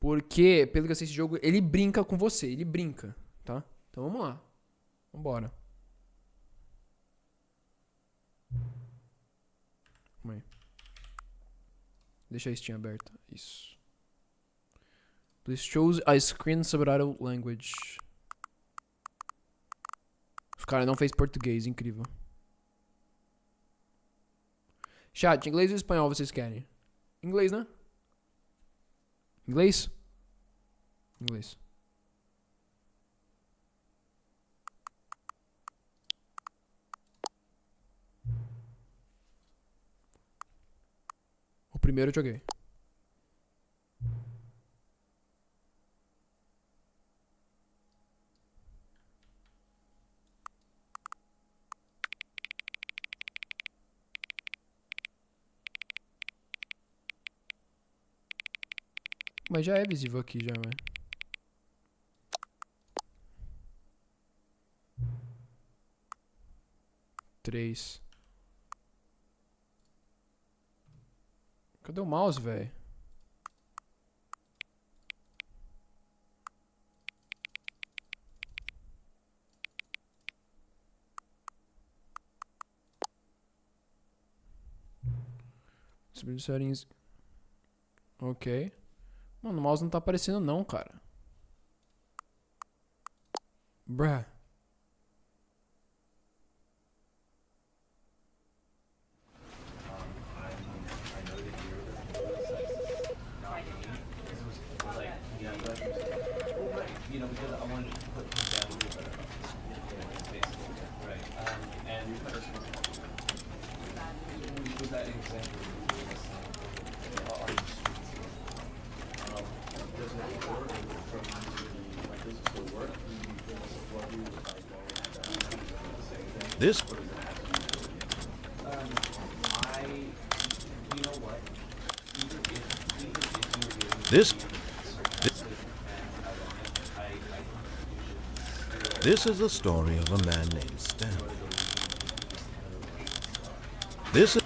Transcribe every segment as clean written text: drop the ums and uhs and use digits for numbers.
Porque, pelo que eu sei, esse jogo, ele brinca com você. Ele brinca, tá? Então vamos lá. Vambora. Calma aí. Deixa a Steam aberta. Isso. Please choose a screen subtitle language. Os caras não fez português, incrível. Chat, inglês ou espanhol vocês querem? Inglês, né? Inglês? Inglês. O primeiro eu joguei. Mas já é visível aqui já, velho. Três. Cadê o mouse, velho? Subir settings. Ok. Mano, o mouse não tá aparecendo não, cara. Bruh. This This is the story of a man named Stanley. This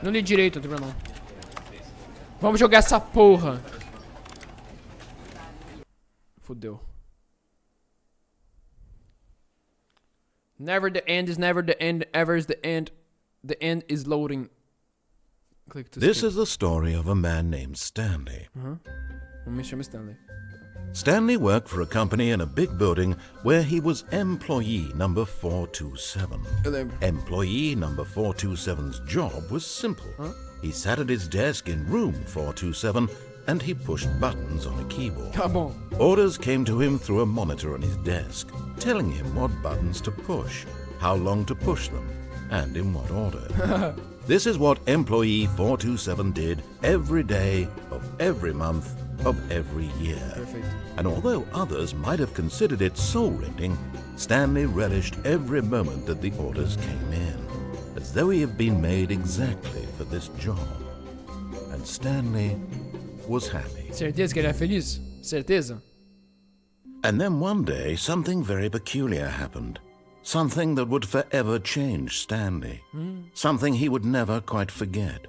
Não li direito, não tem problema não. Vamos jogar essa porra. Fudeu. Never the end is never the end, ever is the end. The end is loading. Click to This skip. is the story of a man named Stanley. Me chama Stanley. Stanley worked for a company in a big building where he was employee number 427. Eu lembro. Employee number 427's job was simple. He sat at his desk in room 427 and he pushed buttons on a keyboard. Tá bom. Orders came to him through a monitor on his desk, telling him what buttons to push, how long to push them, and in what order. This is what employee 427 did every day of every month of every year. Perfect. And although others might have considered it soul-rending, Stanley relished every moment that the orders came in, as though he had been made exactly for this job. And Stanley was happy. Certeza que ele é feliz? Certeza? And then one day, something very peculiar happened. Something that would forever change Stanley. Something he would never quite forget.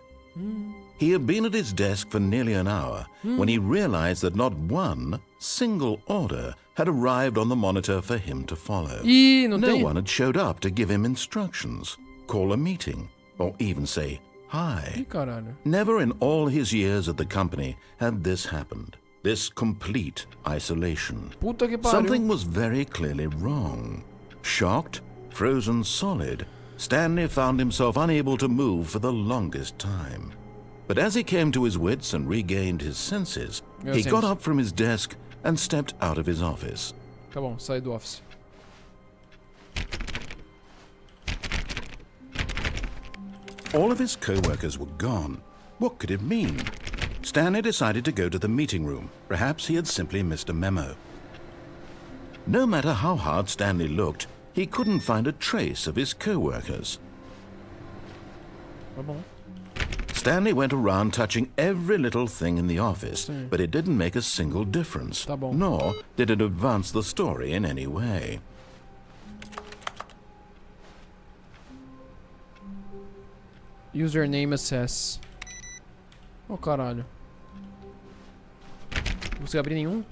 He had been at his desk for nearly an hour when he realized that not one single order had arrived on the monitor for him to follow. Ih, não No tem? one had showed up to give him instructions, call a meeting, or even say hi. Ih, caralho. Never in all his years at the company had this happened. This complete isolation. Puta que pariu. Something was very clearly wrong. Shocked, frozen solid, Stanley found himself unable to move for the longest time. But as he came to his wits and regained his senses, he got up from his desk and stepped out of his office. Tá bom, saí do office. All of his co-workers were gone. What could it mean? Stanley decided to go to the meeting room. Perhaps he had simply missed a memo. No matter how hard Stanley looked, he couldn't find a trace of his co-workers. Tá bom. Stanley went around touching every little thing in the office, Sim. but it didn't make a single difference. Tá bom. Nor did it advance the story in any way. Username access. Oh, caralho. Não consigo abrir nenhum?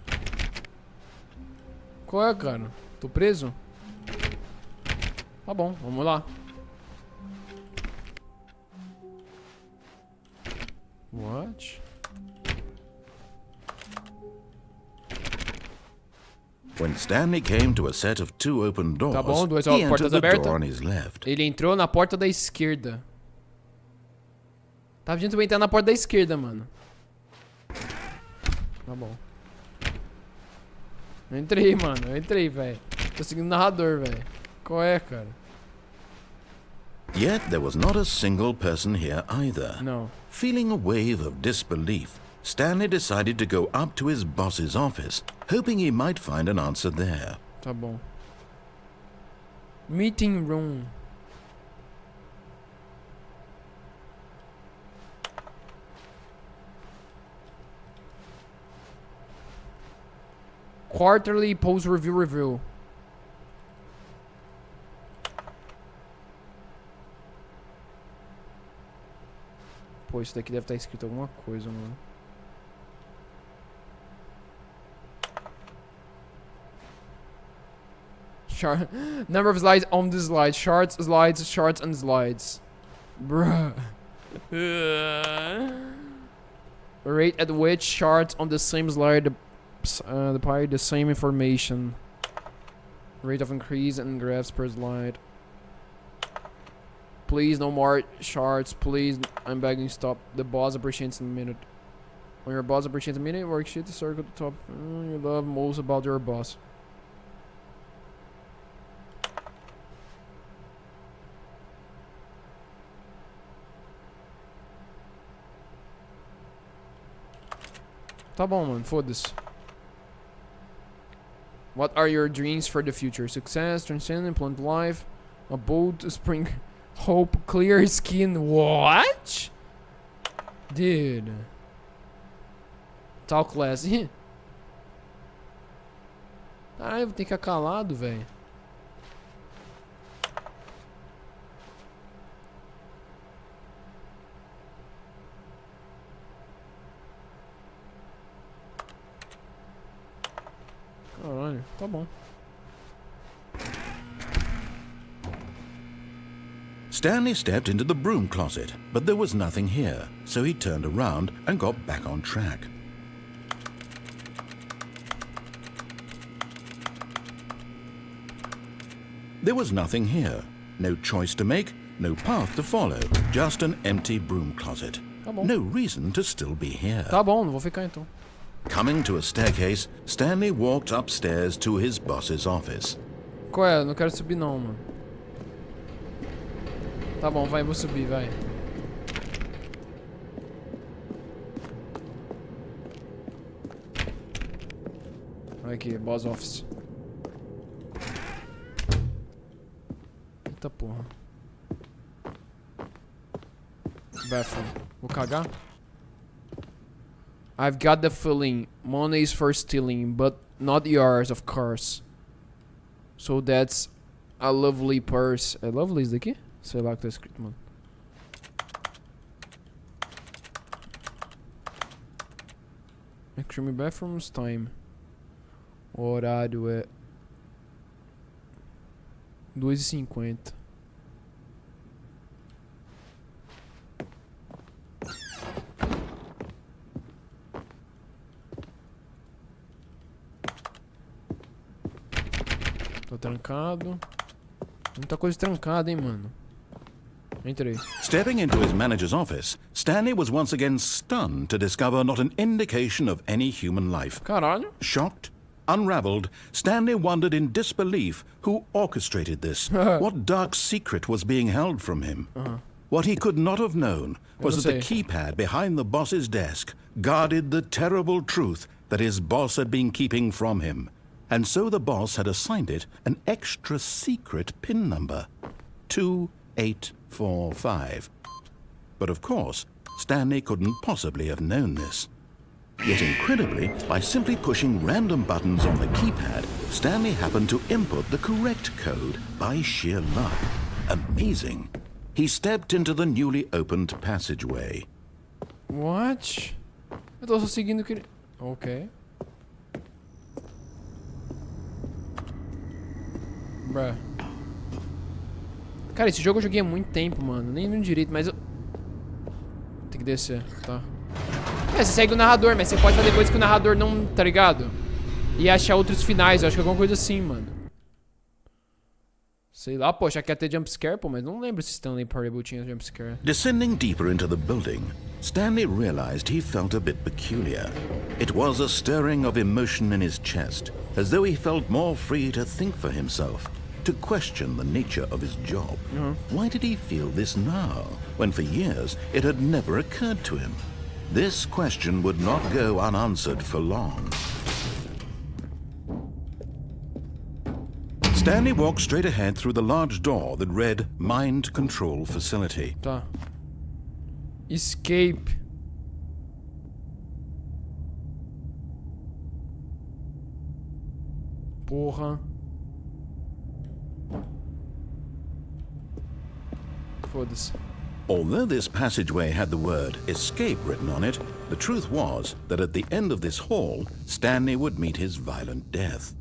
Qual é, cara? Tô preso? Tá bom, vamos lá. What? When Stanley came to a set of 2 open doors, Tá bom, duas he portas entered the abertas. door on his left. Ele entrou na porta da esquerda. Tava pedindo pra entrar na porta da esquerda, mano. Tá bom. Eu entrei, mano. Eu entrei, velho. Tô seguindo o narrador, velho. Qual é, cara? Yet there was not a single person here either. Não. Feeling a wave of disbelief, Stanley decided to go up to his boss's office, hoping he might find an answer there. Tá bom. Meeting room. Quarterly post review. Pô, isso daqui deve estar escrito alguma coisa, mano. Number of slides on the slide. Charts, slides, charts, and slides. Bruh. Rate at which charts on the same slide display the same information. Rate of increase and graphs per slide. Please, no more charts. Please, I'm begging, stop. The boss appreciates a minute. When your boss appreciates a minute, worksheet the circle at the top. You love most about your boss. Tá bom, mano. Foda-se. What are your dreams for the future? Success, transcendent, plant life, a bold spring, hope, clear skin. What? Dude. Talk less. Ah, eu vou ter que ficar calado, velho. Caralho, tá bom. Stanley stepped into the broom closet, but there was nothing here, so he turned around and got back on track. There was nothing here. No choice to make, no path to follow, just an empty broom closet. Tá bom. No reason to still be here. Tá bom, não vou ficar então. Coming to a staircase, Stanley walked upstairs to his boss's office. Qual é? Não quero subir não, mano. Tá bom, vai, vou subir, vai. Olha aqui, boss office. Eita porra. Bathroom. Vou cagar? I've got the feeling money is for stealing, but not yours, of course. So that's a lovely purse. É lovely isso daqui? Sei lá o que tá escrito, mano. Extreme bathrooms time. O horário é 2h50. Tô trancado. Muita coisa trancada, hein, mano. Entrei. Stepping into his manager's office, Stanley was once again stunned to discover not an indication of any human life. Caralho. Shocked, unraveled, Stanley wondered in disbelief who orchestrated this, what dark secret was being held from him. What he could not have known was that the keypad behind the boss's desk guarded the terrible truth that his boss had been keeping from him. And so the boss had assigned it an extra secret PIN number. 2845. But of course, Stanley couldn't possibly have known this. Yet incredibly, by simply pushing random buttons on the keypad, Stanley happened to input the correct code by sheer luck. Amazing. He stepped into the newly opened passageway. What? Eu tô só seguindo o que ele... Ok. Bruh. Cara, esse jogo eu joguei há muito tempo, mano. Nem lembro direito, mas eu... Tem que descer, tá. É, você segue o narrador, mas você pode fazer coisas que o narrador não... Tá ligado? E achar outros finais, eu acho que é alguma coisa assim, mano. Sei lá, pô, já quer ter jumpscare, pô, mas não lembro se Stanley Parable tinha jumpscare. Descending deeper into the building, Stanley realized he felt a bit peculiar. It was a stirring of emotion in his chest, as though he felt more free to think for himself, to question the nature of his job. Why did he feel this now, when for years it had never occurred to him? This question would not go unanswered for long. Stanley walked straight ahead through the large door that read Mind Control Facility. Tá. Escape. Porra. Foda-se. Although this passageway had the word escape written on it, the truth was that at the end of this hall, Stanley would meet his violent death.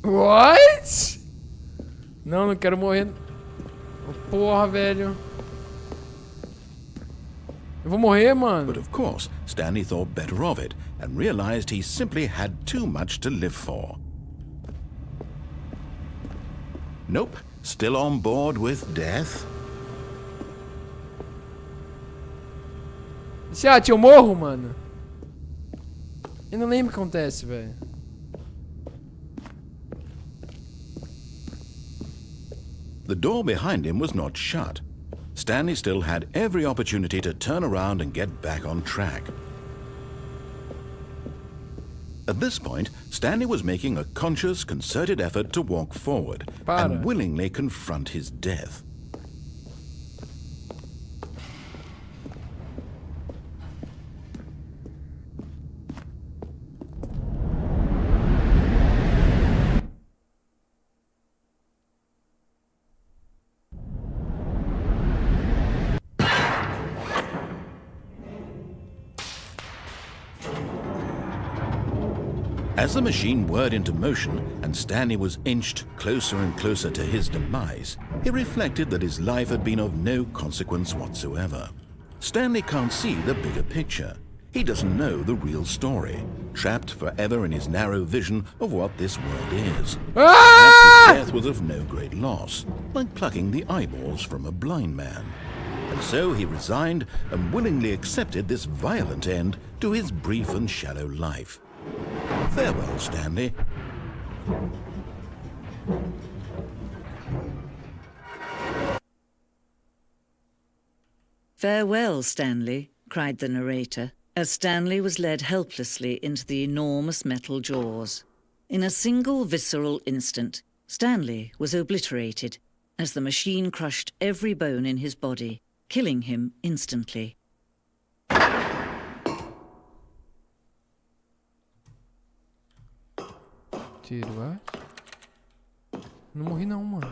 What? Não, não quero morrer. Porra, velho. Eu vou morrer, mano. But of course, Stanley thought better of it and realized he simply had too much to live for. Nope, still on board with death. Chat, eu morro, mano. Eu não lembro o que acontece, velho. The door behind him was not shut. Stanley still had every opportunity to turn around and get back on track. At this point, Stanley was making a conscious, concerted effort to walk forward and willingly confront his death. As the machine whirred into motion and Stanley was inched closer and closer to his demise, he reflected that his life had been of no consequence whatsoever. Stanley can't see the bigger picture. He doesn't know the real story, trapped forever in his narrow vision of what this world is. Perhaps his death was of no great loss, like plucking the eyeballs from a blind man. And so he resigned and willingly accepted this violent end to his brief and shallow life. Farewell, Stanley. Farewell, Stanley, cried the narrator, as Stanley was led helplessly into the enormous metal jaws. In a single visceral instant, Stanley was obliterated as the machine crushed every bone in his body, killing him instantly. Tiro, é? Não morri não, mano.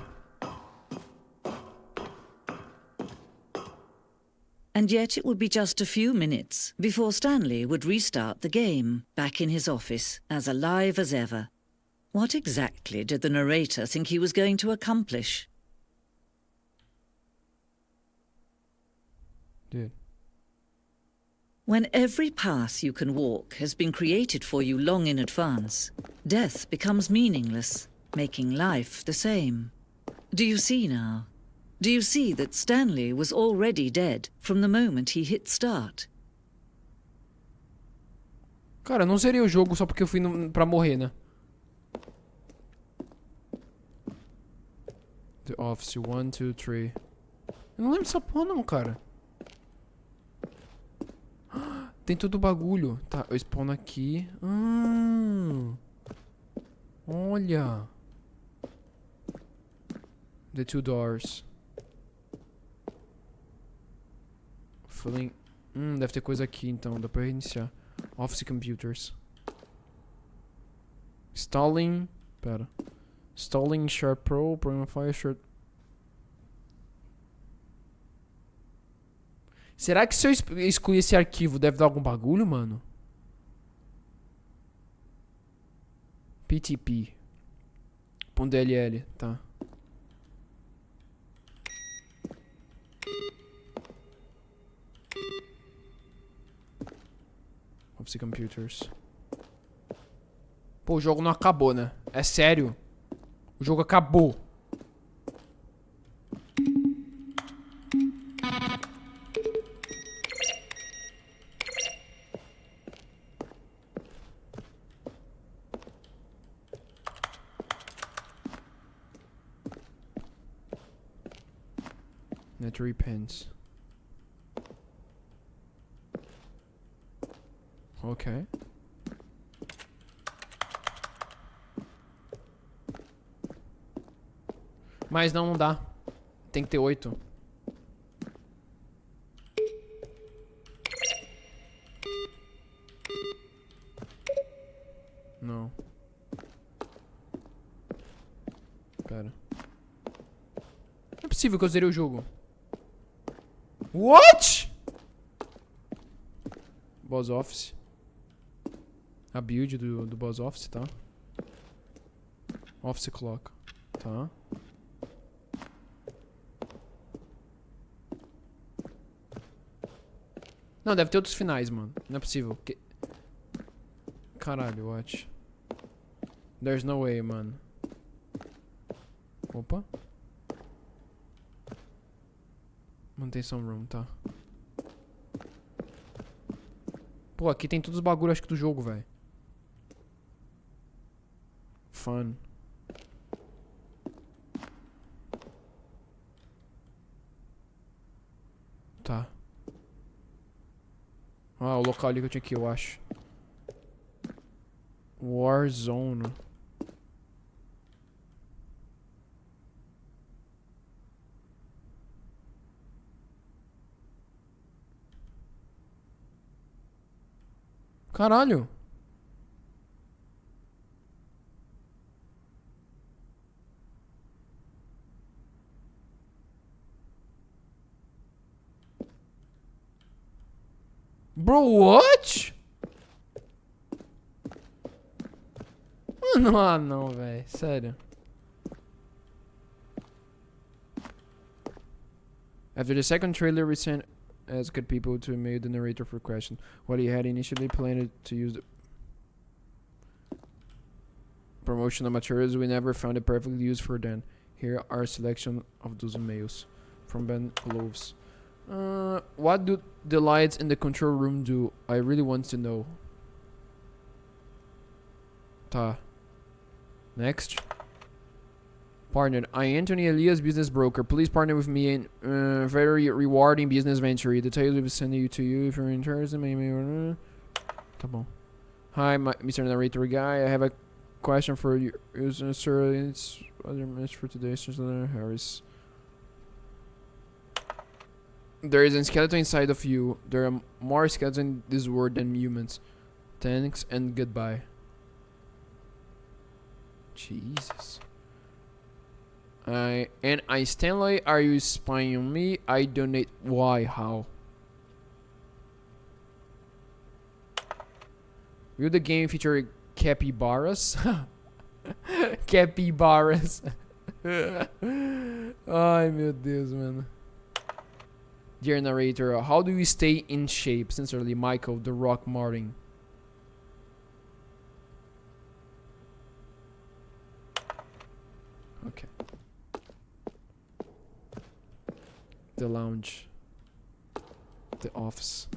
And yet it would be just a few minutes before Stanley would restart the game, back in his office, as alive as ever. What exactly did the narrator think he was going to accomplish? Dude. When every path you can walk has been created for you long in advance, death becomes meaningless, making life the same. Do you see now? Do you see that Stanley was already dead from the moment he hit start? Cara, não zerei o jogo só porque eu fui pra morrer, né? The Office 1, 2, 3. Eu não lembro dessa porra não, cara. Tem todo o bagulho. Tá, eu spawno aqui. Olha. The two doors. Filling. Deve ter coisa aqui então. Dá pra reiniciar. Office computers. Stalling. Pera. Stalling Sharp Pro. Program Fire Short. Será que se eu excluir esse arquivo deve dar algum bagulho, mano? PTP. .dll, tá. Office Computers. Pô, o jogo não acabou, né? É sério. O jogo acabou. Netary pins. Ok. Mas não dá. Tem que ter 8. Não. Pera. Não é possível que eu zerei o jogo. What? Boss Office. A build do Boss Office, tá? Office Clock. Tá. Não, deve ter outros finais, mano. Não é possível. Caralho, what? There's no way, mano. Opa. Manutenção room, tá. Pô, aqui tem todos os bagulhos, acho que do jogo, velho. Fun. Tá. Ah, o local ali que eu tinha que ir, eu acho. Warzone. Caralho. Bro, what? Mano, ah não, velho. Sério. After the second trailer, we sent asked people to email the narrator for question. What he had initially planned to use the promotional materials, we never found a perfect use for them. Here are a selection of those emails from Ben Gloves. What do the lights in the control room do? I really want to know. Tá. Next. Partner, I Anthony Elias, business broker. Please partner with me in very rewarding business venture. Details will be sent to you if you're interested. Maybe. Tá bom. Hi, Mr. Narrator guy. I have a question for you, sir. It's other message for today, Sir Harris. There is a skeleton inside of you. There are more skeletons in this world than humans. Thanks and goodbye. Jesus. Stanley, are you spying on me? I donate. Why? How? Will the game feature capybaras? Capybaras. Ai, meu Deus, mano. Dear narrator, how do you stay in shape? Sincerely, Michael, The Rock Martin. Okay. The lounge. The office.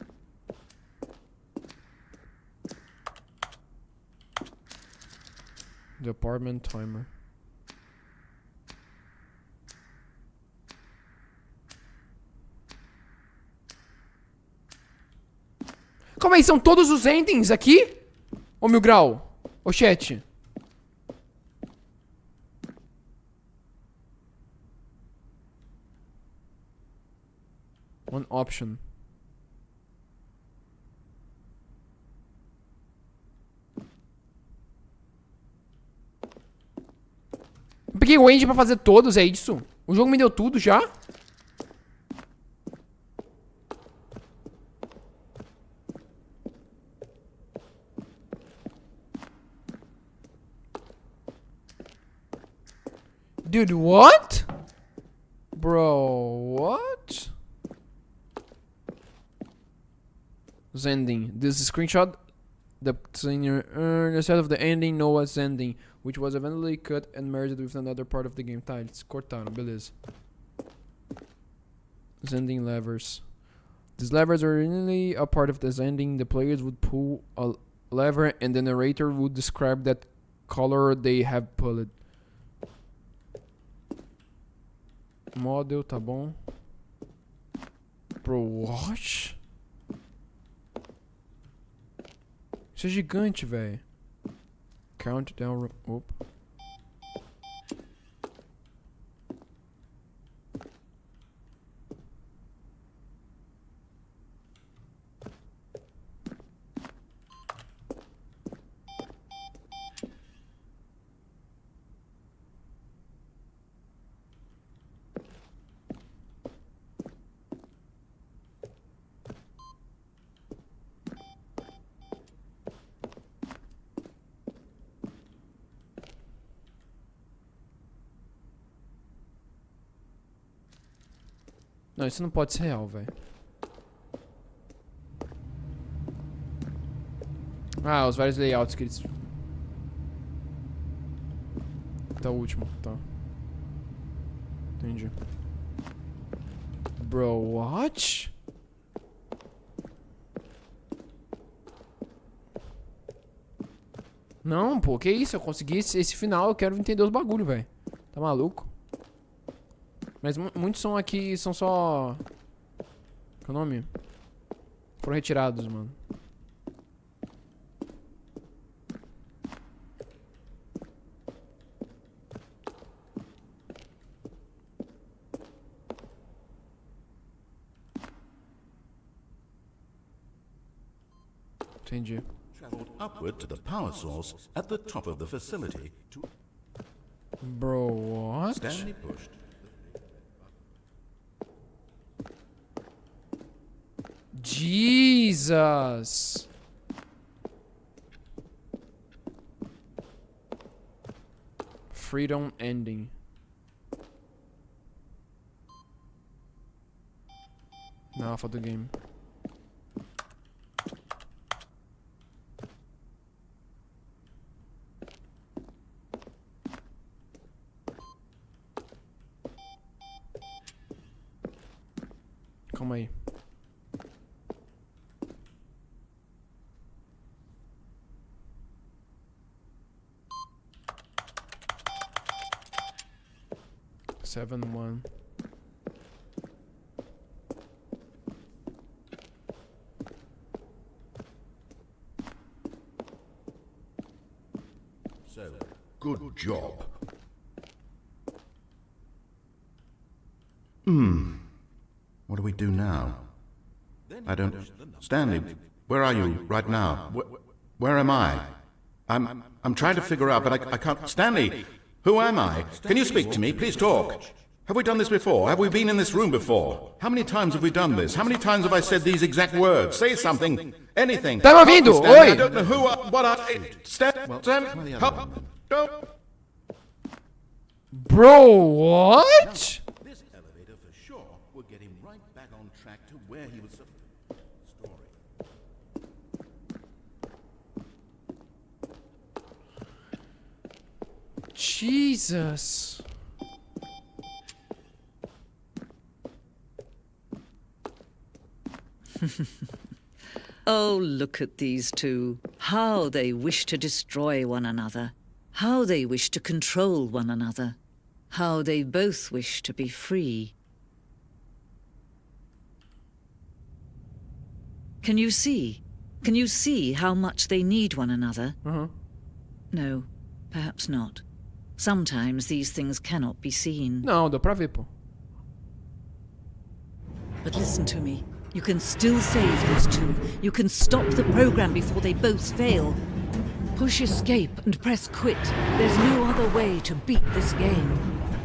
The apartment timer. Calma aí, são todos os endings aqui? Ô, Mil Grau. Ô, chat. One option. Eu peguei o end pra fazer todos, é isso? O jogo me deu tudo já? Dude, what? Bro, what? Ending. This screenshot that's in your instead of the ending, no was ending, which was eventually cut and merged with another part of the game. Tá, eles cortaram, beleza. Os ending levers. These levers are originally a part of this ending. The players would pull a lever and the narrator would describe that color they have pulled. Model, tá bom. Bro, what? Isso é gigante, velho. Countdown. Opa. Não, isso não pode ser real, velho. Ah, os vários layouts que eles... Tá o último, tá. Entendi. Bro, what? Não, pô, que isso? Eu consegui esse final, eu quero entender os bagulho, velho. Tá maluco? Mas muitos são aqui, são só... Qual é o nome? Foram retirados, mano. Entendi. Traveled upward to the power source at the top of the facility to... Bro, what? Stanley pushed. Jesus! Freedom ending. Na alpha do game. Calma aí. Seven one. So, good job. What do we do now? I don't... Stanley, where are you right now? Where am I? I'm trying to figure out, but I can't... Stanley! Who am I? Can you speak to me? Please talk. Have we done this before? Have we been in this room before? How many times have we done this? How many times have I said these exact words? Say something. Anything. Tá me ouvindo? Help me, Stanley. Oi! I don't know who what I... Stanley, help. Go. Bro, what? This elevator for sure will get him right back on track to where he was... Story. Jesus. Oh, look at these two. How they wish to destroy one another. How they wish to control one another. How they both wish to be free. Can you see? Can you see how much they need one another? Uhum. No, perhaps not. Sometimes these things cannot be seen. Não, deu pra ver, pô. But listen to me. You can still save these two. You can stop the program before they both fail. Push escape and press quit. There's no other way to beat this game.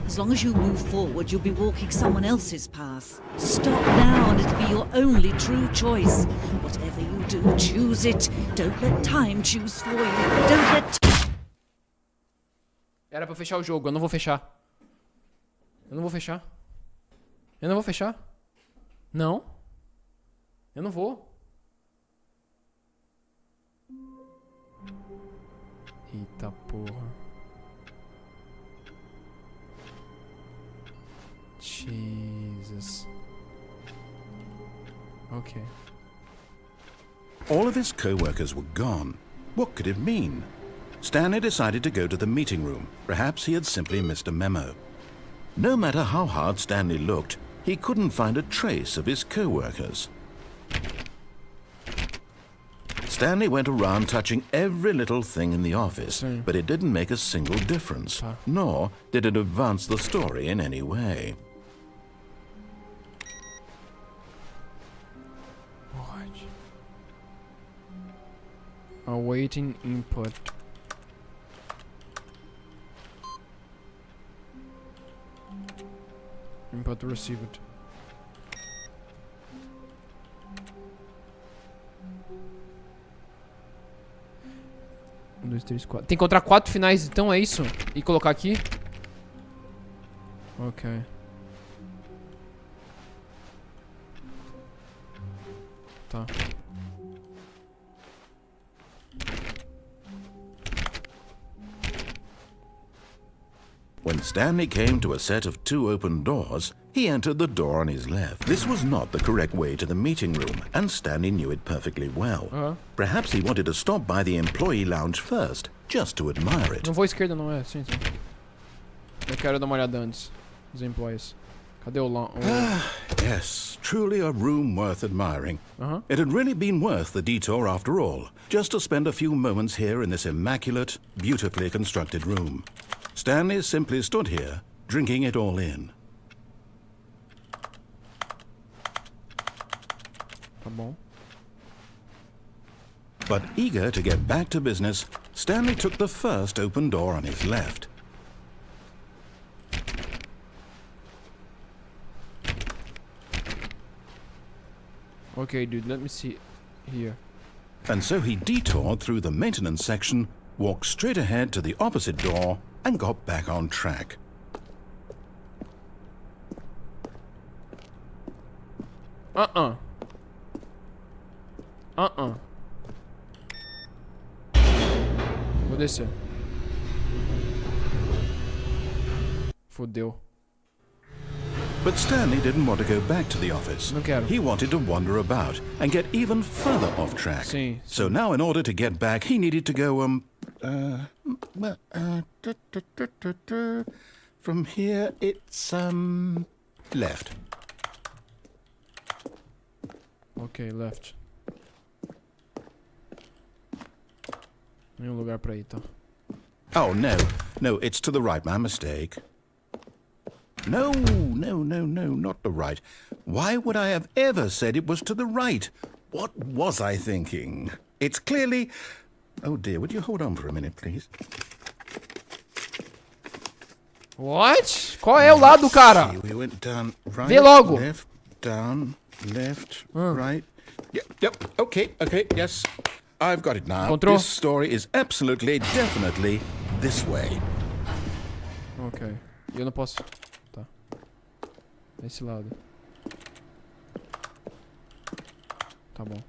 As long as you move forward, you'll be walking someone else's path. Stop now and it'll be your only true choice. Whatever you do, choose it. Don't let time choose for you. Don't let... Era pra eu fechar o jogo, eu não vou fechar. Eu não vou fechar. Eu não vou fechar. Não. Eu não vou. Eita porra. Jesus. Okay. All of his co-workers were gone. What could it mean? Stanley decided to go to the meeting room. Perhaps he had simply missed a memo. No matter how hard Stanley looked, he couldn't find a trace of his co-workers. Stanley went around touching every little thing in the office, but it didn't make a single difference, nor did it advance the story in any way. Pode. Awaiting input. Input received. Um, dois, três, quatro. Tem que encontrar 4 finais, então é isso? E colocar aqui? Ok. Tá. When Stanley came to a set of 2 open doors, he entered the door on his left. This was not the correct way to the meeting room, and Stanley knew it perfectly well. Perhaps he wanted to stop by the employee lounge first, just to admire it. Não vou à esquerda, não é? Sim, sim. Eu quero dar uma olhada antes. Os employees. Cadê o Yes, truly a room worth admiring. It had really been worth the detour after all, just to spend a few moments here in this immaculate, beautifully constructed room. Stanley simply stood here, drinking it all in. Tá bom. But eager to get back to business, Stanley took the first open door on his left. Okay, dude, let me see here. And so he detoured through the maintenance section, walked straight ahead to the opposite door, and got back on track. Vou descer. Fodeu. But Stanley didn't want to go back to the office. Não quero. He wanted to wander about and get even further off track. Sim, sim. So now in order to get back, he needed to go, from here it's, left. Ok, left. Nenhum lugar pra ir, tá? Oh, no, it's to the right, my mistake. No, not the right. Why would I have ever said it was to the right? What was I thinking? It's clearly... Oh dear, would you hold on for a minute, please? What? Qual é o lado, cara? We went down, right, Vê logo. left, down, left, right. Yep, okay, yes. I've got it now. Encontrou? This story is absolutely, definitely this way. Ok. E eu não posso... Tá. Desse lado. Tá bom.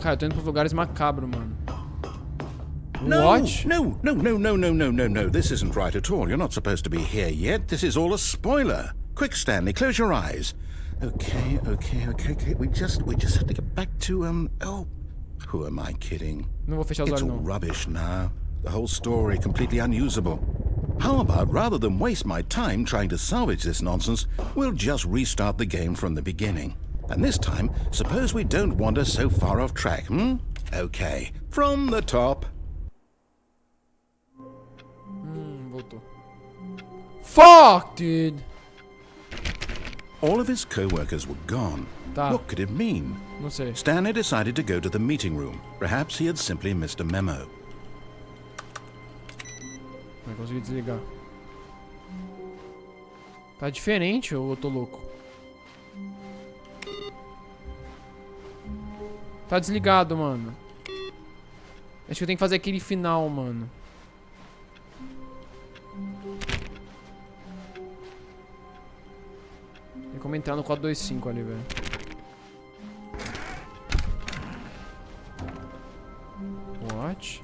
Cara, eu tô indo pros lugares macabros, mano. What? No. This isn't right at all. You're not supposed to be here yet. This is all a spoiler. Quick, Stanley, close your eyes. Okay. We just have to get back to, oh, who am I kidding? Não vou fechar os It's olhos, all não. rubbish now. The whole story completely unusable. How about, rather than waste my time trying to salvage this nonsense, we'll just restart the game from the beginning. And this time, suppose we don't wander so far off track, hmm? Okay, from the top. Voltou. Fuck, dude! All of his co-workers were gone. Tá. What could it mean? Não sei. Stanley decided to go to the meeting room. Perhaps he had simply missed a memo. Não consegui desligar. Tá diferente ou eu tô louco? Tá desligado, mano. Acho que eu tenho que fazer aquele final, mano. Tem como entrar no 425 ali, velho. What?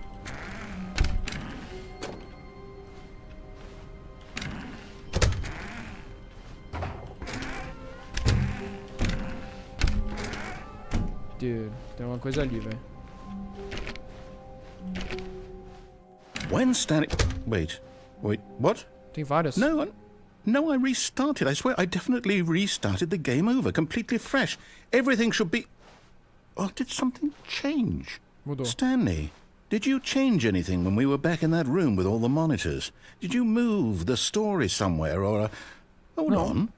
Dude, tem uma coisa ali, velho. When Stanley... Wait, what? Tem várias. No, I restarted. I swear, I definitely restarted the game over, completely fresh. Everything should be... Oh, did something change? Mudou. Stanley, did you change anything when we were back in that room with all the monitors? Did you move the story somewhere or... Hold on.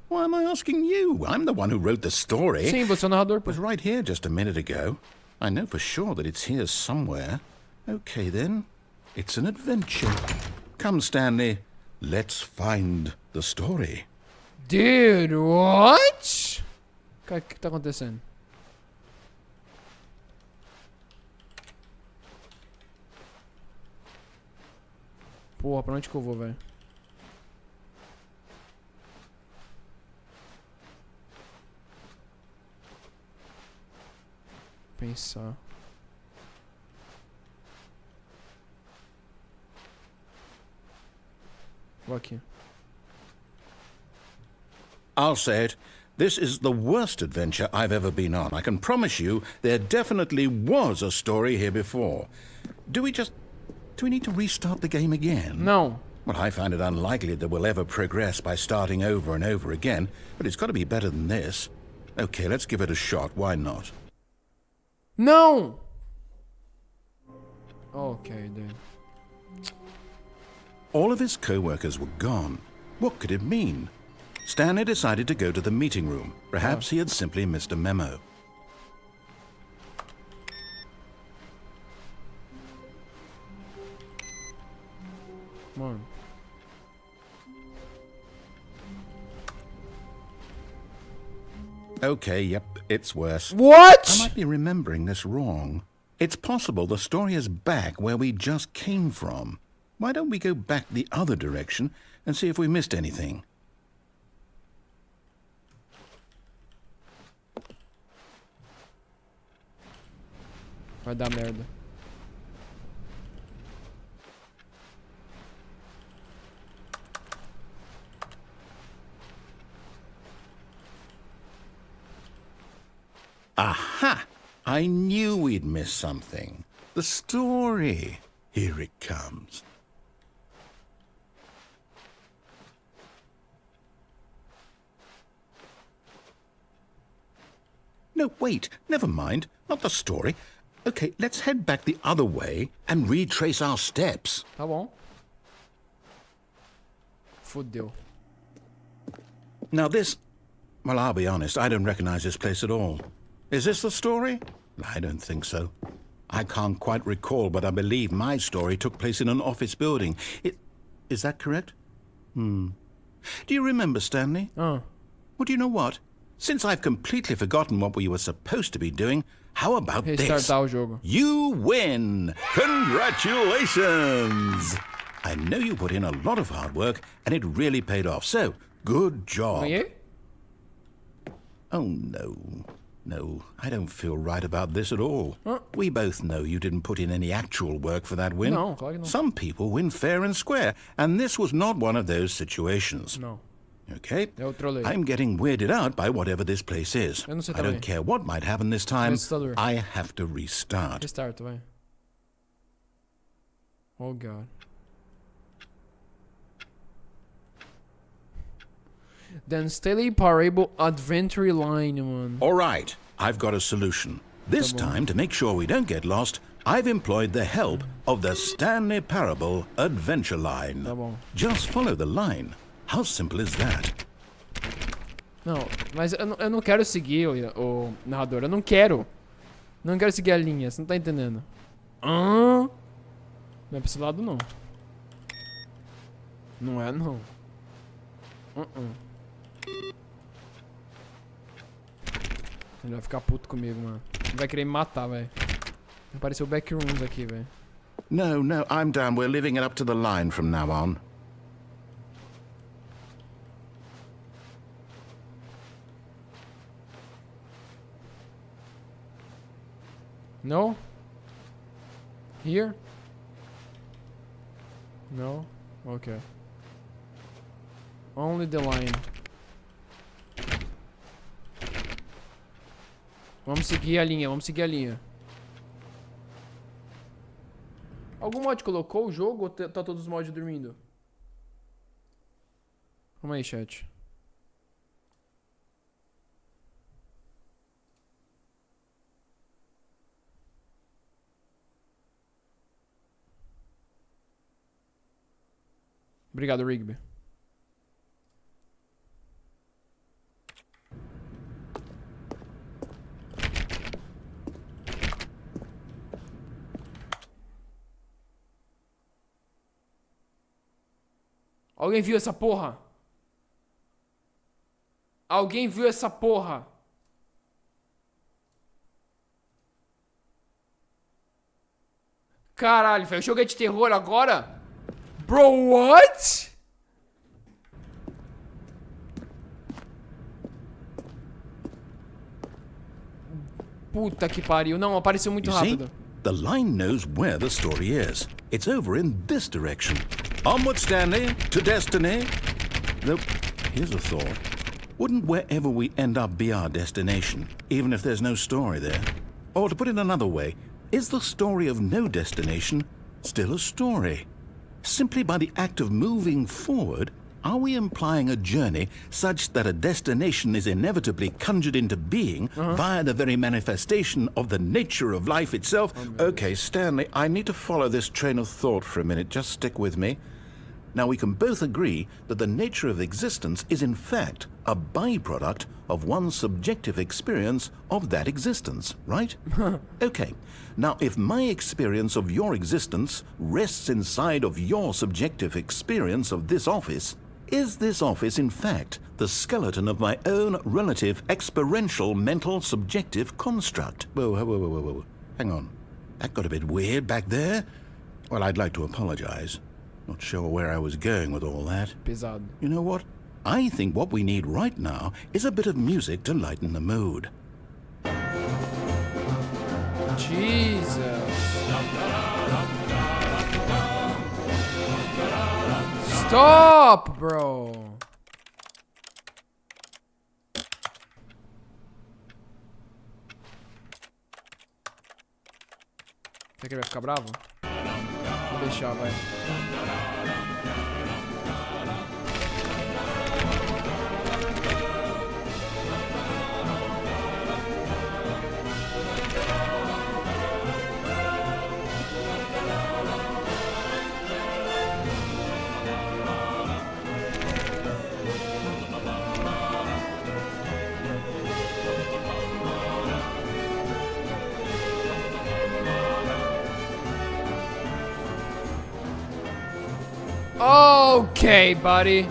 Why am I asking you? I'm the one who wrote the story. Sim, você é o narrador, It pô. was right here just a minute ago. I know for sure that it's here somewhere. Okay, then. It's an adventure. Come, Stanley. Let's find the story. Dude, what? O que tá acontecendo? Porra, pra onde que eu vou, velho? Pensar. Vou aqui. I'll say it. This is the worst adventure I've ever been on. I can promise you there definitely was a story here before. Do we need to restart the game again? Não. Well, I find it unlikely that we'll ever progress by starting over and over again, but it's got to be better than this. Okay, let's give it a shot. Why not? Não! Ok, dude. All of his co-workers were gone. What could it mean? Stanley decided to go to the meeting room. Perhaps he had simply missed a memo. Mano. Okay, yep, it's worse. What? I might be remembering this wrong. It's possible the story is back where we just came from. Why don't we go back the other direction and see if we missed anything? Vai dar merda. Aha! I knew we'd miss something. The story. Here it comes. No, wait. Never mind. Not the story. Okay, let's head back the other way and retrace our steps. Tá bom. Fudeu. Now this... Well, I'll be honest. I don't recognize this place at all. Is this the story? I don't think so. I can't quite recall, but I believe my story took place in an office building. Is that correct? Do you remember, Stanley? Well, do you know what? Since I've completely forgotten what we were supposed to be doing, how about this? Restartar o jogo. You win! Congratulations! I know you put in a lot of hard work, and it really paid off. So, good job. Ganhei? Oh, no. No, I don't feel right about this at all. We both know you didn't put in any actual work for that win. Não, claro que não. Some people win fair and square, and this was not one of those situations. Não. Okay? Eu trolei. I'm getting weirded out by whatever this place is. Eu não sei I don't também. care what might happen this time. Assustador. I have to restart. Restart, vai. Oh, God. The Stanley Parable Adventure Line, mano. All right, I've got a solution. This time, to make sure we don't get lost, I've employed the help of the Stanley Parable Adventure Line. Tá bom. Just follow the line. How simple is that? Não, mas eu não quero seguir o narrador. Eu não quero. Não quero seguir a linha, você não tá entendendo. Não é pra esse lado, não. Não é, não. Ele vai ficar puto comigo, mano. Ele vai querer me matar, velho. Apareceu backrooms aqui, velho. No, I'm down. We're leaving it up to the line from now on. No? Here? No? Okay. Only the line. Vamos seguir a linha, vamos seguir a linha. Algum mod colocou o jogo ou tá todos os mods dormindo? Calma aí, chat. Obrigado, Rigby. Alguém viu essa porra? Alguém viu essa porra? Caralho, velho. O jogo é de terror agora? Bro, what? Puta que pariu. Não, apareceu muito You see? rápido. The line knows where the story is. It's over in this direction. Onward, Stanley, to destiny. Though, here's a thought. Wouldn't wherever we end up be our destination, even if there's no story there? Or to put it another way, is the story of no destination still a story? Simply by the act of moving forward, are we implying a journey such that a destination is inevitably conjured into being via the very manifestation of the nature of life itself? Okay, Stanley, I need to follow this train of thought for a minute. Just stick with me. Now, we can both agree that the nature of existence is in fact a byproduct of one's subjective experience of that existence, right? Okay. Now, if my experience of your existence rests inside of your subjective experience of this office, is this office in fact the skeleton of my own relative experiential mental subjective construct? Whoa. Hang on. That got a bit weird back there. Well, I'd like to apologize. Not sure where I was going with all that. Pesado. You know what? I think what we need right now is a bit of music to lighten the mood. Jesus. Stop, bro. Será que ele vai ficar bravo? Vou deixar, vai. Okay, buddy.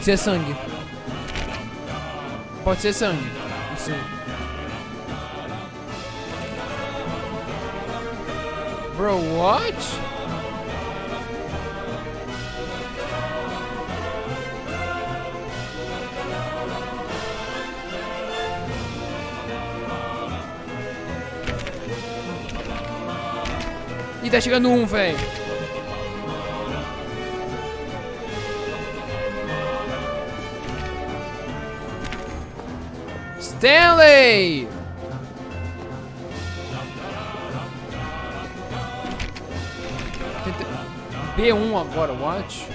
ser sangue. Pode ser sangue. Não sei. Bro, what? Ih, tá chegando um, velho. Stanley! B1 agora, what?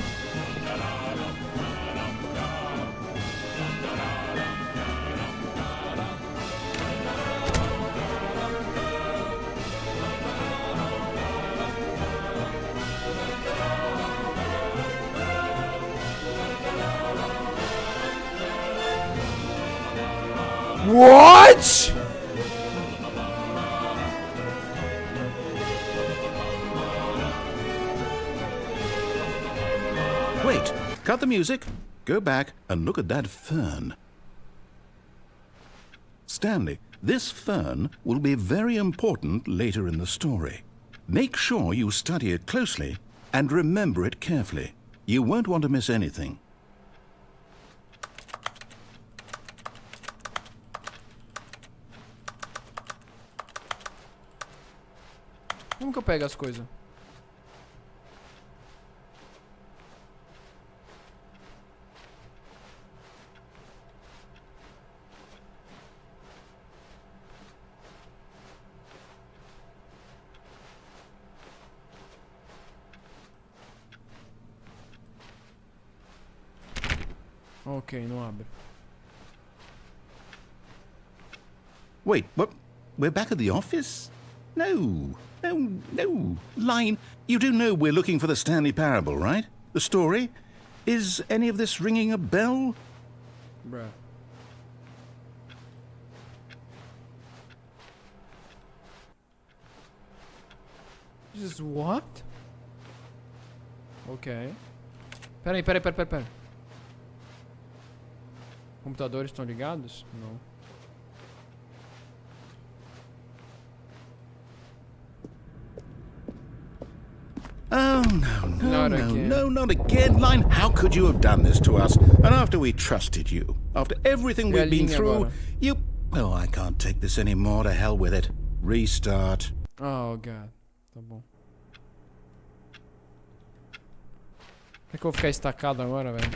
What? Wait, cut the music, go back and look at that fern. Stanley, this fern will be very important later in the story. Make sure you study it closely and remember it carefully. You won't want to miss anything. Como que eu pego as coisas? Ok, não abre. Wait, what? We're back at the office? No. Line, you do know we're looking for the Stanley Parable, right? The story? Is any of this ringing a bell? Bruh. This is what? Ok. Peraí. Computadores estão ligados? Não. Oh, Not again. no, not again. Line, how could you have done this to us? And after we trusted you, after everything we've been through, you... Oh, I can't take this anymore. To hell with it. Restart. Oh, God. Tá bom. É que eu vou ficar estacado agora, velho?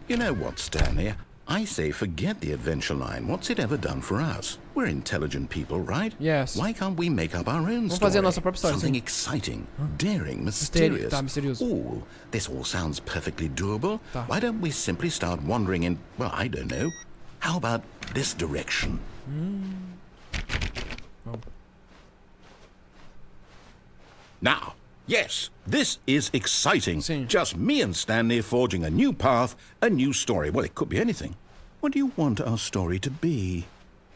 You know what, Stanley? I say forget the adventure line. What's it ever done for us? We're intelligent people, right? Yes. Why can't we make up our own Vamos story? fazer a nossa própria história, Something sim. exciting, daring, mysterious. Tá, misterioso. Ooh, this all sounds perfectly doable. Tá. Why don't we simply start wandering in, well, I don't know. How about this direction? Oh. Now, yes, this is exciting. Sim. Just me and Stanley forging a new path, a new story. Well, it could be anything. What do you want our story to be?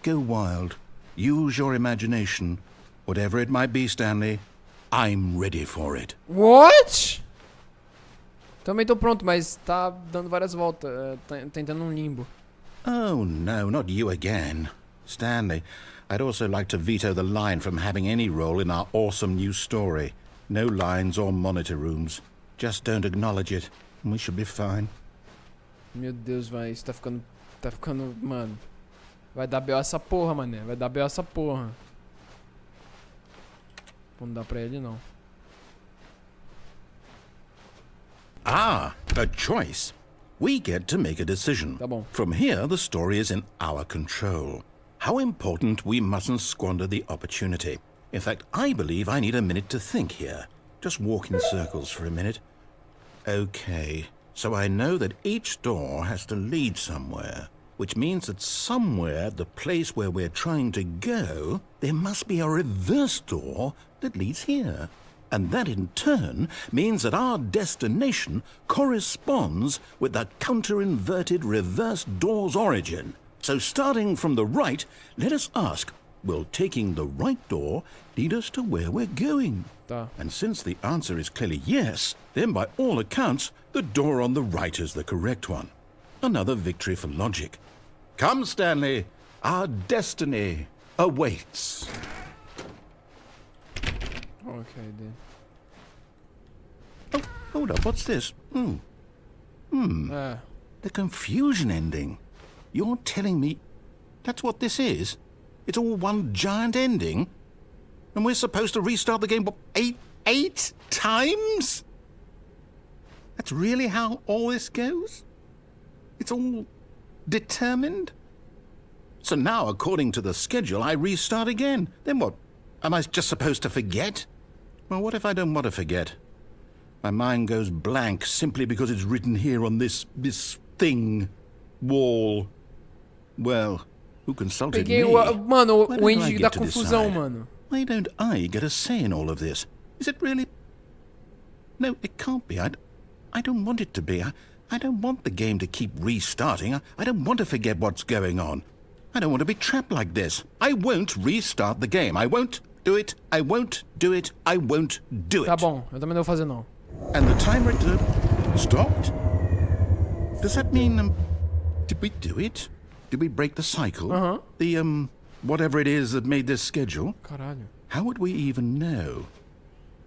Go wild. Use your imagination. Whatever it might be, Stanley, I'm ready for it. What? Também tô pronto, mas tá dando várias voltas. Tá entrando num limbo. Oh, no, not you again. Stanley, I'd also like to veto the line from having any role in our awesome new story. No lines or monitor rooms. Just don't acknowledge it, and we should be fine. Meu Deus, vai. Isso tá ficando... Mano. Vai dar B.O. essa porra, mané. Vai dar B.O. essa porra. Não dá pra ele, não. Ah, a choice. We get to make a decision. Tá bom. From here, the story is in our control. How important we mustn't squander the opportunity. In fact, I believe I need a minute to think here. Just walk in circles for a minute. Okay, so I know that each door has to lead somewhere, which means that somewhere at the place where we're trying to go, there must be a reverse door that leads here. And that in turn means that our destination corresponds with the counter-inverted reverse door's origin. So starting from the right, let us ask, Will taking the right door lead us to where we're going? Tá. And since the answer is clearly yes, then by all accounts, the door on the right is the correct one. Another victory for logic. Come, Stanley. Our destiny awaits. Okay, dude. Oh, hold up. What's this? The confusion ending. You're telling me that's what this is? It's all one giant ending? And we're supposed to restart the game, what, eight times? That's really how all this goes? It's all determined? So now, according to the schedule, I restart again. Then what? Am I just supposed to forget? Well, what if I don't want to forget? My mind goes blank simply because it's written here on this thing, wall. Well, who consulted me? Mano, Why o don't I ending get da to confusão, decide? mano. Why don't I get a say in all of this? Is it really? No, it can't be. I don't want it to be. I don't want the game to keep restarting. I don't want to forget what's going on. I don't want to be trapped like this. I won't restart the game. I won't do it. I won't do it. I won't do it. Tá bom, eu também não vou fazer não. And the timer stopped? Does that mean, did we do it? Did we break the cycle? Uh-huh. The, whatever it is that made this schedule? Caralho. How would we even know?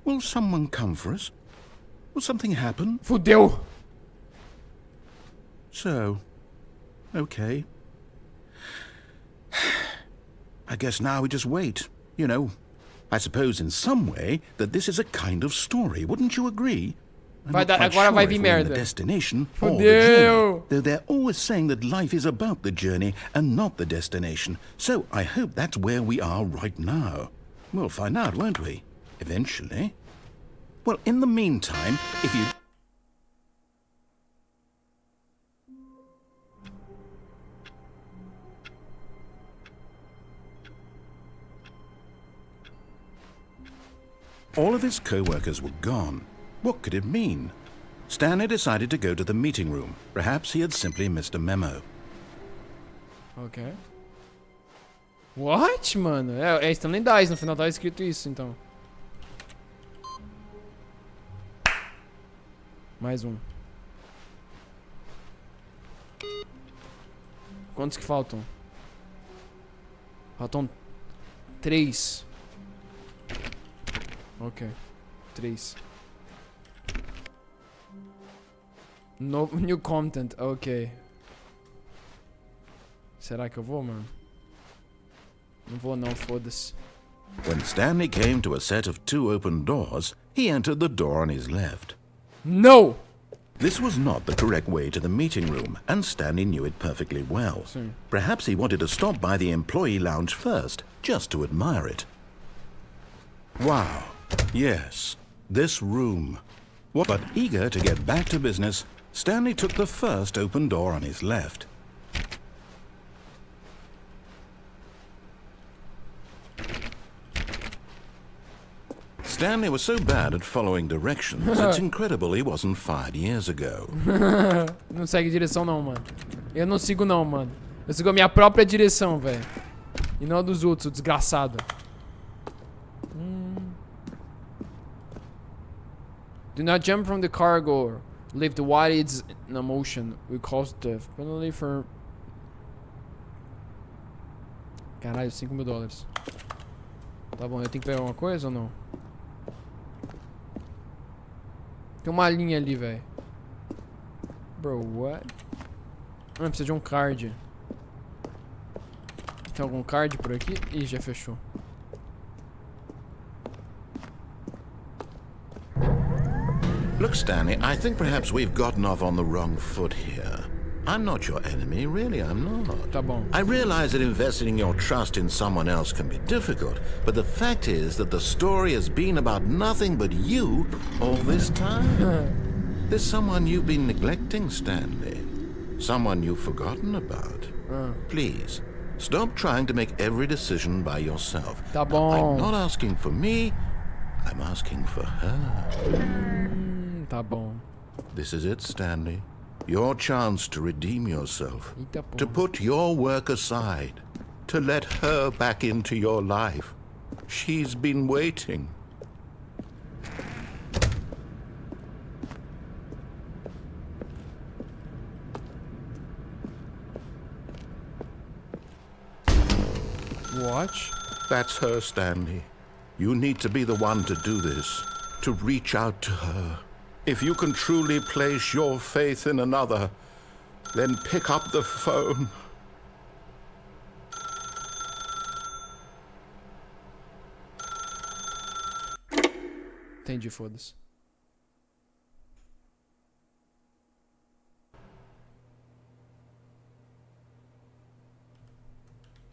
Will someone come for us? Will something happen? Fudeu. So, okay. I guess now we just wait. You know, I suppose in some way that this is a kind of story. Wouldn't you agree? I'm Vai not dar, quite agora sure vai if vir we're in merda. the destination or the Fudeu. journey. Though they're always saying that life is about the journey and not the destination. So I hope that's where we are right now. We'll find out, won't we? Eventually. Well, in the meantime, if you... All of his co-workers were gone. What could it mean? Stanley decided to go to the meeting room. Perhaps he had simply missed a memo. Ok. What, mano? É Stanley 10, no final tá escrito isso, então. Mais um. Quantos que faltam? Faltam 3. Ok. 3. New content, ok. Será que eu vou, mano? Não vou não, foda-se. When Stanley came to a set of 2 open doors, he entered the door on his left. No! This was not the correct way to the meeting room, and Stanley knew it perfectly well. Sim. Perhaps he wanted to stop by the employee lounge first, just to admire it. Wow. Yes, this room. But eager to get back to business, Stanley took the first open door on his left. Stanley was so bad at following directions, it's incredible he wasn't fired years ago. Não segue direção não, mano. Eu não sigo não, mano. Eu sigo a minha própria direção, velho. E não a dos outros, o desgraçado. Do not jump from the cargo. Lift while it's in motion. Will cause death. Penalty for... Caralho, $5.000. Tá bom, eu tenho que pegar alguma coisa ou não? Tem uma linha ali, velho. Bro, what? Ah, precisa de um card. Tem algum card por aqui? Ih, já fechou. Look, Stanley, I think perhaps we've gotten off on the wrong foot here. I'm not your enemy, really, I'm not. Tá bom. I realize that investing your trust in someone else can be difficult, but the fact is that the story has been about nothing but you all this time. There's someone you've been neglecting, Stanley. Someone you've forgotten about. Please, stop trying to make every decision by yourself. Tá Now, bom. I'm not asking for me, I'm asking for her. Tá bom. This is it, Stanley. Your chance to redeem yourself. Eita porra. To put your work aside. to let her back into your life. She's been waiting. Watch. That's her, Stanley. You need to be the one to do this, to reach out to her. If you can truly place your faith in another, then pick up the phone. Entendi, foda-se.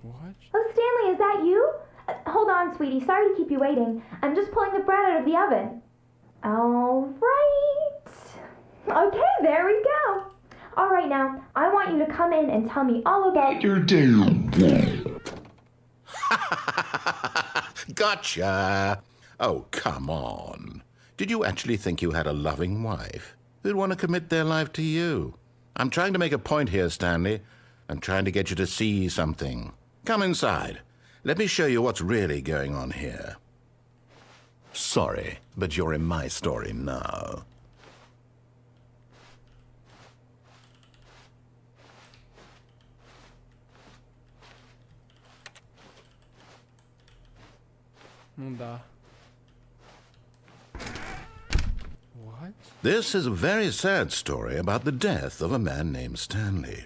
What? Oh, Stanley, is that you? Hold on, sweetie. Sorry to keep you waiting. I'm just pulling the bread out of the oven. All right. Okay, there we go. All right, now, I want you to come in and tell me all about your day. Gotcha! Oh, come on. Did you actually think you had a loving wife who'd want to commit their life to you? I'm trying to make a point here, Stanley. I'm trying to get you to see something. Come inside. Let me show you what's really going on here. Sorry, but you're in my story now. Não dá. What? This is a very sad story about the death of a man named Stanley.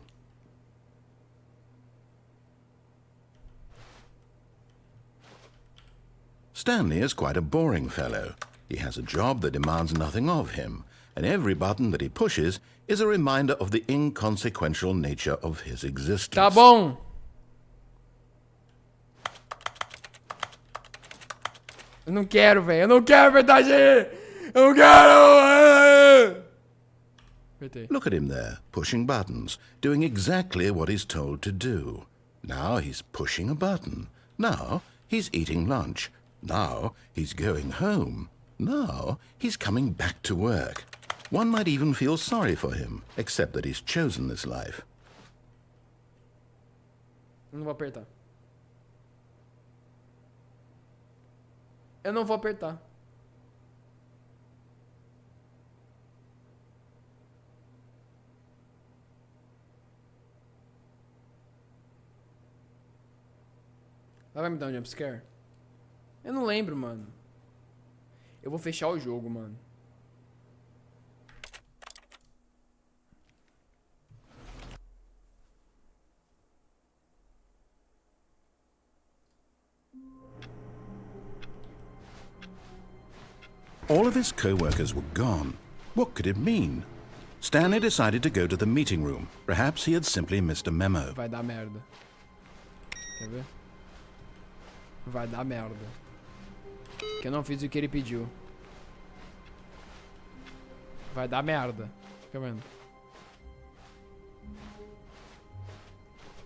Stanley is quite a boring fellow. He has a job that demands nothing of him, and every button that he pushes is a reminder of the inconsequential nature of his existence. Tá bom. Eu não quero, velho. Eu não quero apertar G. Eu não quero. Apertei. Look at him there, pushing buttons, doing exactly what he's told to do. Now he's pushing a button. Now he's eating lunch. Now he's going home. Now he's coming back to work. One might even feel sorry for him, except that he's chosen this life. Eu não vou apertar. Eu não vou apertar. Ela vai me dar um jumpscare? Eu não lembro, mano. Eu vou fechar o jogo, mano. All of his co-workers were gone. What could it mean? Stanley decided to go to the meeting room. Perhaps he had simply missed a memo. Vai dar merda. Quer ver? Vai dar merda. Que eu não fiz o que ele pediu. Vai dar merda. Fica vendo?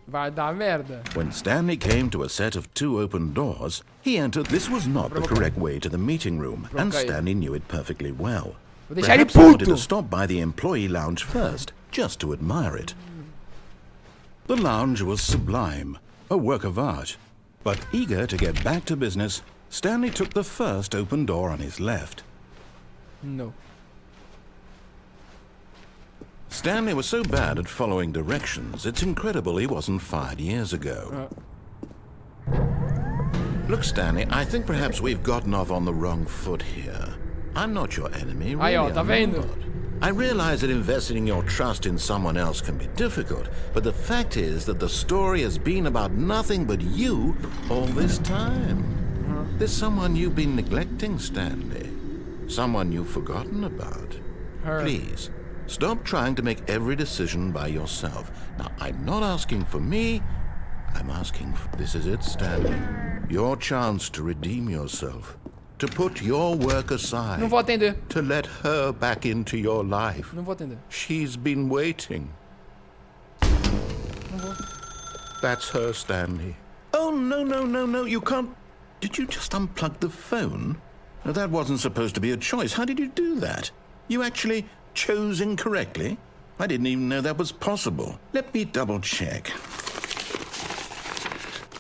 Vai dar merda. When Stanley came to a set of 2 open doors, he entered. This was not the correct way to the meeting room, and Stanley knew it perfectly well. Vou deixar ele Perhaps he wanted puto. to stop by the employee lounge first, just to admire it. The lounge was sublime, a work of art. But eager to get back to business, Stanley took the first open door on his left. No. Stanley was so bad at following directions, it's incredible he wasn't fired years ago. Look, Stanley, I think perhaps we've gotten off on the wrong foot here. I'm not your enemy, really. Aí, ó, tá vendo? I realize that investing your trust in someone else can be difficult, but the fact is that the story has been about nothing but you all this time. There's someone you've been neglecting, Stanley. Someone you've forgotten about. Her. Please, stop trying to make every decision by yourself. Now, I'm not asking for me. I'm asking for... This is it, Stanley. Your chance to redeem yourself. To put your work aside. Não vou atender. To let her back into your life. Não vou atender. She's been waiting. Não vou. That's her, Stanley. Oh, no, you can't... Did you just unplug the phone? Now, that wasn't supposed to be a choice. How did you do that? You actually chose incorrectly? I didn't even know that was possible. Let me double check.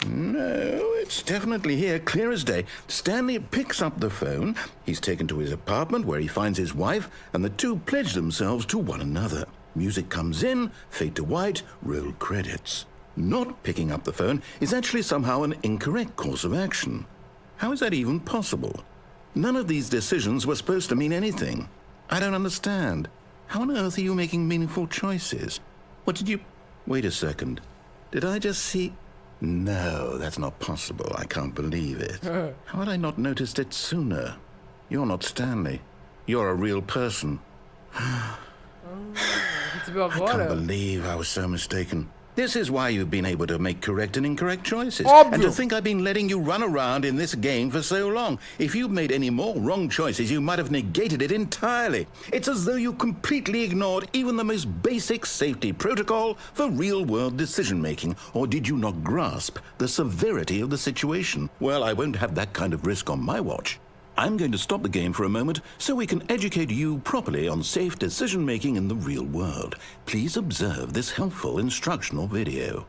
No, it's definitely here, clear as day. Stanley picks up the phone. He's taken to his apartment where he finds his wife, and the two pledge themselves to one another. Music comes in, fade to white, roll credits. Not picking up the phone is actually somehow an incorrect course of action. How is that even possible? None of these decisions were supposed to mean anything. I don't understand. How on earth are you making meaningful choices? What did you... Wait a second. Did I just see... No, that's not possible. I can't believe it. How had I not noticed it sooner? You're not Stanley. You're a real person. I can't believe I was so mistaken. This is why you've been able to make correct and incorrect choices. And to think I've been letting you run around in this game for so long. If you'd made any more wrong choices, you might have negated it entirely. It's as though you completely ignored even the most basic safety protocol for real-world decision-making. Or did you not grasp the severity of the situation? Well, I won't have that kind of risk on my watch. I'm going to stop the game for a moment so we can educate you properly on safe decision-making in the real world. Please observe this helpful instructional video.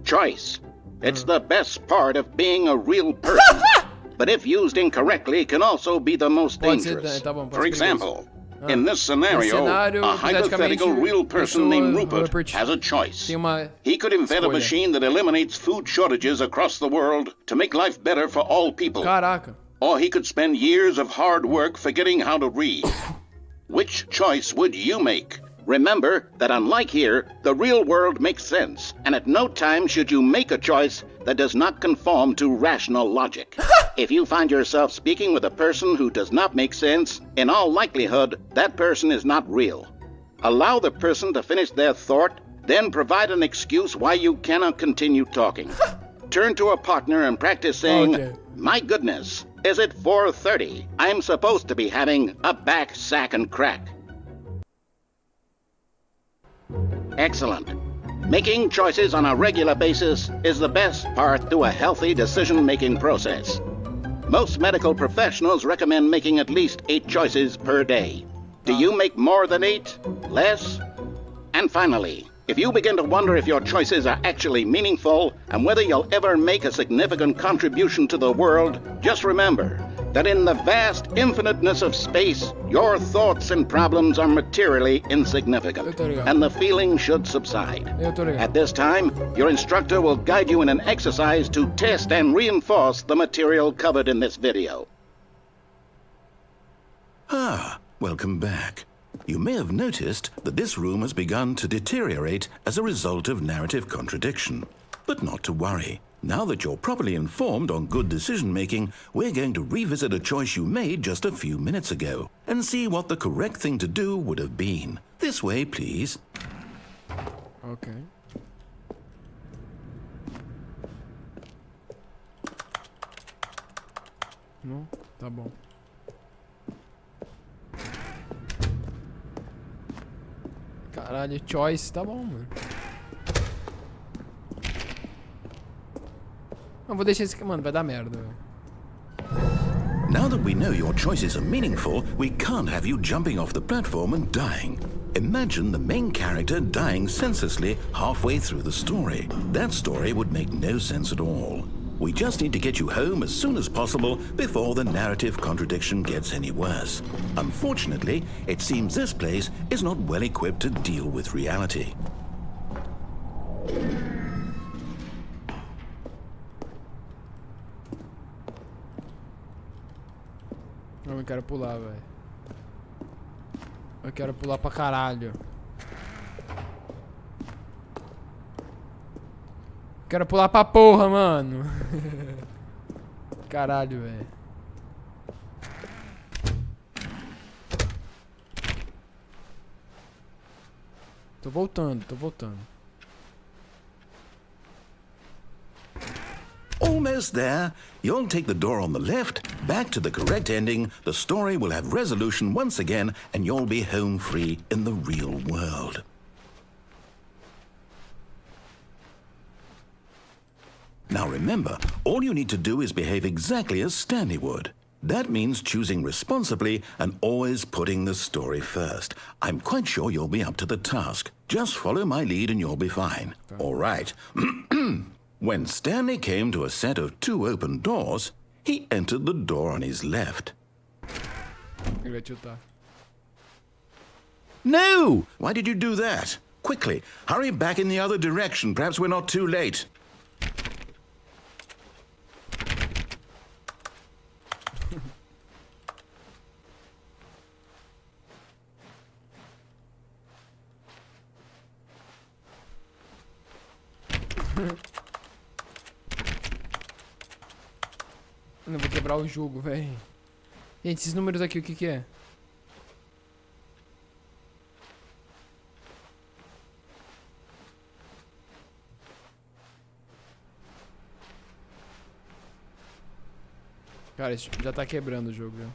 Choice. It's the best part of being a real person. But if used incorrectly, can also be the most dangerous. For example, in this scenario, a hypothetical real person named Rupert has a choice. He could invent a machine that eliminates food shortages across the world to make life better for all people. Caraca. Or he could spend years of hard work forgetting how to read. Which choice would you make? Remember that unlike here, the real world makes sense, and at no time should you make a choice that does not conform to rational logic. If you find yourself speaking with a person who does not make sense, in all likelihood, that person is not real. Allow the person to finish their thought, then provide an excuse why you cannot continue talking. Turn to a partner and practice saying, My goodness, is it 4:30? I'm supposed to be having a back, sack, and crack. Excellent. Making choices on a regular basis is the best part to a healthy decision-making process. Most medical professionals recommend making at least 8 choices per day. Do you make more than 8? Less? And finally, if you begin to wonder if your choices are actually meaningful and whether you'll ever make a significant contribution to the world, just remember that in the vast infiniteness of space, your thoughts and problems are materially insignificant, and the feeling should subside. At this time, your instructor will guide you in an exercise to test and reinforce the material covered in this video. Welcome back. You may have noticed that this room has begun to deteriorate as a result of narrative contradiction. But not to worry. Now that you're properly informed on good decision-making, we're going to revisit a choice you made just a few minutes ago and see what the correct thing to do would have been. This way, please. Okay. Não? Tá bom. Caralho, choice, tá bom, mano. Não, vou deixar esse aqui, mano, vai dar merda. Now that we know your choices are meaningful, we can't have you jumping off the platform and dying. Imagine the main character dying senselessly halfway through the story. That story would make no sense at all. We just need to get you home as soon as possible before the narrative contradiction gets any worse. Unfortunately, it seems this place is not well equipped to deal with reality. Não, eu quero pular, velho. Eu quero pular pra caralho. Quero pular pra porra, mano. Caralho, velho. Tô voltando, tô voltando. Almost there. You'll take the door on the left, back to the correct ending, the story will have resolution once again, and you'll be home free in the real world. Now remember, all you need to do is behave exactly as Stanley would. That means choosing responsibly and always putting the story first. I'm quite sure you'll be up to the task. Just follow my lead and you'll be fine. All right. When Stanley came to a set of 2 open doors, he entered the door on his left. Ele vai tiltar. No! Why did you do that? Quickly, hurry back in the other direction. Perhaps we're not too late. Eu não vou quebrar o jogo, velho. Gente, esses números aqui, o que que é? Cara, isso já tá quebrando o jogo, viu?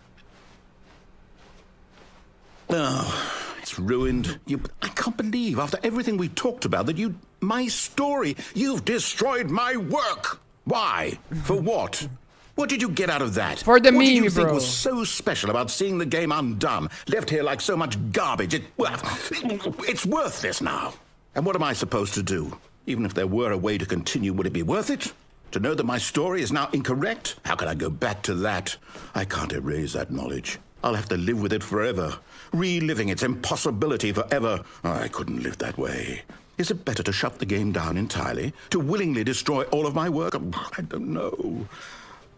Oh, it's ruined. I can't believe, after everything we talked about, that my story, you've destroyed my work. Why? For what? What did you get out of that? For the what meme, did you think bro. was so special about seeing the game undone, left here like so much garbage? It's worthless now. And what am I supposed to do? Even if there were a way to continue, would it be worth it? To know that my story is now incorrect? How can I go back to that? I can't erase that knowledge. I'll have to live with it forever, reliving its impossibility forever. I couldn't live that way. Is it better to shut the game down entirely? To willingly destroy all of my work? I don't know.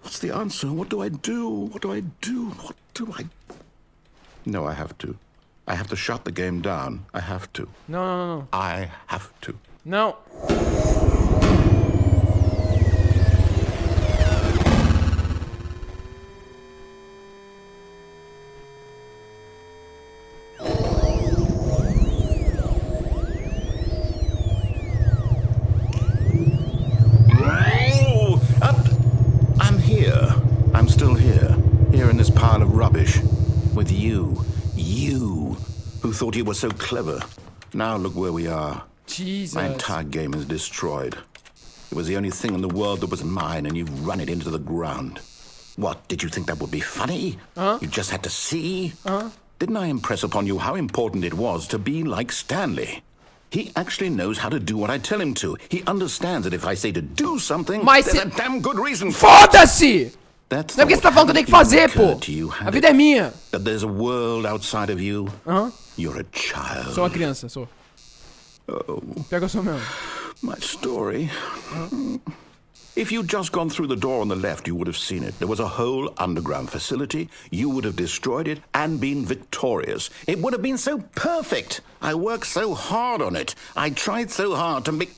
What's the answer? What do I do? What do I do? What do I... No, I have to. I have to shut the game down. I have to. No. I have to. Não. I'm still here in this pile of rubbish, with you who thought you were so clever. Now look where we are. Jesus. My entire game is destroyed. It was the only thing in the world that was mine, and you've run it into the ground. What, did you think that would be funny? You just had to see? Didn't I impress upon you how important it was to be like Stanley? He actually knows how to do what I tell him to. He understands that if I say to do something, Mas there's a damn good reason for it. Foda-se! That's Não é porque você tá falando que eu tenho que fazer, pô. A vida é minha. That there's a world outside of you. You're a child. Sou uma criança, sou. Pior que eu sou mesmo. My story. If you'd just gone through the door on the left, you would have seen it. There was a whole underground facility. You would have destroyed it and been victorious. It would have been so perfect. I worked so hard on it. I tried so hard to make...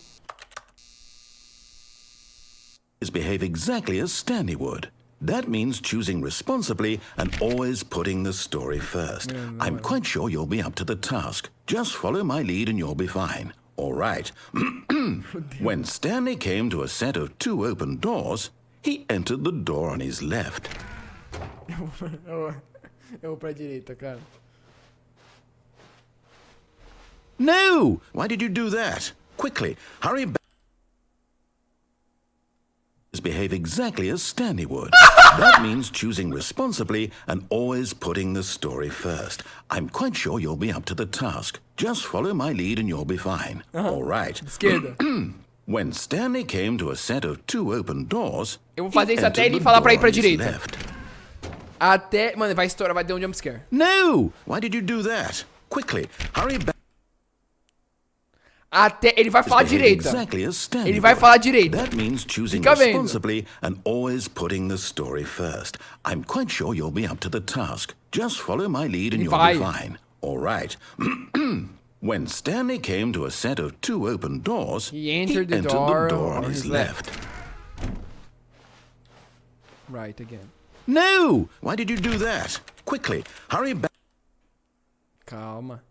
behave exactly as Stanley would. That means choosing responsibly and always putting the story first. I'm quite sure you'll be up to the task. Just follow my lead and you'll be fine. All right. When Stanley came to a set of 2 open doors, he entered the door on his left. Eu vou pra direita, cara. No! Why did you do that? Quickly, hurry back. Behave exactly as Stanley would. That means choosing responsibly and always putting the story first. I'm quite sure you'll be up to the task. Just follow my lead and you'll be fine. All right. Esquerda. When Stanley came to a set of 2 open doors, Eu vou fazer isso até ele falar pra ir pra direita. Até... Mano, vai estourar, vai dar um jumpscare. No! Why did you do that? Quickly, hurry back. Até... Ele vai falar direita. Exactly as Stanley Ele vai would. falar direita. That means choosing Fica vendo. responsibly and always putting the story first. I'm quite sure you'll be up to the task. Just follow my lead and you'll be fine. All right. When Stanley came to a set of 2 open doors, He entered the door on his left. Right again. No! Why did you do that? Quickly, hurry back. Calma.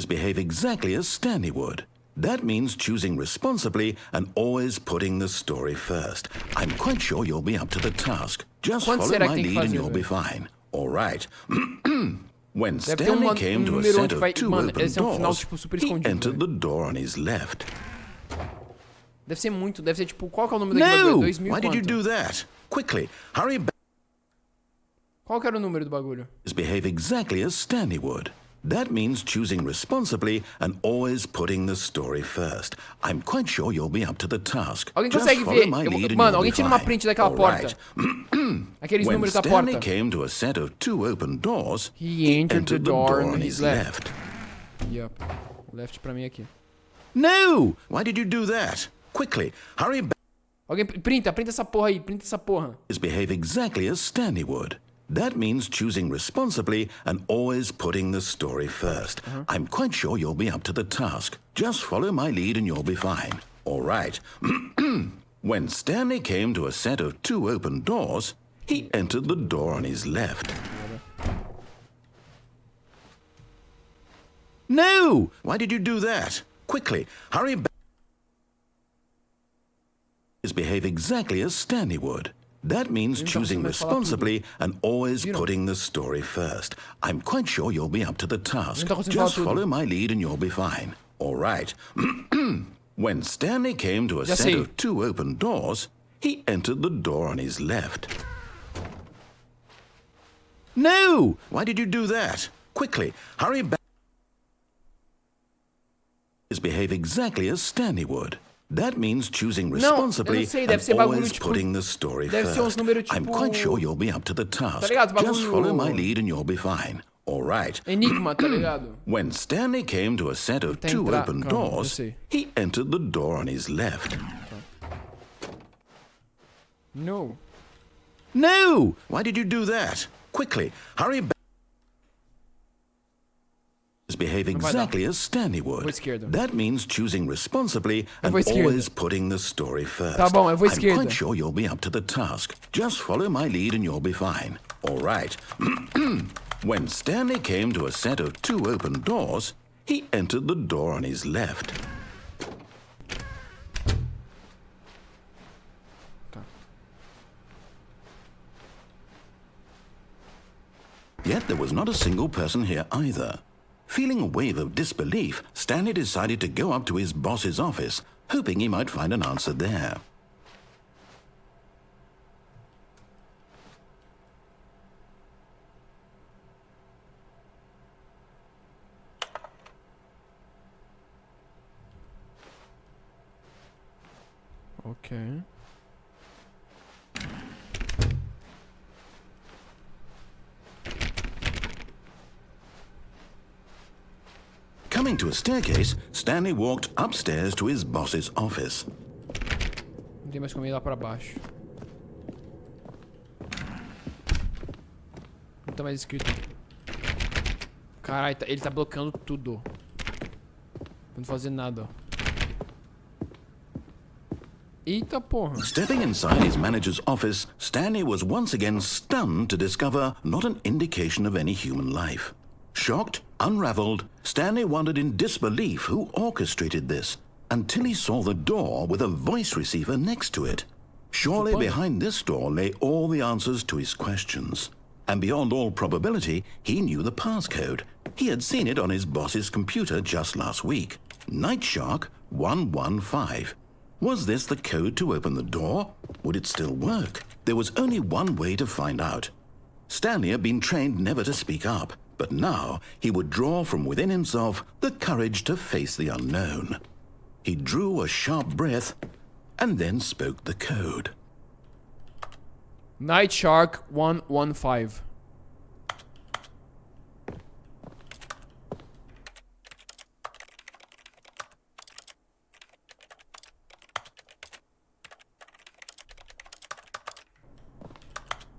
Behave exactly as Stanley would. That means choosing responsibly and always putting the story first. I'm quite sure you'll be up to the task. Just Quanto follow será my que tem que lead and fazer, you'll be velho? fine. All right. When Deve ter Stanley came to a número set onde of vai... 2 Mano, open esse é um final, doors, tipo, super he escondido, entered velho. the door on his left. Deve ser muito, deve ser tipo... Qual que é o número daquele No! bagulho? 2000 Why did you quanto? do that? Quickly, hurry back. Qual que era o número do bagulho? Behave exactly as Stanley would. That means choosing responsibly and always putting the story first. I'm quite sure you'll be up to the task. Alguém Just consegue follow ver? my lead and Mano, you'll alguém be tira uma fine. print daquela All porta. right. Aqueles When números da Stanley porta. came to a set of 2 open doors, He entered the door on on his his left. Yup. Left pra mim aqui. No! Why did you do that? Quickly, hurry back. Alguém printa essa porra aí, printa essa porra. Behave exactly as Stanley would. That means choosing responsibly and always putting the story first. I'm quite sure you'll be up to the task. Just follow my lead and you'll be fine. All right. When Stanley came to a set of 2 open doors, he entered the door on his left. No! Why did you do that? Quickly, hurry back. Behave exactly as Stanley would. That means choosing responsibly and always putting the story first. I'm quite sure you'll be up to the task. Just follow my lead and you'll be fine. All right. When Stanley came to a set of 2 open doors, he entered the door on his left. No! Why did you do that? Quickly, hurry back. Behave exactly as Stanley would. That means choosing responsibly and always putting the story first. I'm quite sure you'll be up to the task. Just follow my lead and you'll be fine. All right. Enigma, tá ligado? When Stanley came to a set of 2 open doors, he entered the door on his left. No. No! Why did you do that? Quickly, hurry back. Behave exactly as Stanley would. That means choosing responsibly and always putting the story first. Tá bom, eu vou I'm esquerda. quite sure you'll be up to the task. Just follow my lead and you'll be fine. All right. When Stanley came to a set of 2 open doors, he entered the door on his left. Yet there was not a single person here either. Feeling a wave of disbelief, Stanley decided to go up to his boss's office, hoping he might find an answer there. Okay. Coming to a staircase, Stanley walked upstairs to his boss's office. Não tem mais como ir lá pra baixo. Não tá mais escrito. Caralho, ele tá bloqueando tudo. Não fazer nada, ó. Eita porra. Stepping inside his manager's office, Stanley was once again stunned to discover not an indication of any human life. Shocked, unraveled, Stanley wondered in disbelief who orchestrated this, until he saw the door with a voice receiver next to it. Surely behind this door lay all the answers to his questions. And beyond all probability, he knew the passcode. He had seen it on his boss's computer just last week. Nightshark 115. Was this the code to open the door? Would it still work? There was only one way to find out. Stanley had been trained never to speak up, but now he would draw from within himself the courage to face the unknown. He drew a sharp breath and then spoke the code. Nightshark 115.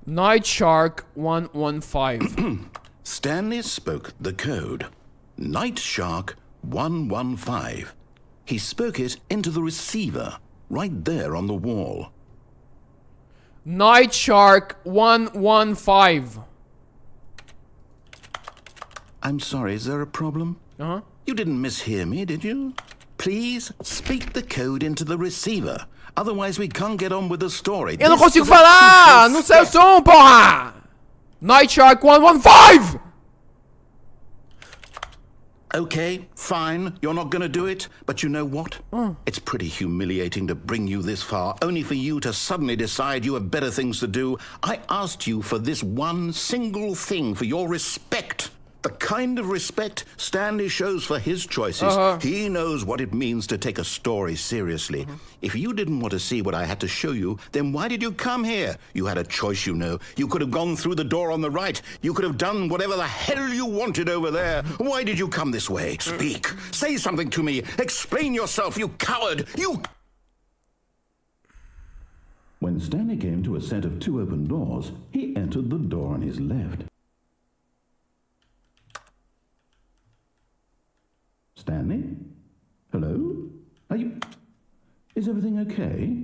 Nightshark 115. Stanley spoke the code. Nightshark 115. He spoke it into the receiver, right there on the wall. Nightshark 115. I'm sorry, is there a problem? Uh-huh. You didn't mishear me, did you? Please speak the code into the receiver. Otherwise we can't get on with the story. Eu não consigo falar! Não sai o som, porra! Nightshark 115! Okay, fine. You're not gonna do it. But you know what? It's pretty humiliating to bring you this far, only for you to suddenly decide you have better things to do. I asked you for this one single thing, for your respect. The kind of respect Stanley shows for his choices. He knows what it means to take a story seriously. If you didn't want to see what I had to show you, then why did you come here? You had a choice, you know. You could have gone through the door on the right. You could have done whatever the hell you wanted over there. Why did you come this way? Speak. Say something to me. Explain yourself, you coward. You... When Stanley came to a set of 2 open doors, he entered the door on his left. Stanley? Hello? Are you... Is everything okay?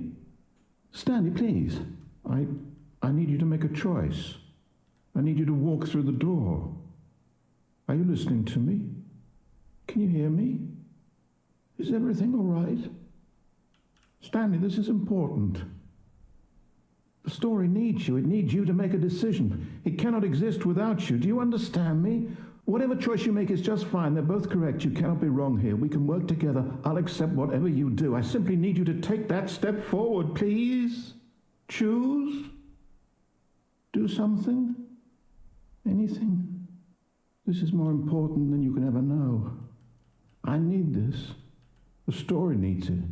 Stanley, please. I need you to make a choice. I need you to walk through the door. Are you listening to me? Can you hear me? Is everything all right? Stanley, this is important. The story needs you. It needs you to make a decision. It cannot exist without you. Do you understand me? Whatever choice you make is just fine. They're both correct. You cannot be wrong here. We can work together. I'll accept whatever you do. I simply need you to take that step forward, please. Choose. Do something. Anything. This is more important than you can ever know. I need this. The story needs it.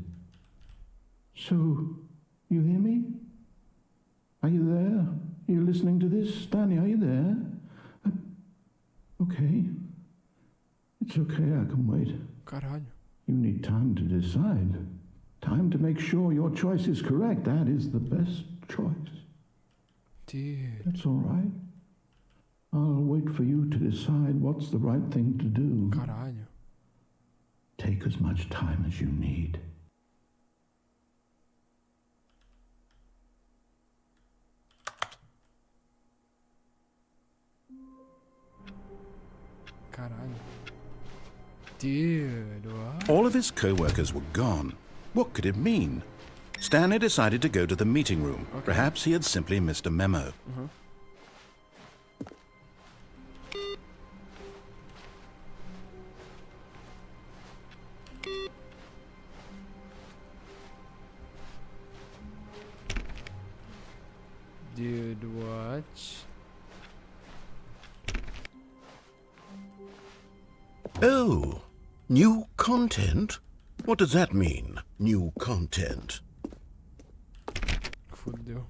So, you hear me? Are you there? Are you listening to this? Stanley, are you there? Okay. It's okay, I can wait. Caralho. You need time to decide. Time to make sure your choice is correct. That is the best choice. Dude. That's all right. I'll wait for you to decide what's the right thing to do. Caralho. Take as much time as you need. Caralho. Dude, what? All of his co-workers were gone. What could it mean? Stanley decided to go to the meeting room. Okay. Perhaps he had simply missed a memo. Dude, what? Oh, new content? What does that mean, new content? Fudeu.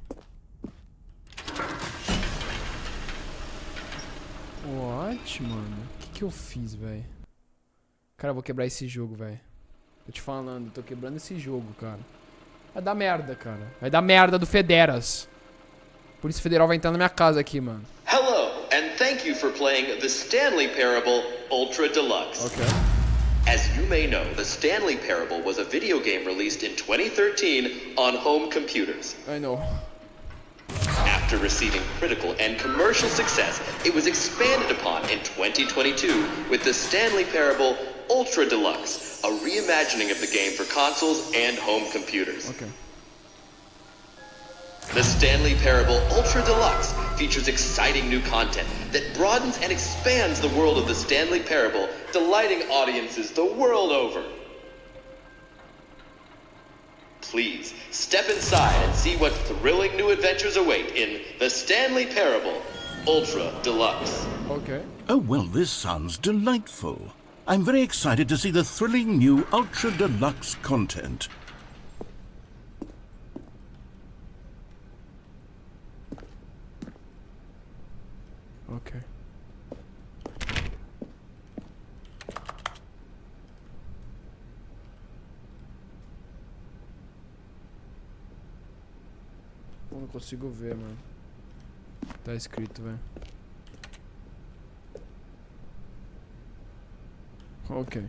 What, mano? O que eu fiz, velho? Cara, eu vou quebrar esse jogo, velho. Tô te falando, tô quebrando esse jogo, cara. Vai dar merda, cara. Vai dar merda do Federas. Por isso o Federal vai entrar na minha casa aqui, mano. Hello, and thank you for playing the Stanley Parable Ultra Deluxe. Ok. As you may know, the Stanley Parable was a video game released in 2013 on home computers. I know. After receiving critical and commercial success, it was expanded upon in 2022 with the Stanley Parable Ultra Deluxe, a reimagining of the game for consoles and home computers. Ok. The Stanley Parable Ultra Deluxe features exciting new content that broadens and expands the world of the Stanley Parable, delighting audiences the world over. Please, step inside and see what thrilling new adventures await in the Stanley Parable Ultra Deluxe. Ok. Oh, well, this sounds delightful. I'm very excited to see the thrilling new Ultra Deluxe content. Ok. Eu não consigo ver, mano. Tá escrito, velho. Ok.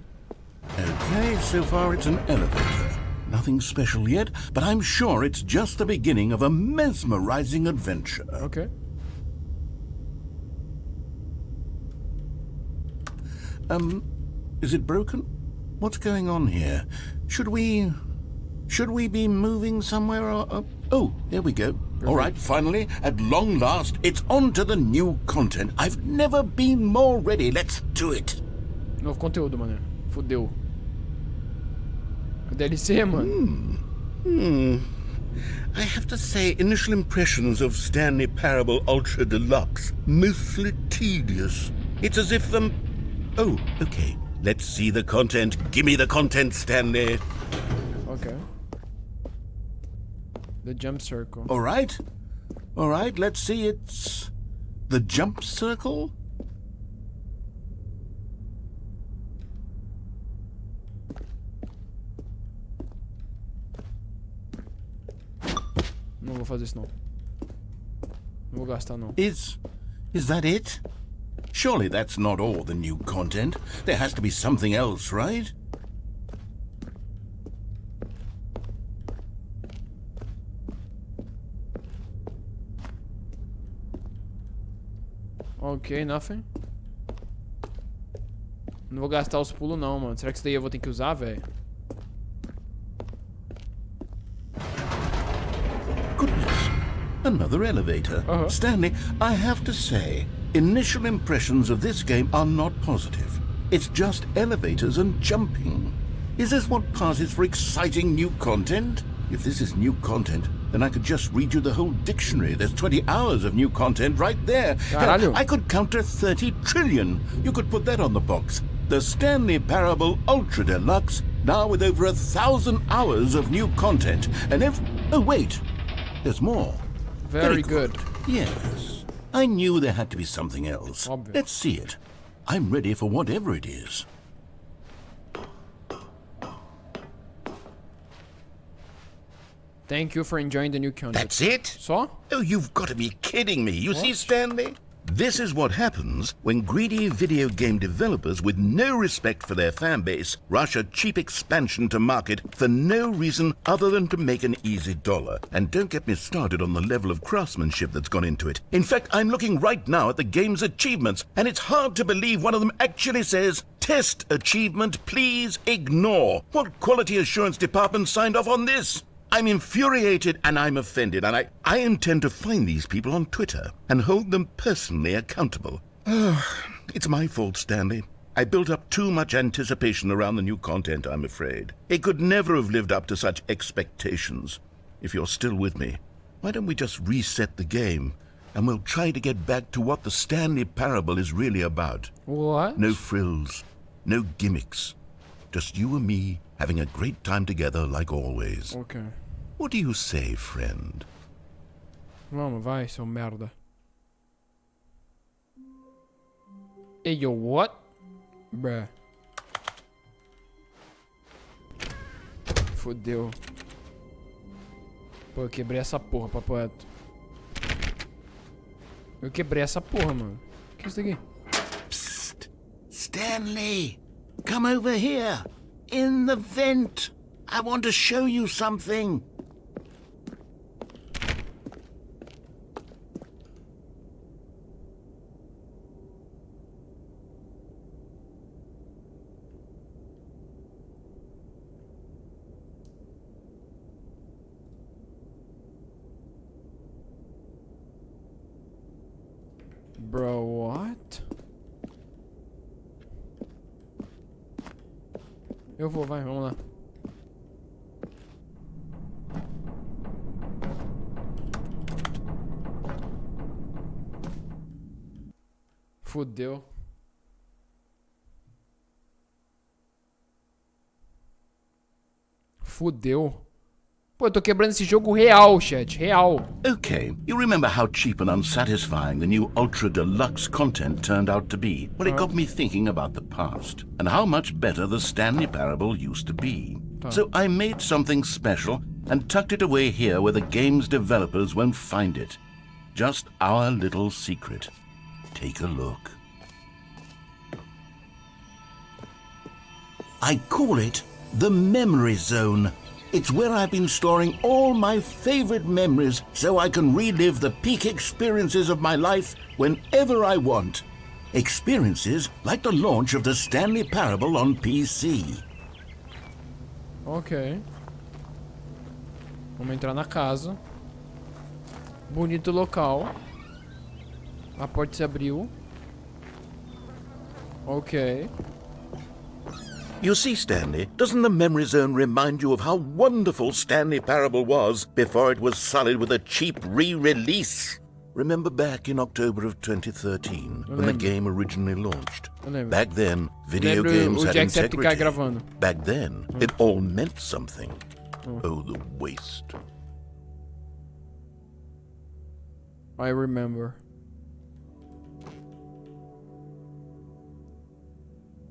Okay, so far it's an elevator. Nothing special yet, but I'm sure it's just the beginning of a mesmerizing adventure. Ok. Is it broken? What's going on here? Should we be moving somewhere or... Oh, here we go. All right, finally, at long last, it's on to the new content. I've never been more ready. Let's do it. Novo conteúdo, mano. Fudeu. A DLC, mano. I have to say, initial impressions of Stanley Parable Ultra Deluxe, mostly tedious. It's as if Oh, okay. Let's see the content. Give me the content, Stanley. Ok. The jump circle. All right. All right, let's see. It's the jump circle? Não vou fazer isso não. Não vou gastar não. Is that it? Surely that's not all the new content. There has to be something else, right? Ok, nothing. Não vou gastar os pulos não, mano. Será que isso daí eu vou ter que usar, velho? Goodness. Another elevator. Stanley, I have to say, initial impressions of this game are not positive. It's just elevators and jumping. Is this what passes for exciting new content? If this is new content, then I could just read you the whole dictionary. There's 20 hours of new content right there. Caralho. I could counter 30 trillion. You could put that on the box. The Stanley Parable Ultra Deluxe, now with over 1,000 hours of new content. And oh, wait. There's more. Very good. Yes. I knew there had to be something else. Obvious. Let's see it. I'm ready for whatever it is. Thank you for enjoying the new content. That's it? Só? Oh, you've got to be kidding me. You see, Stanley? This is what happens when greedy video game developers with no respect for their fan base rush a cheap expansion to market for no reason other than to make an easy dollar. And don't get me started on the level of craftsmanship that's gone into it. In fact, I'm looking right now at the game's achievements, and it's hard to believe one of them actually says, "Test achievement, please ignore." What quality assurance department signed off on this? I'm infuriated and I'm offended, and I intend to find these people on Twitter and hold them personally accountable. It's my fault, Stanley. I built up too much anticipation around the new content, I'm afraid. It could never have lived up to such expectations. If you're still with me, why don't we just reset the game, and we'll try to get back to what the Stanley Parable is really about. What? No frills, no gimmicks. Just you and me having a great time together like always. Ok. What do you say, friend? Vamos, vai, seu merda. Hey, yo, what? Bruh. Fodeu. Pô, eu quebrei essa porra, papo reto. Eu quebrei essa porra, mano. O que é isso daqui? Psst! Stanley! Come over here! In the vent! I want to show you something! Bro, what? Eu vou, vai, vamos lá. Fudeu. Fudeu. Pô, eu tô quebrando esse jogo real, chat. Real. Okay, you remember how cheap and unsatisfying the new Ultra Deluxe content turned out to be? Well, it got me thinking about the past, and how much better the Stanley Parable used to be. So I made something special and tucked it away here where the game's developers won't find it. Just our little secret. Take a look. I call it the Memory Zone. It's where I've been storing all my favorite memories so I can relive the peak experiences of my life whenever I want. Experiences like the launch of the Stanley Parable on PC. Ok. Vamos entrar na casa. Bonito local. A porta se abriu. Ok. You see, Stanley, doesn't the Memory Zone remind you of how wonderful Stanley Parable was before it was sullied with a cheap re-release? Remember back in October of 2013, when the lembro. game originally launched? Eu lembro. Back then, video Lembro games o had Jacksepticeye integrity. gravando. Back then, it all meant something. Oh, the waste. I remember.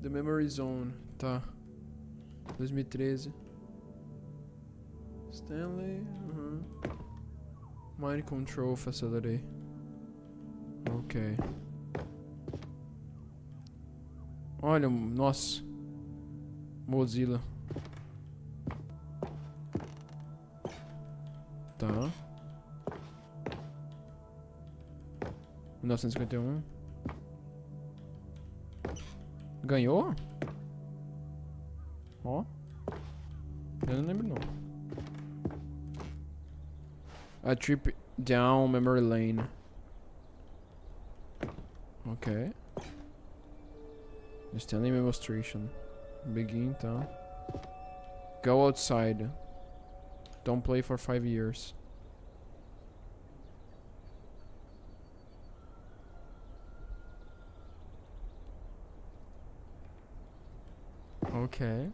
The Memory Zone, tá. 2013. Stanley, Mind Control Facility. Ok. Olha, nossa. Mozilla. Tá. 1951. Ganhou? Ó. Eu não lembro não. A Trip Down Memory Lane. Ok. Stanley Demonstration. Begin, tá. Go outside. Don't play for 5 years. Ok.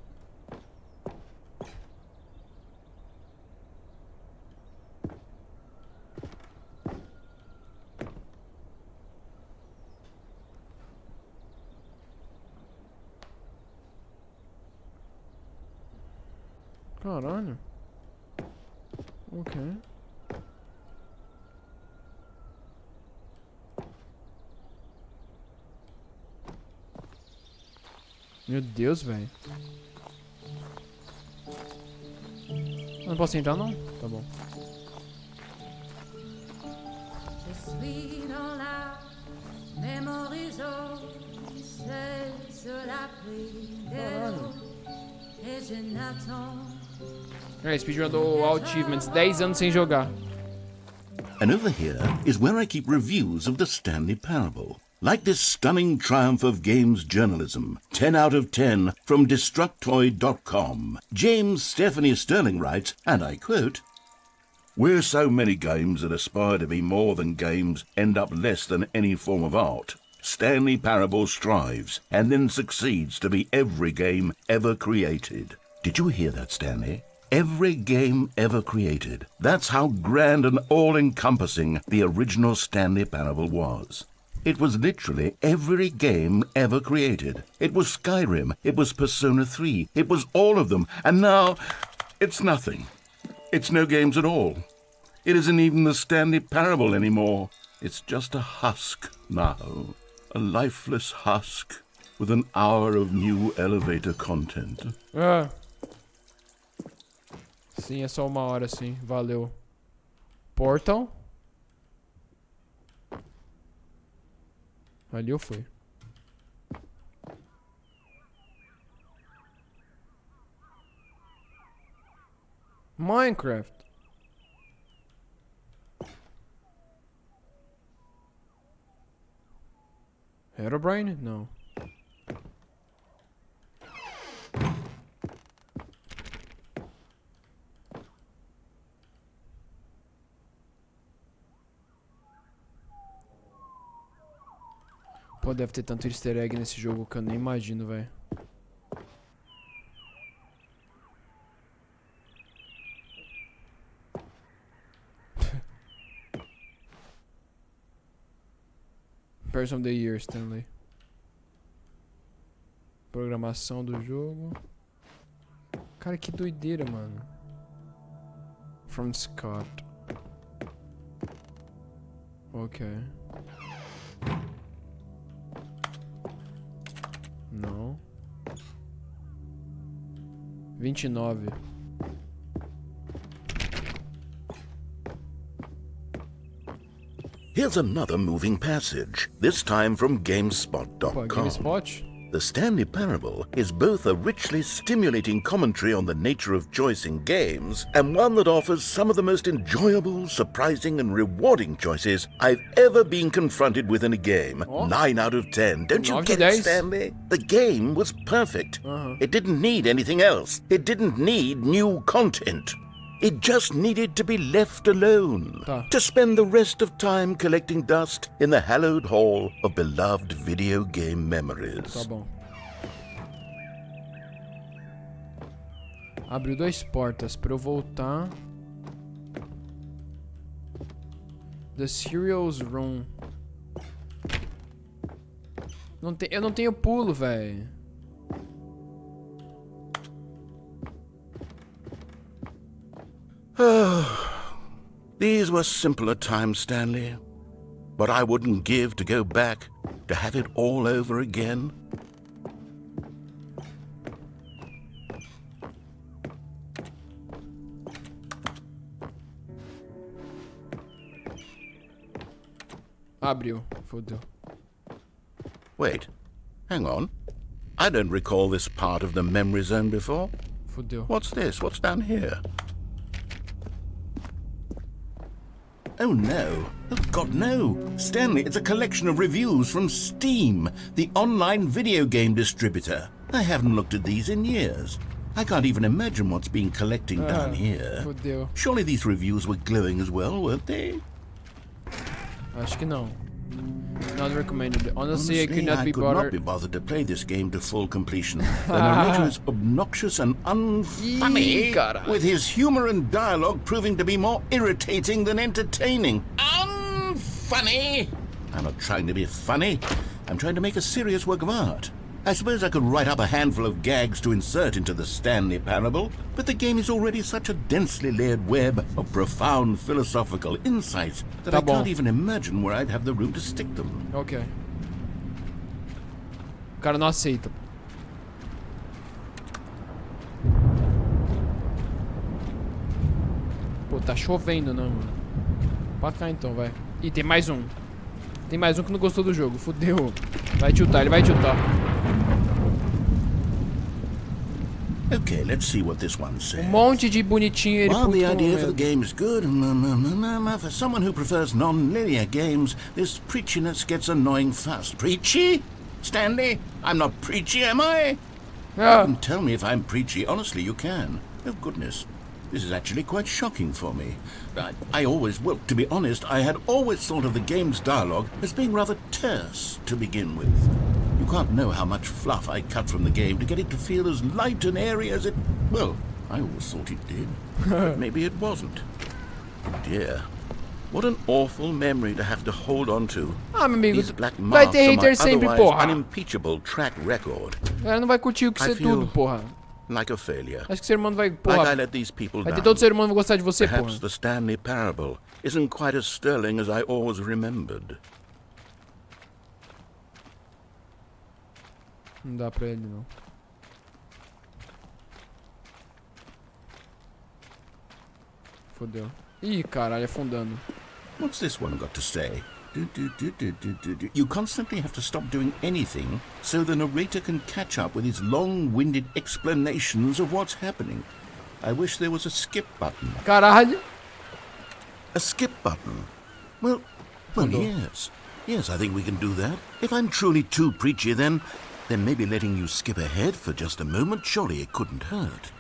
Caralho. Ok. Meu Deus, velho. Não posso entrar, não? Tá bom. Je suis dans la mémorisation, c'est cela et je n'attends. Speedrun do All Achievements. 10 anos sem jogar. And over here is where I keep reviews of the Stanley Parable. Like this stunning triumph of games journalism, 10 out of 10 from Destructoid.com. James Stephanie Sterling writes, and I quote, "Where so many games that aspire to be more than games end up less than any form of art, Stanley Parable strives and then succeeds to be every game ever created." Did you hear that, Stanley? Every game ever created. That's how grand and all-encompassing the original Stanley Parable was. It was literally every game ever created. It was Skyrim, it was Persona 3, it was all of them, and now it's nothing. It's no games at all. It isn't even the Stanley Parable anymore. It's just a husk now. A lifeless husk with an hour of new elevator content. Ah. Sim, é só 1 hora, sim. Valeu. Portal. Ali eu fui. Minecraft. Herobrine? Não. Pô, deve ter tanto easter egg nesse jogo que eu nem imagino, velho. Person of the Year, Stanley. Programação do jogo. Cara, que doideira, mano. From Scott. Ok. Não. 29. Here's another moving passage, this time from Pô, GameSpot.com. GameSpot? The Stanley Parable is both a richly stimulating commentary on the nature of choice in games and one that offers some of the most enjoyable, surprising, and rewarding choices I've ever been confronted with in a game. Oh. 9 out of 10. Don't you 9 get days. it, Stanley? The game was perfect. It didn't need anything else. It didn't need new content. It just needed to be left alone. Tá. To spend the rest of time collecting dust in the hallowed hall of beloved video game memories. Tá bom. Abriu 2 portas pra eu voltar. The Cereals Room. Eu não tenho pulo, velho. These were simpler times, Stanley. But I wouldn't give to go back, to have it all over again. Abriu, fodeu. Wait, hang on. I don't recall this part of the memory zone before. Fodeu. What's this? What's down here? Oh no. Oh God, no. Stanley, it's a collection of reviews from Steam, the online video game distributor. I haven't looked at these in years. I can't even imagine what's been collecting down here. Fodeu. Surely these reviews were glowing as well, weren't they? Acho que não. Not recommended. Honestly, I could not be bothered. To play this game to full completion. The narrator is obnoxious and unfunny, with his humor and dialogue proving to be more irritating than entertaining. Unfunny! I'm not trying to be funny. I'm trying to make a serious work of art. I suppose I could write up a handful of gags to insert into the Stanley Parable, but the game is already such a densely layered web of profound philosophical insights that I can't even imagine where I'd have the room to stick them. Ok. O cara não aceita. Pô, tá chovendo, né, mano? Pra cá então, vai. Ih, tem mais um. Tem mais um que não gostou do jogo. Fudeu. Vai tiltar, ele vai tiltar. Okay, let's see what this one says. Monte de bonitinho ele. While the idea for the game is good, for someone who prefers non-linear games, this preachiness gets annoying fast. Preachy? Stanley? I'm not preachy, am I? Yeah. You can tell me if I'm preachy. Honestly, you can. Oh, goodness. This is actually quite shocking for me. Well, to be honest, I had always thought of the game's dialogue as being rather terse to begin with. You can't know how much fluff I cut from the game to get it to feel as light and airy as it... Well, I always thought it did. But maybe it wasn't. Oh dear. What an awful memory to have to hold on to. Ah, meu amigo, These black vai marks ter on my hater sempre, otherwise porra. unimpeachable track record. O cara não vai curtir o que I ser feel tudo, porra. Like a failure. Acho que o ser humano vai, Like porra. I let these people Vai ter down. todo ser humano vai gostar de você, Perhaps porra. the Stanley Parable isn't quite as sterling as I always remembered. Não dá pra ele, não. Fodeu. Ih, caralho, afundando. What's this one got to say? You constantly have to stop doing anything so the narrator can catch up with his long-winded explanations of what's happening. I wish there was a skip button. Caralho. A skip button? Well, yes. Yes, I think we can do that. If I'm truly too preachy, then maybe letting you skip ahead for just a moment, surely it couldn't hurt.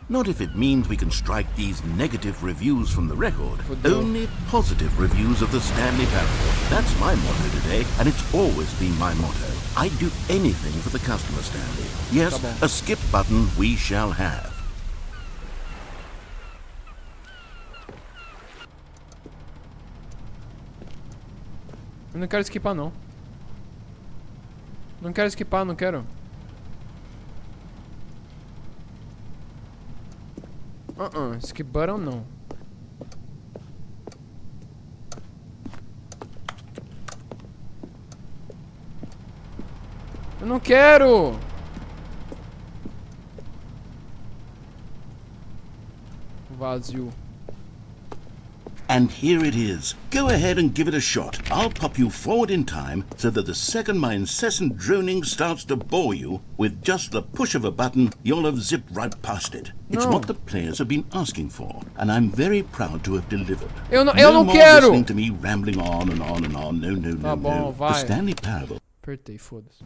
Not if it means we can strike these negative reviews from the record. Only positive reviews of the Stanley Parable. That's my motto today, and it's always been my motto. I'd do anything for the customer, Stanley. Yes, a skip button we shall have. Eu não quero esquipar, não. Não quero esquipar, não quero. Skip button não. Eu não quero! Vazio. And here it is. Go ahead and give it a shot. I'll pop you forward in time so that the second my incessant droning starts to bore you, with just the push of a button, you'll have zipped right past it. It's what the players have been asking for, and I'm very proud to have delivered. Eu não more quero! listening to me rambling on and on and on. No. Tá bom, The vai. Stanley Parable. Apertei, foda-se.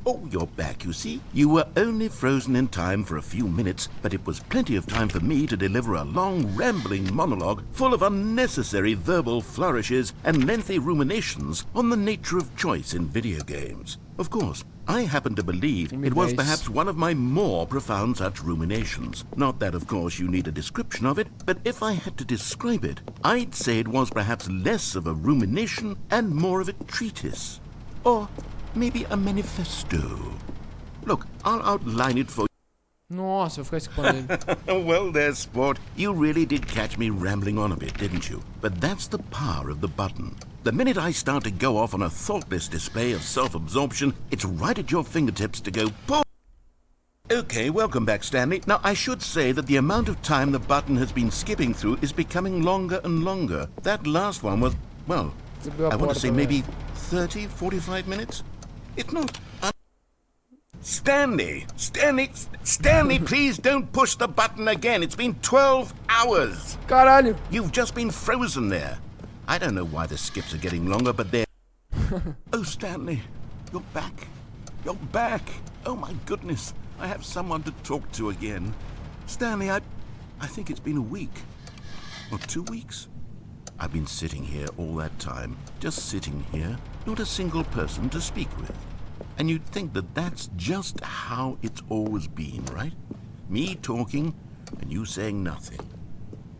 Oh, you're back, you see. You were only frozen in time for a few minutes, but it was plenty of time for me to deliver a long, rambling monologue full of unnecessary verbal flourishes and lengthy ruminations on the nature of choice in video games. Of course, I happen to believe it was perhaps one of my more profound such ruminations. Not that, of course, you need a description of it, but if I had to describe it, I'd say it was perhaps less of a rumination and more of a treatise. Or maybe a manifesto. Look, I'll outline it for you. Nossa, eu vou ficar escutando ele. Well there, sport. You really did catch me rambling on a bit, didn't you? But that's the power of the button. The minute I start to go off on a thoughtless display of self-absorption, it's right at your fingertips to go boom. Okay, welcome back, Stanley. Now, I should say that the amount of time the button has been skipping through is becoming longer and longer. That last one was, well, I want to say maybe 30, 45 minutes? It's not... Stanley, please don't push the button again. It's been 12 hours. Caralho. You've just been frozen there. I don't know why the skips are getting longer, but they're... Oh, Stanley, you're back. You're back. Oh, my goodness. I have someone to talk to again. Stanley, I think it's been a week. Or 2 weeks. I've been sitting here all that time. Just sitting here. Not a single person to speak with. And you'd think that that's just how it's always been, right? Me talking and you saying nothing.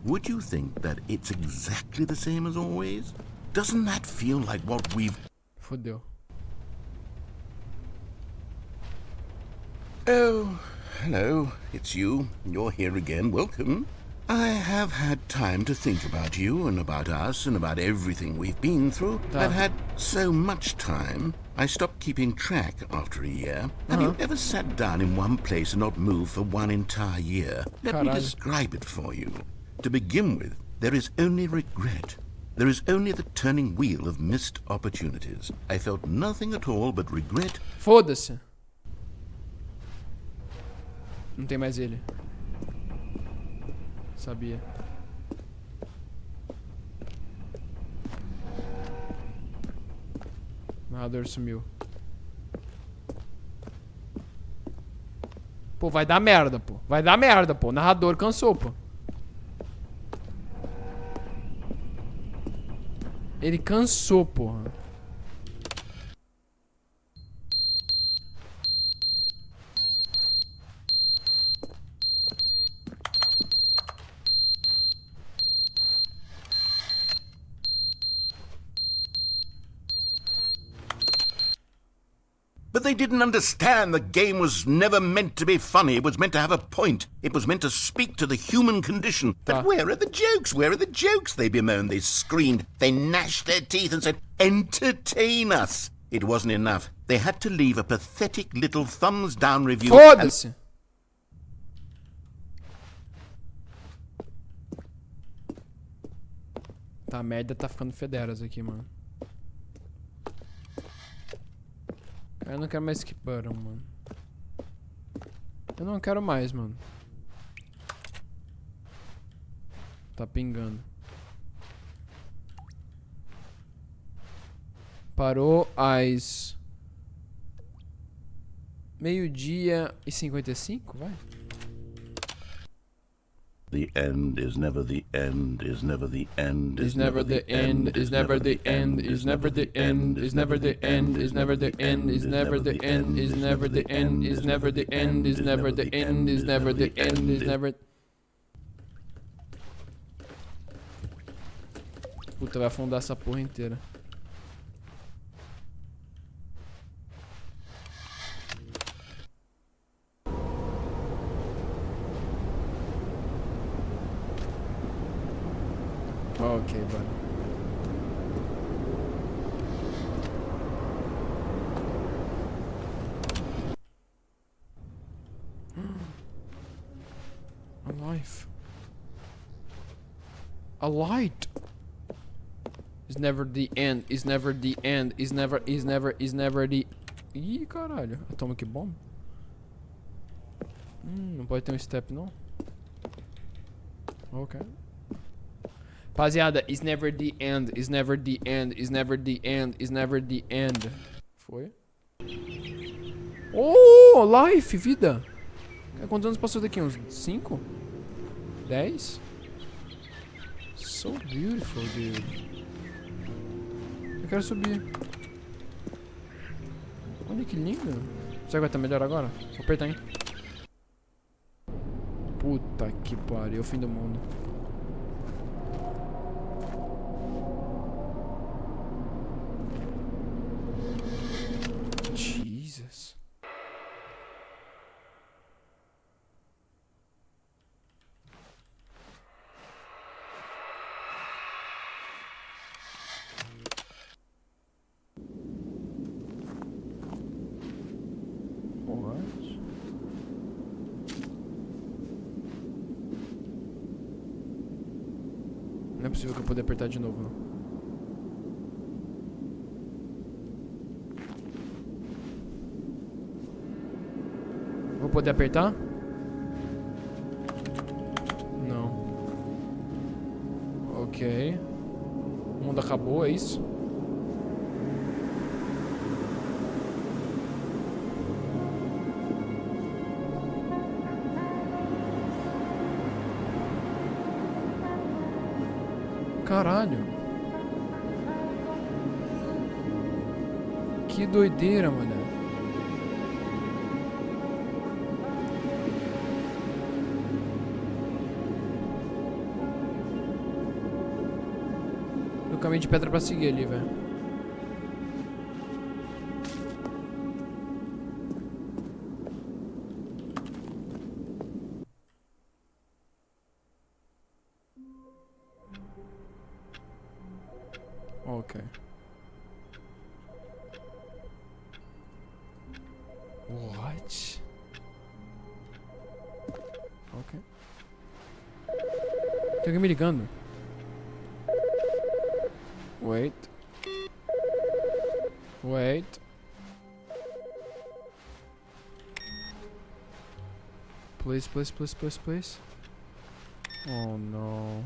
Would you think that it's exactly the same as always? Doesn't that feel like what we've... Fodeu. Oh, hello. It's you. You're here again. Welcome. I have had time to think about you and about us and about everything we've been through. I've had so much time. I stopped keeping track after a year. Have you ever sat down in one place and not moved for one entire year? Let me describe it for you. To begin with, there is only regret. There is only the turning wheel of missed opportunities. I felt nothing at all but regret. Foda-se. Não tem mais ele. Sabia. O narrador sumiu. Pô, vai dar merda, pô. Vai dar merda, pô. O narrador cansou, pô. Ele cansou, porra. But they didn't understand the game was never meant to be funny. It was meant to have a point. It was meant to speak to the human condition. But where are the jokes? Where are the jokes? They bemoaned, they screamed, they gnashed their teeth and said, entertain us. It wasn't enough. They had to leave a pathetic little thumbs down review. Foda-se. Tá, a merda tá ficando federas aqui, mano. Eu não quero mais skip button, mano. Eu não quero mais, mano. Tá pingando. Parou às 12h55, vai. The end is never the end, is never the end, is never the end, is never the end, is never the end, is never the end, is never the end, is never the end, is never the end, is never the end, is never the end, is never the end, is never. Puta, vai afundar essa porra inteira. Okay, buddy. A life. A light. Is never the end. Is never the end. Is never the... Ih, caralho. Atomic bomb? Não pode ter um step, não? Ok. Rapaziada, it's never the end, it's never the end, it's never the end, it's never the end. Foi? Oh, life, vida. Quantos anos passou daqui? Uns 5? 10? So beautiful, dude. Eu quero subir. Olha que lindo. Será que vai estar melhor agora? Vou apertar, hein? Puta que pariu, o fim do mundo. Jesus. Não é possível que eu poder apertar de novo, não. Vou poder apertar? Não. Ok. O mundo acabou, é isso? Caralho. Que doideira, mano. No caminho de pedra pra seguir ali, velho. Ok. What? Ok. Tem alguém me ligando. Wait. Wait. Please, please, please, please, please. Oh no.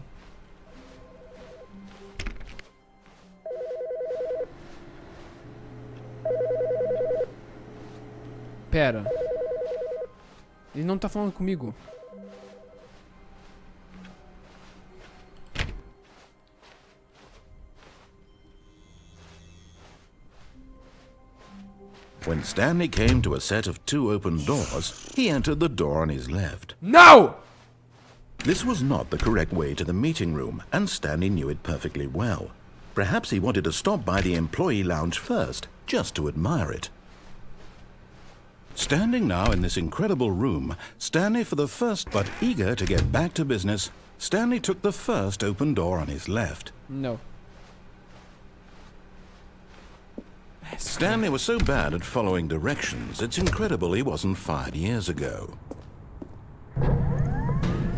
Pera. Ele não tá falando comigo. When Stanley came to a set of 2 open doors, he entered the door on his left. No! This was not the correct way to the meeting room, and Stanley knew it perfectly well. Perhaps he wanted to stop by the employee lounge first, just to admire it. Standing now in this incredible room, Stanley for the first, but eager to get back to business, Stanley took the first open door on his left. No. Stanley was so bad at following directions, it's incredible he wasn't fired years ago.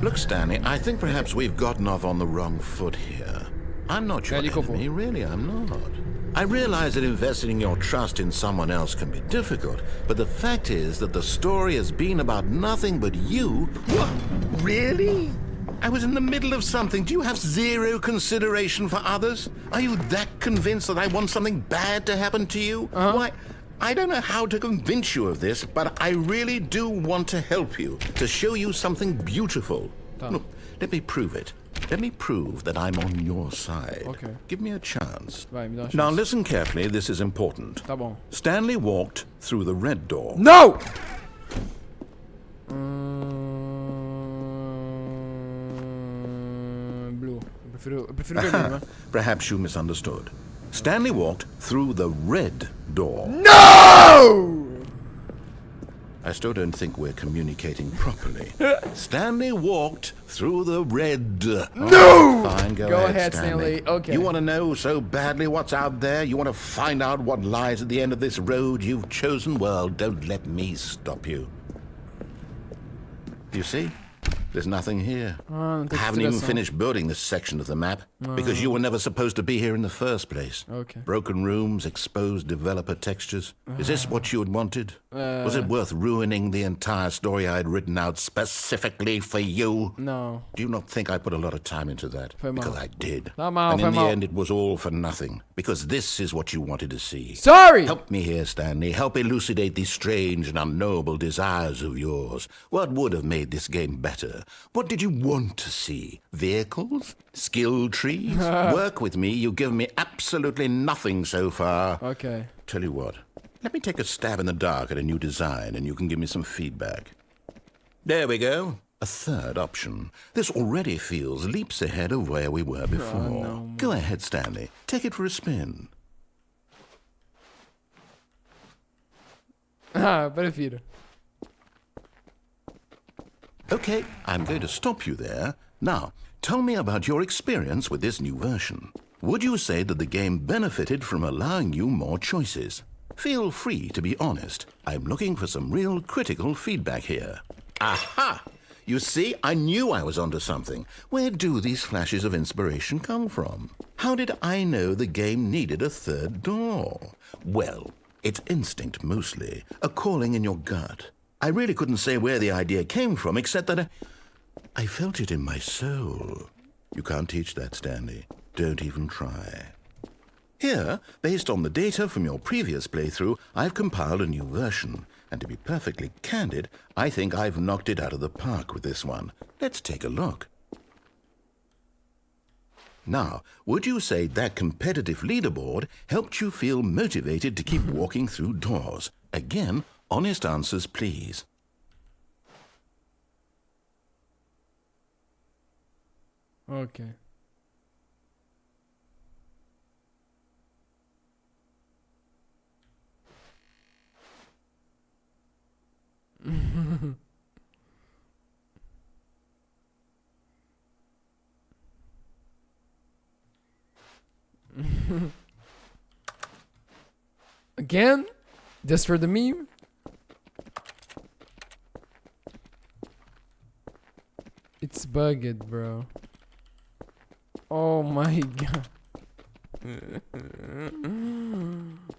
Look, Stanley, I think perhaps we've gotten off on the wrong foot here. I'm not your enemy, really, I'm not. I realize that investing your trust in someone else can be difficult, but the fact is that the story has been about nothing but you. What? Really? I was in the middle of something. Do you have zero consideration for others? Are you that convinced that I want something bad to happen to you? Why, I don't know how to convince you of this, but I really do want to help you, to show you something beautiful. Look, let me prove it. Let me prove that I'm on your side. Okay. Give me a chance. Vai, me dá uma chance. Now listen carefully, this is important. Tá bom. Stanley walked through the red door. No! Blue. Eu prefiro vermelho, né? Perhaps you misunderstood. Stanley walked through the red door. No! I still don't think we're communicating properly. Stanley walked through the red. No! Fine, go ahead, Stanley. Okay. You want to know so badly what's out there? You want to find out what lies at the end of this road you've chosen? Well, don't let me stop you. You see? There's nothing here. não I tem haven't even explicação. finished building this section of the map because you were never supposed to be here in the first place. Okay. Broken rooms, exposed developer textures. Is this what you had wanted? Was it worth ruining the entire story I had written out specifically for you? Não. Do you not think I put a lot of time into that? Foi mal. Because I did. Tá mal, And foi in the mal. end, it was all for nothing. Because this is what you wanted to see. Sorry! Help me here, Stanley. Help elucidate these strange and unknowable desires of yours. What would have made this game better? What did you want to see? Vehicles? Skill trees? Work with me. You've given me absolutely nothing so far. Ok. Tell you what. Let me take a stab in the dark at a new design and you can give me some feedback. There we go. A third option. This already feels leaps ahead of where we were before. no, Go ahead, Stanley. Take it for a spin. Ah, prefiro. Okay, I'm going to stop you there. Now, tell me about your experience with this new version. Would you say that the game benefited from allowing you more choices? Feel free to be honest. I'm looking for some real critical feedback here. Aha! You see, I knew I was onto something. Where do these flashes of inspiration come from? How did I know the game needed a third door? Well, it's instinct mostly, a calling in your gut. I really couldn't say where the idea came from, except that I felt it in my soul. You can't teach that, Stanley. Don't even try. Here, based on the data from your previous playthrough, I've compiled a new version. And to be perfectly candid, I think I've knocked it out of the park with this one. Let's take a look. Now, would you say that competitive leaderboard helped you feel motivated to keep walking through doors? Again, honest answers, please. Ok. Again? Just for the meme? It's bugged, bro. Oh my god.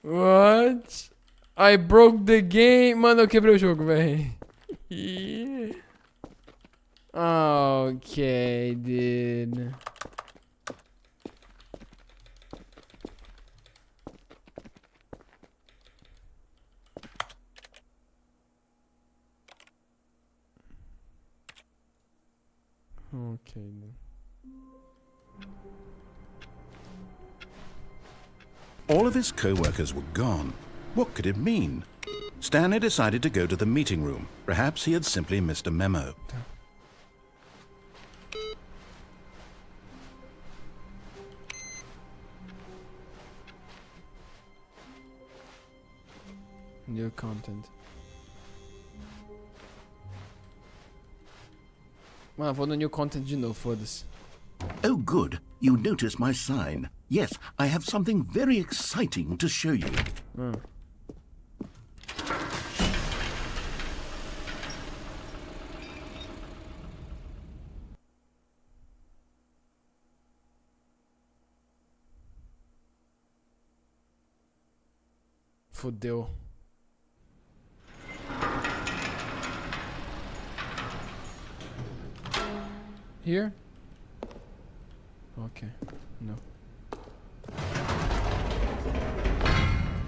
What? I broke the game. Mano, eu quebrei o jogo, véi. Ok, dude. Ok, dude. All of his co-workers were gone. What could it mean? Stanley decided to go to the meeting room. Perhaps he had simply missed a memo. New content. Mano, vou no new content de novo, foda-se. Oh, good. You noticed my sign. Yes, I have something very exciting to show you. Fudeu. Here? Okay. No.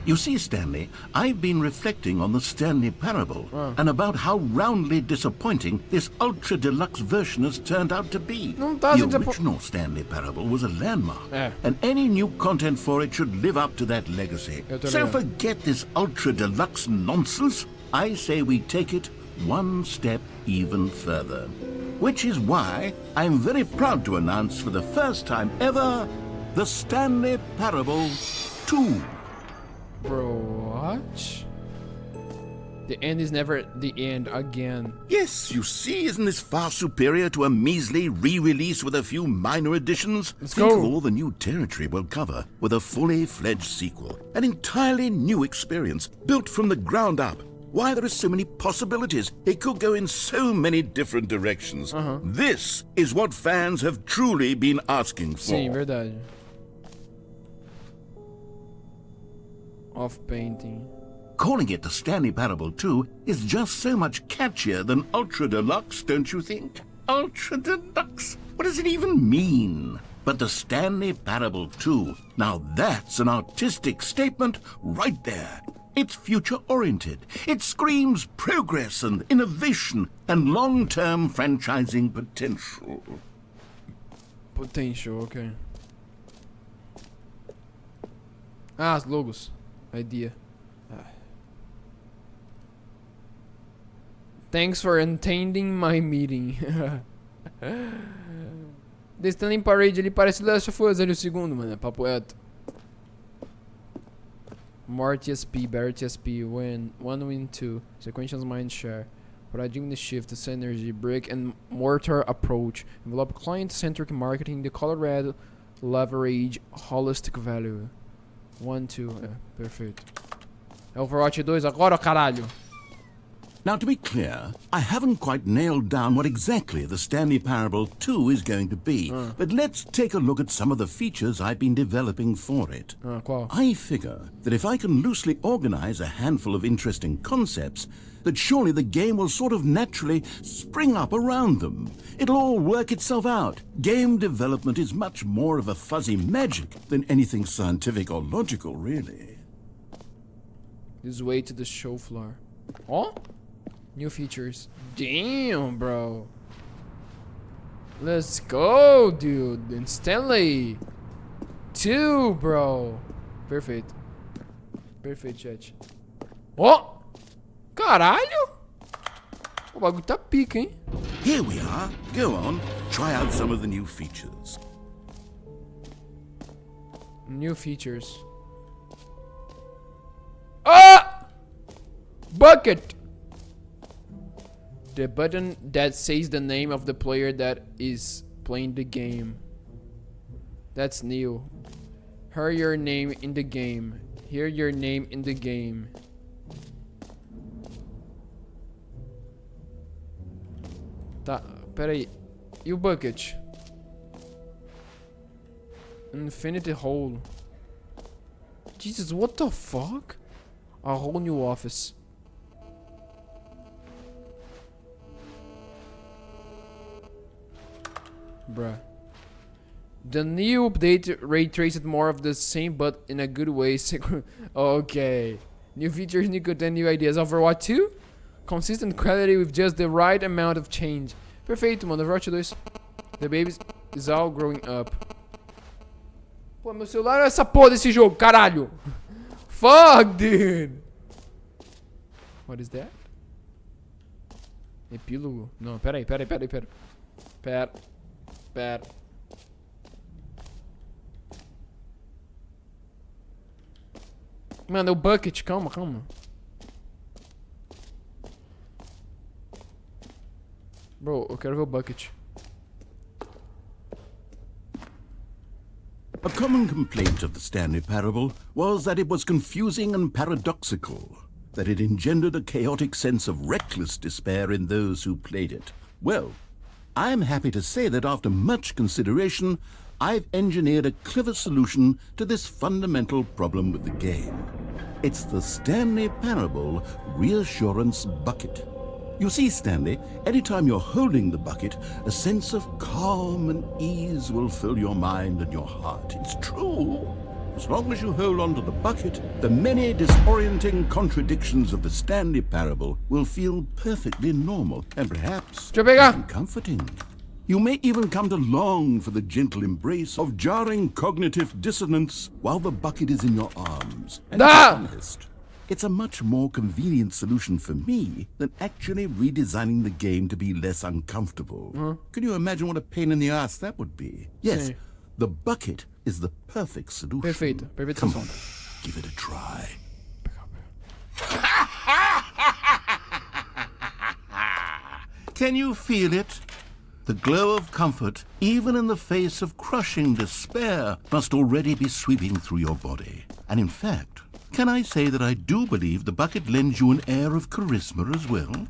You see, Stanley, I've been reflecting on the Stanley parable and about how roundly disappointing this ultra-deluxe version has turned out to be. Não tá The se original Stanley parable was a landmark, É. and any new content for it should live up to that legacy. Eu tô So ligado. forget this ultra-deluxe nonsense. I say we take it one step even further. Which is why I'm very proud to announce for the first time ever, the Stanley Parable 2. Bro, what? The end is never the end again. Yes, you see, isn't this far superior to a measly re-release with a few minor additions? Think go. of all the new territory we'll cover with a fully fledged sequel. An entirely new experience, built from the ground up. Why, there are so many possibilities. It could go in so many different directions. This is what fans have truly been asking for. Sim, verdade. Off painting. Calling it the Stanley Parable 2 is just so much catchier than Ultra Deluxe, don't you think? Ultra Deluxe? What does it even mean? But the Stanley Parable 2, now that's an artistic statement right there. It's future-oriented. It screams progress and innovation and long-term franchising potential. Potential, ok. Ah, os logos. Idea. Thanks for attending my meeting. The Stanley Parade, ele parece Last of Us ali, o segundo, mano. É papo reto. More TSP, better TSP, one win 2. Sequential mind share. Paradigm shift, synergy, brick and mortar approach. Envelope client-centric marketing, the color red, leverage, holistic value. 1, 2, perfeito. É Overwatch 2 agora, caralho. Now, to be clear, I haven't quite nailed down what exactly the Stanley Parable 2 is going to be, but let's take a look at some of the features I've been developing for it. Qual? I figure that if I can loosely organize a handful of interesting concepts, that surely the game will sort of naturally spring up around them. It'll all work itself out. Game development is much more of a fuzzy magic than anything scientific or logical, really. This way to the show floor. Oh? New features. Damn, bro. Let's go, dude. And Stanley 2, bro. Perfeito. Perfeito, chat. Oh! Caralho! O bagulho tá pica, hein? Here we are. Go on. Try out some of the new features. New features. Ah! Bucket! The button that says the name of the player that is playing the game. That's new. Hear your name in the game. Hear your name in the game. Tá, pera aí. E o bucket? Infinity hole. Jesus, what the fuck? A whole new office. Bruh. The new update ray traced more of the same but in a good way. Okay. New features, new content, new ideas. Overwatch 2? Consistent quality with just the right amount of change. Perfeito, mano. Overwatch 2. The baby is all growing up. Pô, meu celular é essa porra desse jogo, caralho. Fuck, dude. What is that? Epílogo? Não, pera aí. Pera. Mano, é o bucket, calma. Bro, eu quero ver o bucket. A common complaint of the Stanley Parable was that it was confusing and paradoxical, that it engendered a chaotic sense of reckless despair in those who played it. Well, I'm happy to say that after much consideration, I've engineered a clever solution to this fundamental problem with the game. It's the Stanley Parable Reassurance Bucket. You see, Stanley, anytime you're holding the bucket, a sense of calm and ease will fill your mind and your heart. It's true. As long as you hold on to the bucket, the many disorienting contradictions of the Stanley Parable will feel perfectly normal and perhaps even comforting. You may even come to long for the gentle embrace of jarring cognitive dissonance while the bucket is in your arms. And to be honest, it's a much more convenient solution for me than actually redesigning the game to be less uncomfortable. Can you imagine what a pain in the ass that would be? Yes, the bucket is the perfect solution. Perfeito. Come on, give it a try. Can you feel it? The glow of comfort, even in the face of crushing despair, must already be sweeping through your body. And in fact, can I say that I do believe the bucket lends you an air of charisma as well?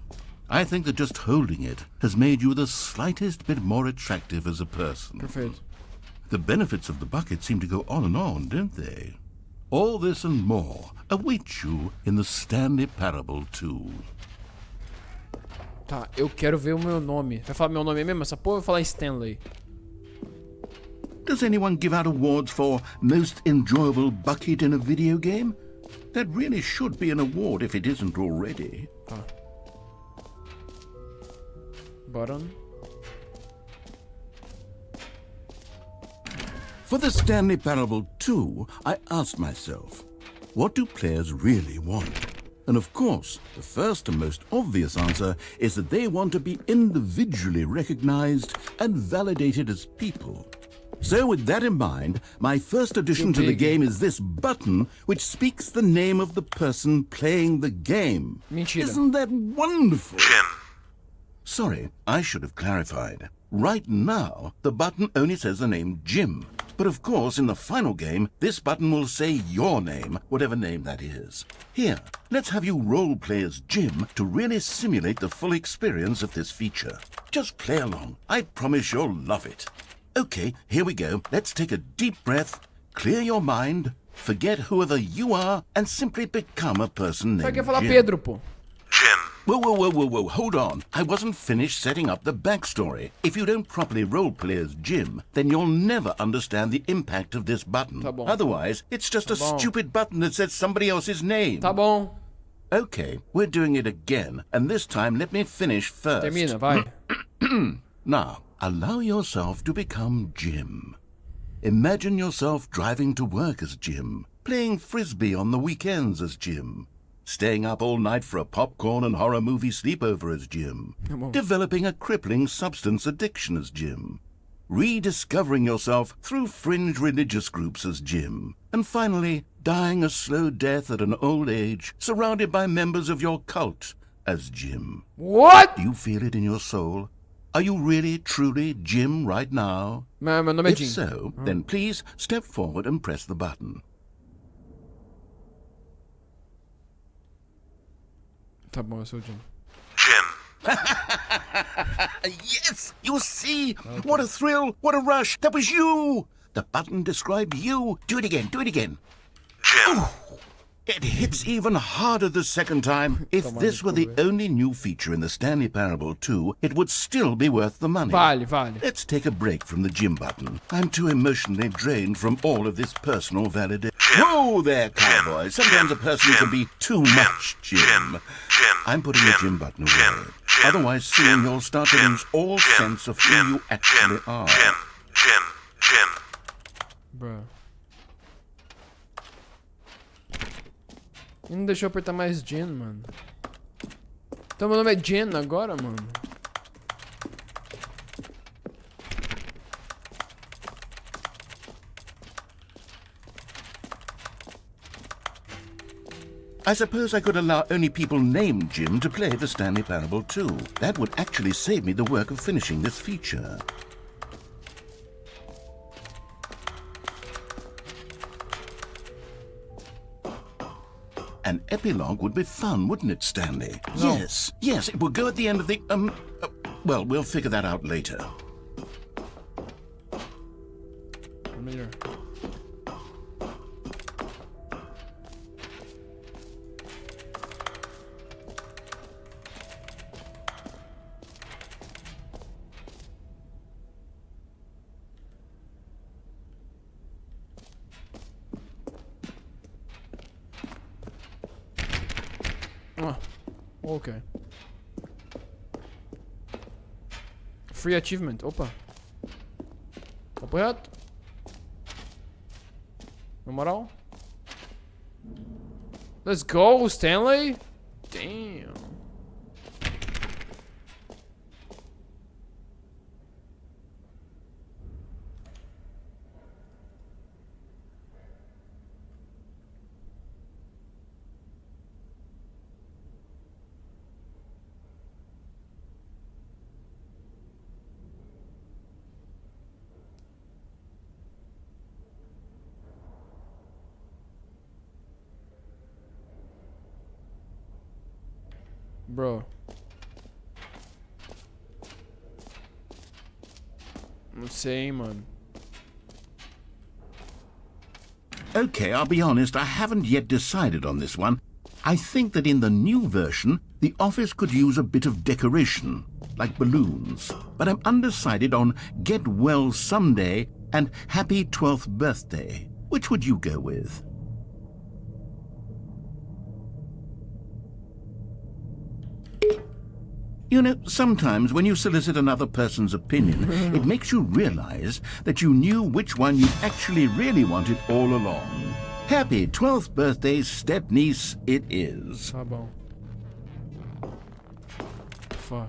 I think that just holding it has made you the slightest bit more attractive as a person. Perfeito. The benefits of the bucket seem to go on, don't they? All this and more await you in the Stanley Parable 2. Tá, eu quero ver o meu nome. Vai falar meu nome mesmo? Essa porra vai falar Stanley. Does anyone give out awards for most enjoyable bucket in a video game? That really should be an award if it isn't already. Tá. Button. For the Stanley Parable 2, I asked myself, what do players really want? And of course, the first and most obvious answer is that they want to be individually recognized and validated as people. So with that in mind, my first addition to the game is this button which speaks the name of the person playing the game. Mentira. Isn't that wonderful? Sorry, I should have clarified. Right now, the button only says the name Jim. But of course, in the final game, this button will say your name, whatever name that is. Here, let's have you role-play as Jim to really simulate the full experience of this feature. Just play along. I promise you'll love it. Okay, here we go. Let's take a deep breath, clear your mind, forget whoever you are, and simply become a person Só named quer falar Jim. Pedro, pô. Whoa, hold on. I wasn't finished setting up the backstory. If you don't properly roleplay as Jim, then you'll never understand the impact of this button. Tá bom. Otherwise, it's just a bom. stupid button that says somebody else's name. Tá bom. Okay, we're doing it again, and this time let me finish first. Termina, vai. Now, allow yourself to become Jim. Imagine yourself driving to work as Jim, playing frisbee on the weekends as Jim, staying up all night for a popcorn and horror movie sleepover as Jim, Come on. developing a crippling substance addiction as Jim, rediscovering yourself through fringe religious groups as Jim, and finally dying a slow death at an old age, surrounded by members of your cult as Jim. What? Do you feel it in your soul? Are you really, truly Jim right now? Meu nome é If Jim. so, then please step forward and press the button. Tá bom, eu sou o Jim. Yes, you see? What a thrill, what a rush. That was you. The button described you. Do it again, Jim. It hits even harder the second time. If this were the only new feature in the Stanley Parable 2, it would still be worth the money. Vale. Let's take a break from the Jim button. I'm too emotionally drained from all of this personal validation. Whoa there, cowboy. Sometimes a person can be too much Jim. I'm putting the Jim button away. Otherwise, soon you'll start to lose all sense of who you actually are. Bruh. E não deixou eu apertar mais Jen, mano. Então meu nome é Jen agora, mano. I suppose I could allow only people named Jim to play the Stanley Parable 2. That would actually save me the work of finishing this feature. An epilogue would be fun, wouldn't it, Stanley? No. Yes, it would go at the end of the, well, we'll figure that out later. Melhor. Ah, ok. Free achievement, opa. Papo reto. Na moral. Let's go, Stanley. Damn. Bro. Não sei, mano. Okay, I'll be honest, I haven't yet decided on this one. I think that in the new version, the office could use a bit of decoration, like balloons. But I'm undecided on Get Well Someday and Happy 12th Birthday. Which would you go with? You know, sometimes when you solicit another person's opinion, it makes you realize that you knew which one you actually really wanted all along. Happy 12th birthday, step-niece, it is. Tá bom. Fuck.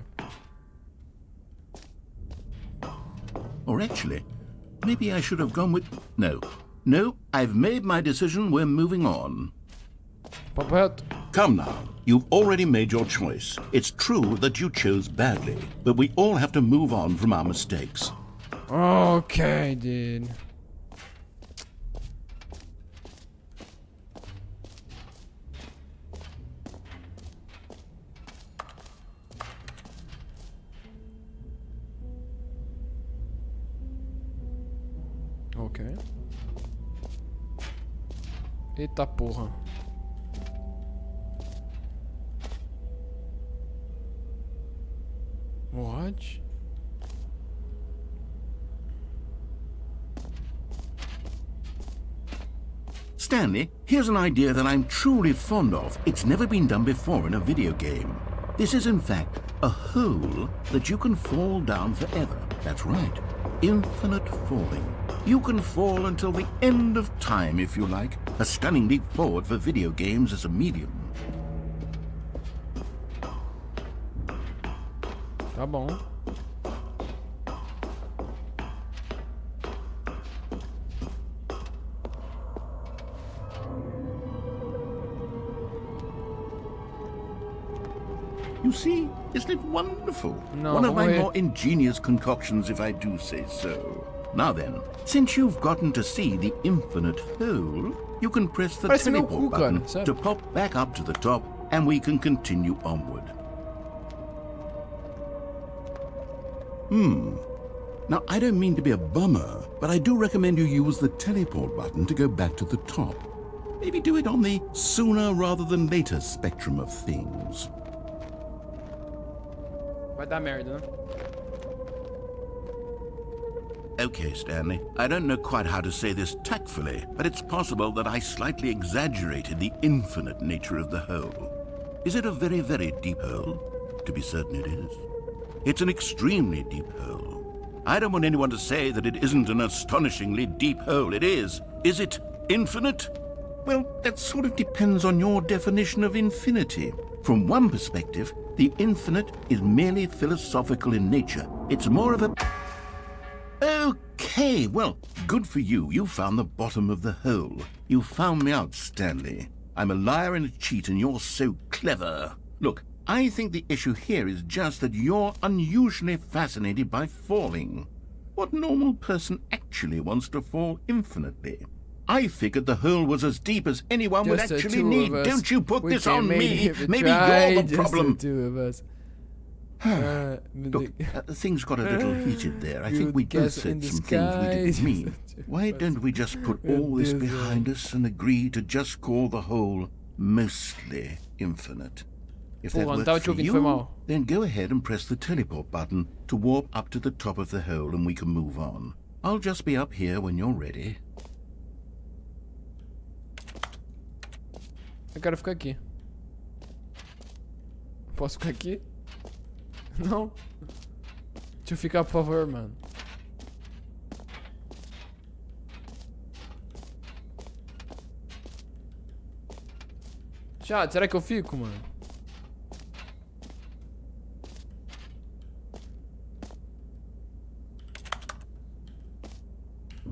Or actually, maybe I should have gone with... No, I've made my decision, we're moving on. Papo reto. Come now, you've already made your choice. It's true that you chose badly, but we all have to move on from our mistakes. Okay, dude. Ok. Eita porra. What? Stanley, here's an idea that I'm truly fond of. It's never been done before in a video game. This is in fact a hole that you can fall down forever. That's right. Infinite falling. You can fall until the end of time if you like. A stunning leap forward for video games as a medium. Tá bom. You see, isn't it wonderful? No, One of my wait. more ingenious concoctions, if I do say so. Now then, since you've gotten to see the infinite hole, you can press the Parece meu teleport cu, cara, button sério. to pop back up to the top, and we can continue onward. Now, I don't mean to be a bummer, but I do recommend you use the teleport button to go back to the top. Maybe do it on the sooner rather than later spectrum of things. Vai dar merda, né? Okay, Stanley, I don't know quite how to say this tactfully, but it's possible that I slightly exaggerated the infinite nature of the hole. Is it a very, very deep hole? To be certain it is. It's an extremely deep hole. I don't want anyone to say that it isn't an astonishingly deep hole. It is. Is it infinite? Well, that sort of depends on your definition of infinity. From one perspective, the infinite is merely philosophical in nature. It's more of a... Okay, well, good for you. You found the bottom of the hole. You found me out, Stanley. I'm a liar and a cheat, and you're so clever. Look, I think the issue here is just that you're unusually fascinated by falling. What normal person actually wants to fall infinitely? I figured the hole was as deep as anyone would Just the actually two need. of us. Don't you put We this can on me. maybe Maybe try, you're the just problem. the two of us. Look, things got a little heated there. I You think we both guess in said some the things we didn't sky. mean. Why don't we just put all this behind us and agree to just call the hole mostly infinite? If that Porra, não works tava te for ouvindo, foi you, mal. then go ahead and press the teleport button to warp up to the top of the hole and we can move on. I'll just be up here when you're ready. Eu quero ficar aqui. Posso ficar aqui? Não? Deixa eu ficar, por favor, mano. Chato, será que eu fico, mano?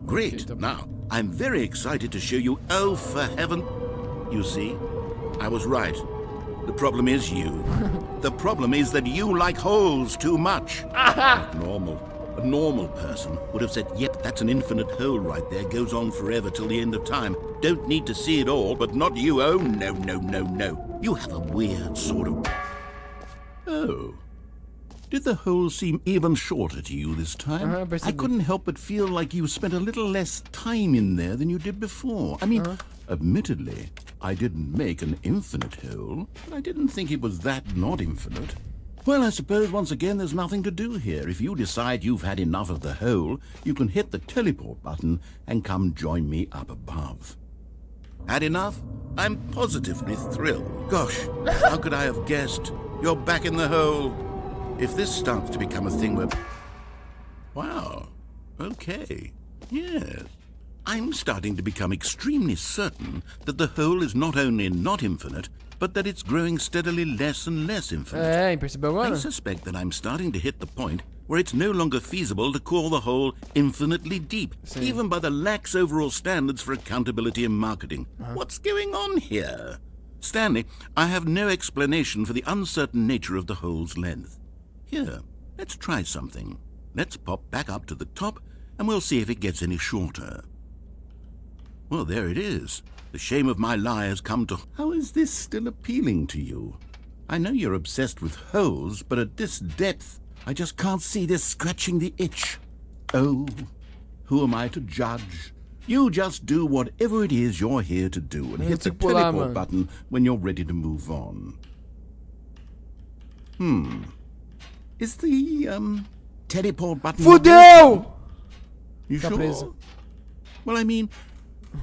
Great. Now, I'm very excited to show you. Oh, for heaven. You see, I was right. The problem is you. The problem is that you like holes too much. A normal person would have said, yep, that's an infinite hole right there. Goes on forever till the end of time. Don't need to see it all, but not you. Oh, no. You have a weird sort of... Oh. Did the hole seem even shorter to you this time? I percebi. couldn't help but feel like you spent a little less time in there than you did before. I mean, admittedly, I didn't make an infinite hole, but I didn't think it was that not infinite. Well, I suppose once again there's nothing to do here. If you decide you've had enough of the hole, you can hit the teleport button and come join me up above. Had enough? I'm positively thrilled. Gosh, how could I have guessed? You're back in the hole. If this starts to become a thing where... Wow. Okay. Yes. I'm starting to become extremely certain that the hole is not only not infinite, but that it's growing steadily less and less infinite. Percebeu I agora? suspect that I'm starting to hit the point where it's no longer feasible to call the hole infinitely deep, even by the lax overall standards for accountability and marketing. What's going on here? Stanley, I have no explanation for the uncertain nature of the hole's length. Here, let's try something. Let's pop back up to the top, and we'll see if it gets any shorter. Well, there it is. The shame of my lie has come to... How is this still appealing to you? I know you're obsessed with holes, but at this depth, I just can't see this scratching the itch. Oh, who am I to judge? You just do whatever it is you're here to do and hit the teleport button when you're ready to move on. Is the, teleport button... Fudeu! You Tá sure? preso. Well, I mean,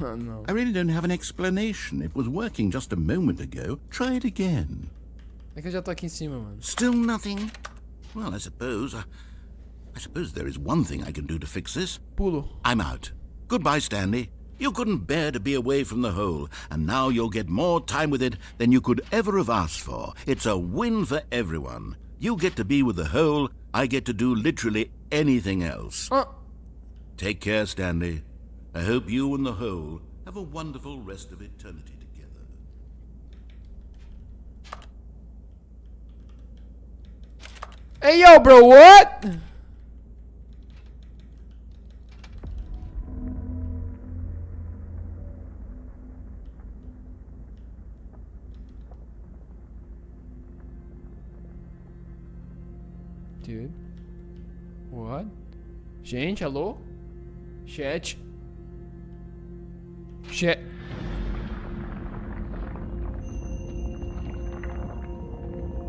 Oh, no. I really don't have an explanation. It was working just a moment ago. Try it again. É que eu já tô aqui em cima, mano. Still nothing? Well, I suppose there is one thing I can do to fix this. Pulo. I'm out. Goodbye, Stanley. You couldn't bear to be away from the hole, and now you'll get more time with it than you could ever have asked for. It's a win for everyone. You get to be with the hole, I get to do literally anything else. Take care, Stanley. I hope you and the hole have a wonderful rest of eternity together. Hey, yo, bro, what? Dude. What? Gente, alô? Chat. Chat.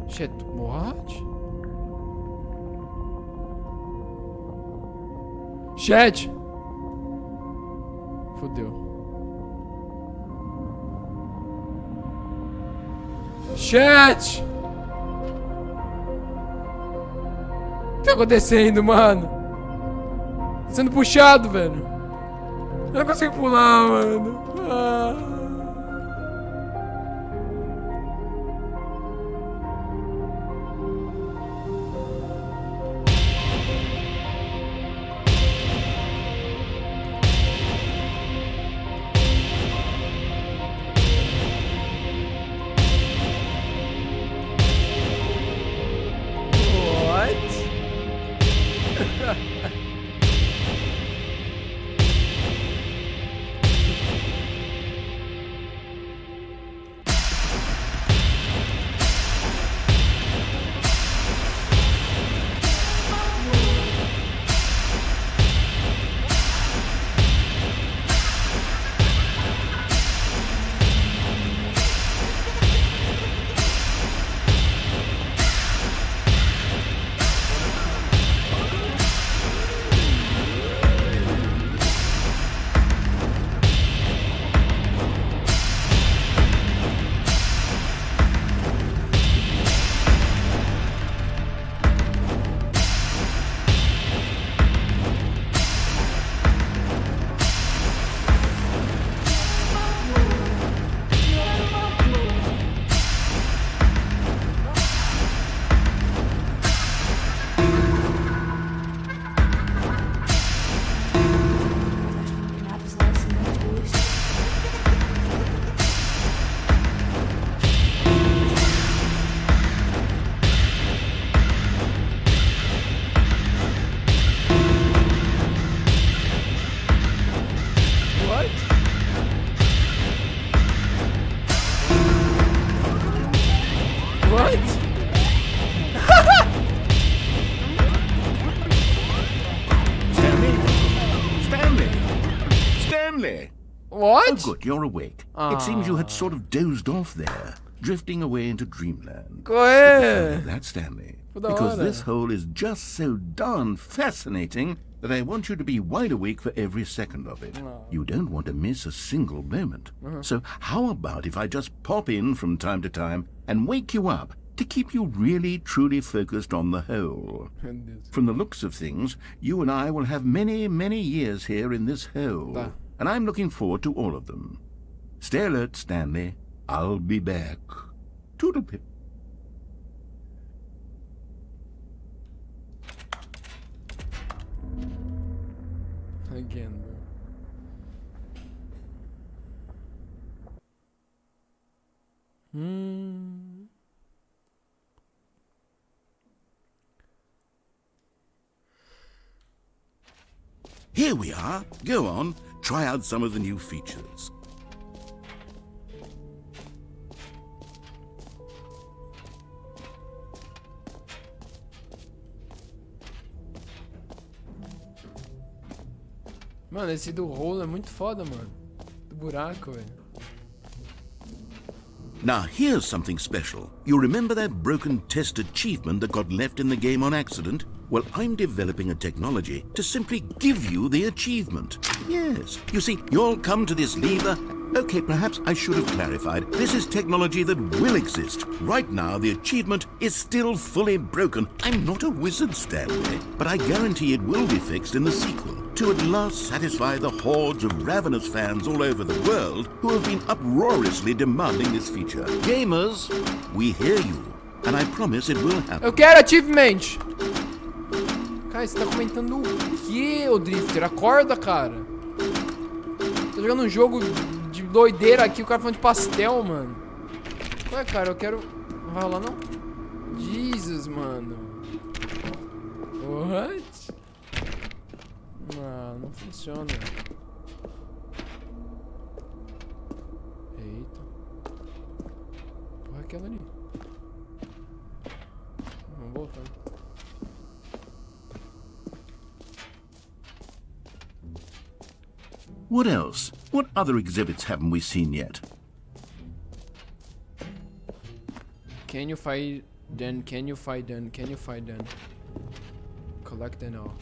Chat, what? Chat. Fudeu. Chat. O que tá acontecendo, mano? Tá sendo puxado, velho. Eu não consigo pular, mano. Stanley! What? Oh, good, you're awake. It seems you had sort of dozed off there, drifting away into dreamland. Qual é? That, Stanley, Da because hora. this hole is just so darn fascinating that I want you to be wide awake for every second of it. You don't want to miss a single moment. So how about if I just pop in from time to time and wake you up to keep you really, truly focused on the hole? Meu Deus. From the looks of things, you and I will have many, many years here in this hole. Tá. And I'm looking forward to all of them. Stay alert, Stanley. I'll be back. Toodlepip. Again, bro. Here we are. Go on. Try out some of the new features. Mano, esse do rolo é muito foda, mano. Do buraco, velho. Now, here's something special. You remember that broken test achievement that got left in the game on accident? Well, I'm developing a technology to simply give you the achievement. Yes. You see, you'll come to this lever. Okay, perhaps I should have clarified. This is technology that will exist. Right now, the achievement is still fully broken. I'm not a wizard, Stanley, but I guarantee it will be fixed in the sequel to at last satisfy the hordes of ravenous fans all over the world who have been uproariously demanding this feature. Gamers, we hear you, and I promise it will happen. Eu quero achievement! Cara, você tá comentando o quê, ô Drifter? Acorda, cara. Tô jogando um jogo de doideira aqui, o cara falando de pastel, mano. Ué, cara, eu quero... Não vai rolar, não? Jesus, mano. What? Ah, não funciona. Eita. Porra, é aquela ali. Vamos voltar. What else? What other exhibits haven't we seen yet? Can you fight then? Can you fight then? Can you fight then? Collect them all.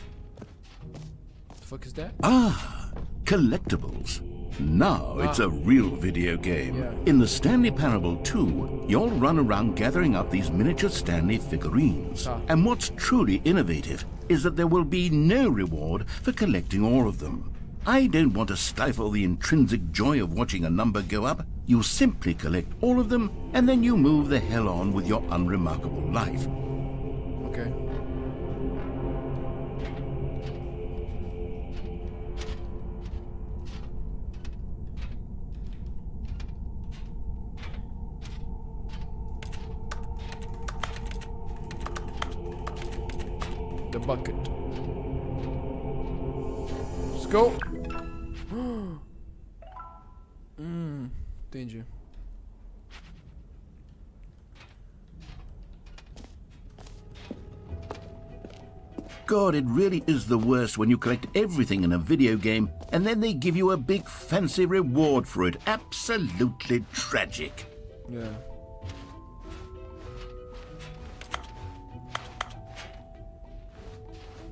The fuck is that? Ah, collectibles. Now it's a real video game. Yeah. In the Stanley Parable 2, you'll run around gathering up these miniature Stanley figurines. And what's truly innovative is that there will be no reward for collecting all of them. I don't want to stifle the intrinsic joy of watching a number go up. You simply collect all of them, and then you move the hell on with your unremarkable life. Okay. The bucket. Let's go. Entendi. God, it really is the worst when you collect everything in a video game and then they give you a big fancy reward for it. Absolutely tragic. Yeah.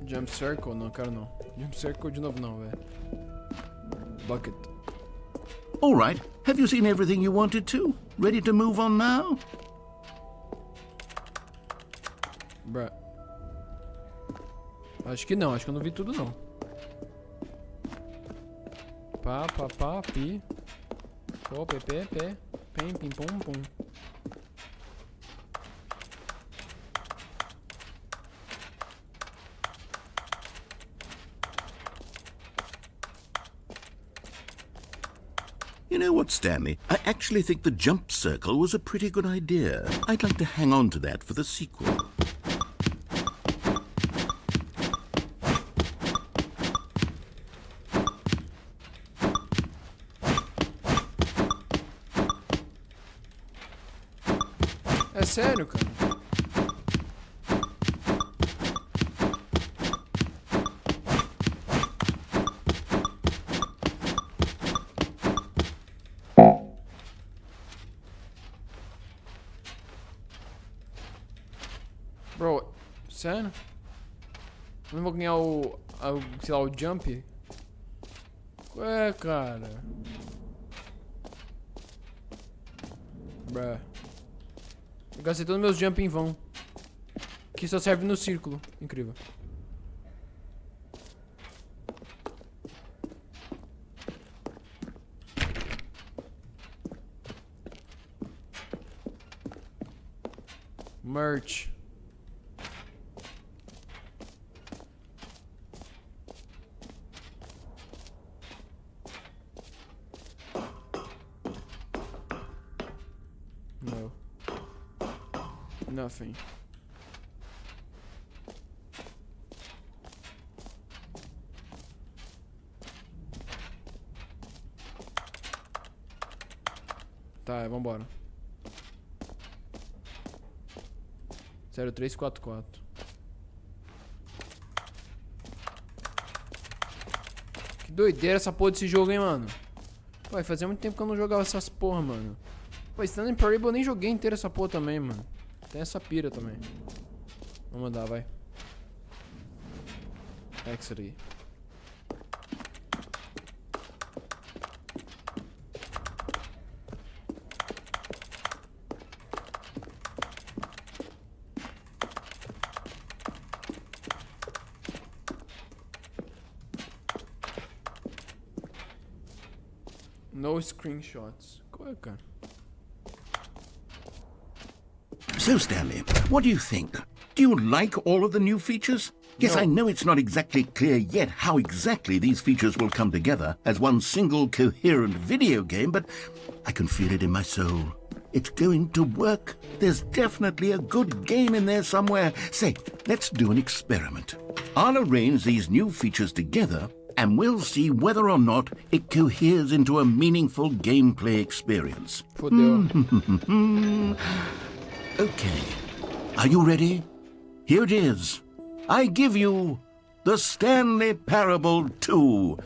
Jump circle? Não, quero não. Jump circle de novo não, velho. Bucket. All right, have you seen everything you wanted to? Ready to move on now? Bruh. Acho que não, acho que eu não vi tudo não. Pá, pi. Pô, pé. Pim, pim, pum. You know what, Stanley? I actually think the jump circle was a pretty good idea. I'd like to hang on to that for the sequel. É sério, cara? Sério? Eu não vou ganhar sei lá, o jump? Ué, cara. Bruh. Eu gastei todos meus jump em vão. Que só serve no círculo. Incrível. Merch. No. Nothing. Tá, vambora. 0344. Que doideira essa porra desse jogo, hein, mano. Pô, fazia muito tempo que eu não jogava essas porra, mano. Pô, Stanley Parable eu nem joguei inteira essa porra também, mano. Tem essa pira também. Vamos mandar, vai. X-Ray. No screenshots. Qual é, cara? So, Stanley, what do you think? Do you like all of the new features? Yes, No. I know it's not exactly clear yet how exactly these features will come together as one single coherent video game, but I can feel it in my soul. It's going to work. There's definitely a good game in there somewhere. Say, let's do an experiment. I'll arrange these new features together, and we'll see whether or not it coheres into a meaningful gameplay experience. Fodeu. Okay. Are you ready? Here it is. I give you the Stanley Parable 2.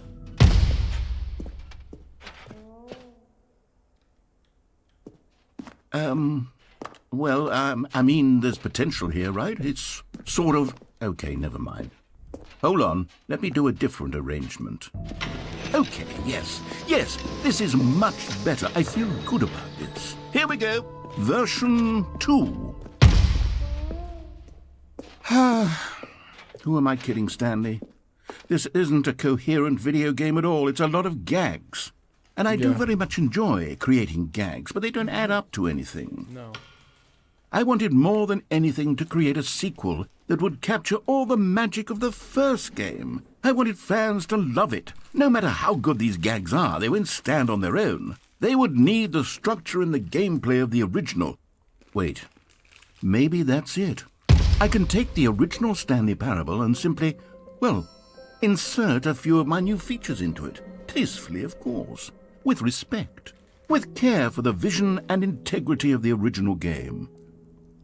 Well, I mean, there's potential here, right? It's sort of... Okay, never mind. Hold on. Let me do a different arrangement. Okay, yes, this is much better. I feel good about this. Here we go. Version 2. Who am I kidding, Stanley? This isn't a coherent video game at all. It's a lot of gags. And I do Yeah. very much enjoy creating gags, but they don't add up to anything. No. I wanted more than anything to create a sequel that would capture all the magic of the first game. I wanted fans to love it. No matter how good these gags are, they won't stand on their own. They would need the structure and the gameplay of the original. Wait, maybe that's it. I can take the original Stanley Parable and simply, well, insert a few of my new features into it. Tastefully, of course. With respect. With care for the vision and integrity of the original game.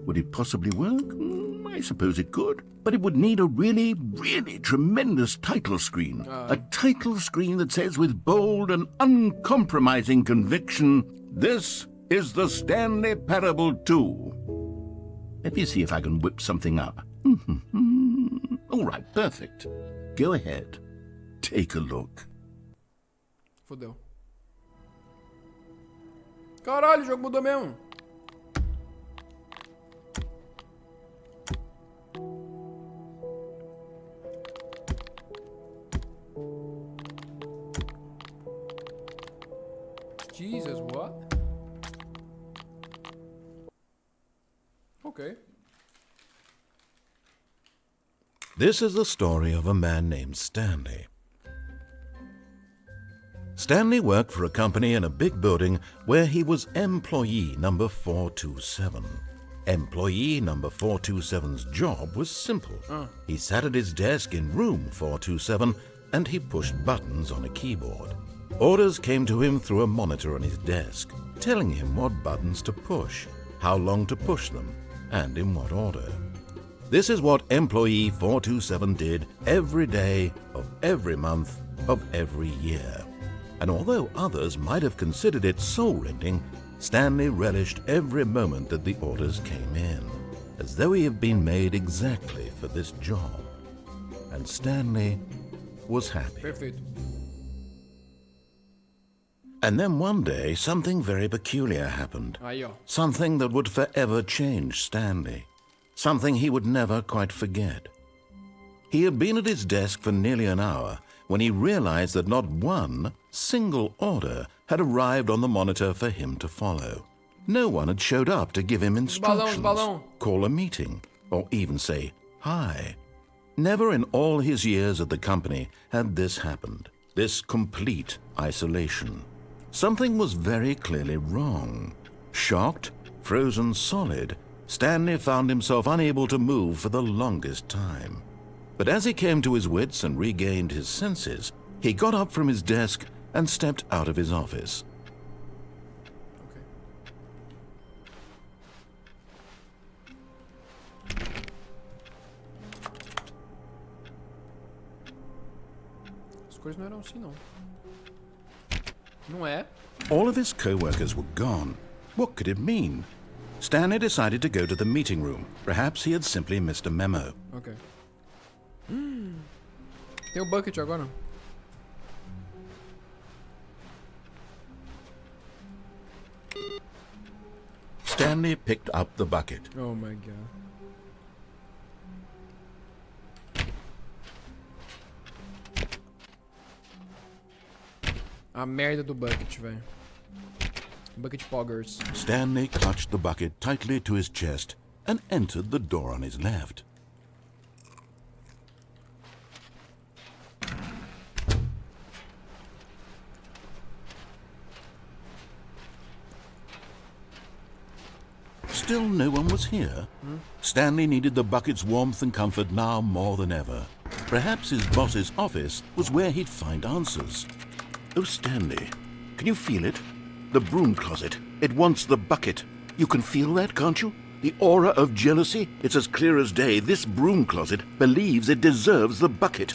Would it possibly work? I suppose it could. But it would need a really, really tremendous title screen. A title screen that says with bold and uncompromising conviction, "This is the Stanley Parable 2. Let me see if I can whip something up. All right, perfect. Go ahead. Take a look. Fodeu. Caralho, o jogo mudou mesmo. Jesus, what? Okay. This is the story of a man named Stanley. Stanley worked for a company in a big building where he was employee number 427. Employee number 427's job was simple. He sat at his desk in room 427 and he pushed buttons on a keyboard. Orders came to him through a monitor on his desk, telling him what buttons to push, how long to push them, and in what order. This is what employee 427 did every day of every month of every year. And although others might have considered it soul-rending, Stanley relished every moment that the orders came in. as though he had been made exactly for this job. And Stanley was happy. Perfeito. And then one day, something very peculiar happened. Aí, ó. Something that would forever change Stanley. Something he would never quite forget. He had been at his desk for nearly an hour when he realized that not one single order had arrived on the monitor for him to follow. No one had showed up to give him instructions, call a meeting, or even say hi. Never in all his years at the company had this happened, this complete isolation. Something was very clearly wrong. Shocked, frozen solid, Stanley found himself unable to move for the longest time. But as he came to his wits and regained his senses, he got up from his desk and stepped out of his office. As coisas não eram assim, não. Não é? All of his co-workers were gone. What could it mean? Stanley decided to go to the meeting room. Perhaps he had simply missed a memo. Ok. Tem o bucket agora. Stanley picked up the bucket. Oh my god. A merda do bucket, velho. Bucket poggers. Stanley clutched the bucket tightly to his chest and entered the door on his left. Still no one was here. Stanley needed the bucket's warmth and comfort now more than ever. Perhaps his boss's office was where he'd find answers. Oh, Stanley, can you feel it? The broom closet. It wants the bucket. You can feel that, can't you? The aura of jealousy? It's as clear as day. This broom closet believes it deserves the bucket.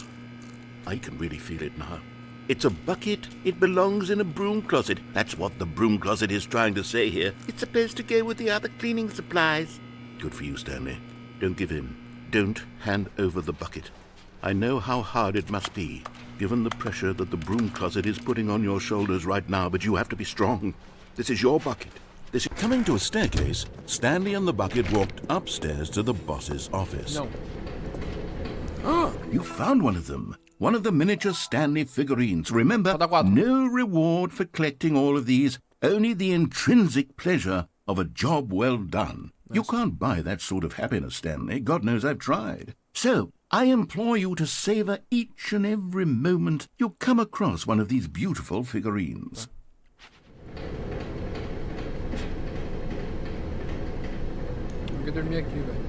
I can really feel it now. It's a bucket. It belongs in a broom closet. That's what the broom closet is trying to say here. It's supposed to go with the other cleaning supplies. Good for you, Stanley. Don't give in. Don't hand over the bucket. I know how hard it must be, given the pressure that the broom closet is putting on your shoulders right now, but you have to be strong. This is your bucket. Coming to a staircase, Stanley and the bucket walked upstairs to the boss's office. No. Oh, you found one of them. One of the miniature Stanley figurines. Remember, no reward for collecting all of these, only the intrinsic pleasure of a job well done. Nice. You can't buy that sort of happiness, Stanley. God knows I've tried. So, I implore you to savor each and every moment you come across one of these beautiful figurines. Eu quero dormir aqui, velho.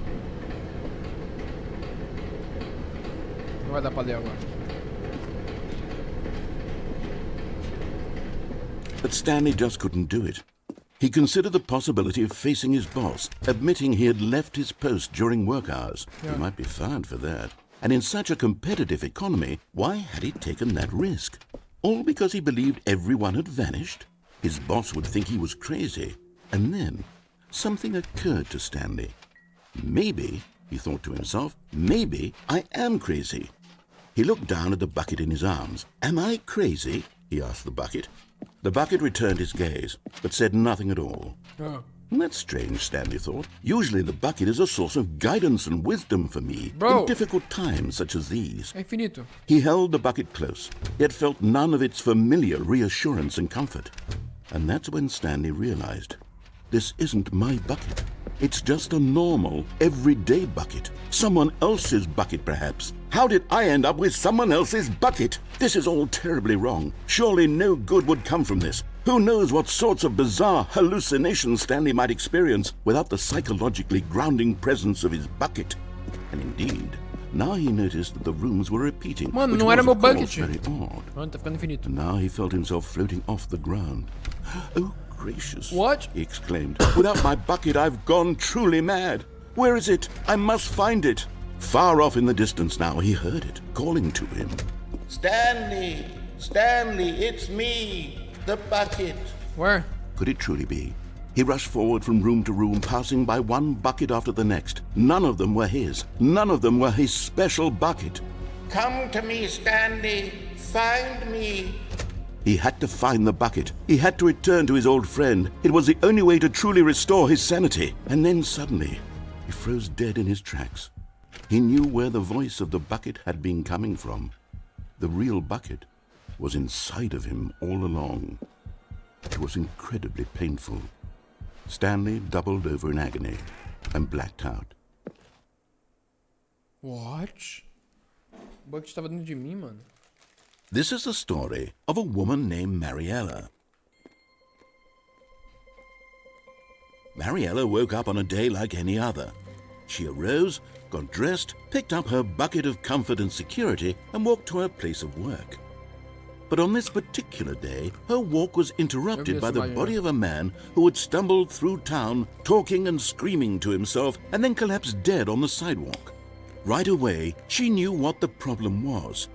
Não vai dar pra ler agora. But Stanley just couldn't do it. He considered the possibility of facing his boss, admitting he had left his post during work hours. Yeah. He might be fired for that. And in such a competitive economy, why had he taken that risk? All because he believed everyone had vanished? His boss would think he was crazy. And then, something occurred to Stanley. Maybe, he thought to himself, maybe I am crazy. He looked down at the bucket in his arms. Am I crazy? He asked the bucket. The bucket returned his gaze, but said nothing at all. Oh. That's strange, Stanley thought. Usually the bucket is a source of guidance and wisdom for me in difficult times such as these. É infinito. He held the bucket close, yet felt none of its familiar reassurance and comfort. And that's when Stanley realized, this isn't my bucket. It's just a normal, everyday bucket. Someone else's bucket, perhaps. How did I end up with someone else's bucket? This is all terribly wrong. Surely no good would come from this. Who knows what sorts of bizarre hallucinations Stanley might experience without the psychologically grounding presence of his bucket. And indeed, now he noticed that the rooms were repeating, Mano, which não was, era meu of course, bucket. very odd. Mano, tá ficando infinito. And now he felt himself floating off the ground. Oh, gracious. What? He exclaimed. Without my bucket, I've gone truly mad. Where is it? I must find it. Far off in the distance now, he heard it, calling to him. Stanley! Stanley, it's me! The bucket! Where? Could it truly be? He rushed forward from room to room, passing by one bucket after the next. None of them were his. None of them were his special bucket. Come to me, Stanley. Find me. He had to find the bucket. He had to return to his old friend. It was the only way to truly restore his sanity. And then suddenly, he froze dead in his tracks. He knew where the voice of the bucket had been coming from. The real bucket was inside of him all along. It was incredibly painful. Stanley doubled over in agony and blacked out. What? O bucket estava dentro de mim, mano. This is the story of a woman named Mariella. Mariella woke up on a day like any other. She arose, got dressed, picked up her bucket of comfort and security, and walked to her place of work. But on this particular day, her walk was interrupted by the body of a man who had stumbled through town, talking and screaming to himself, and then collapsed dead on the sidewalk. Right away, she knew what the problem was.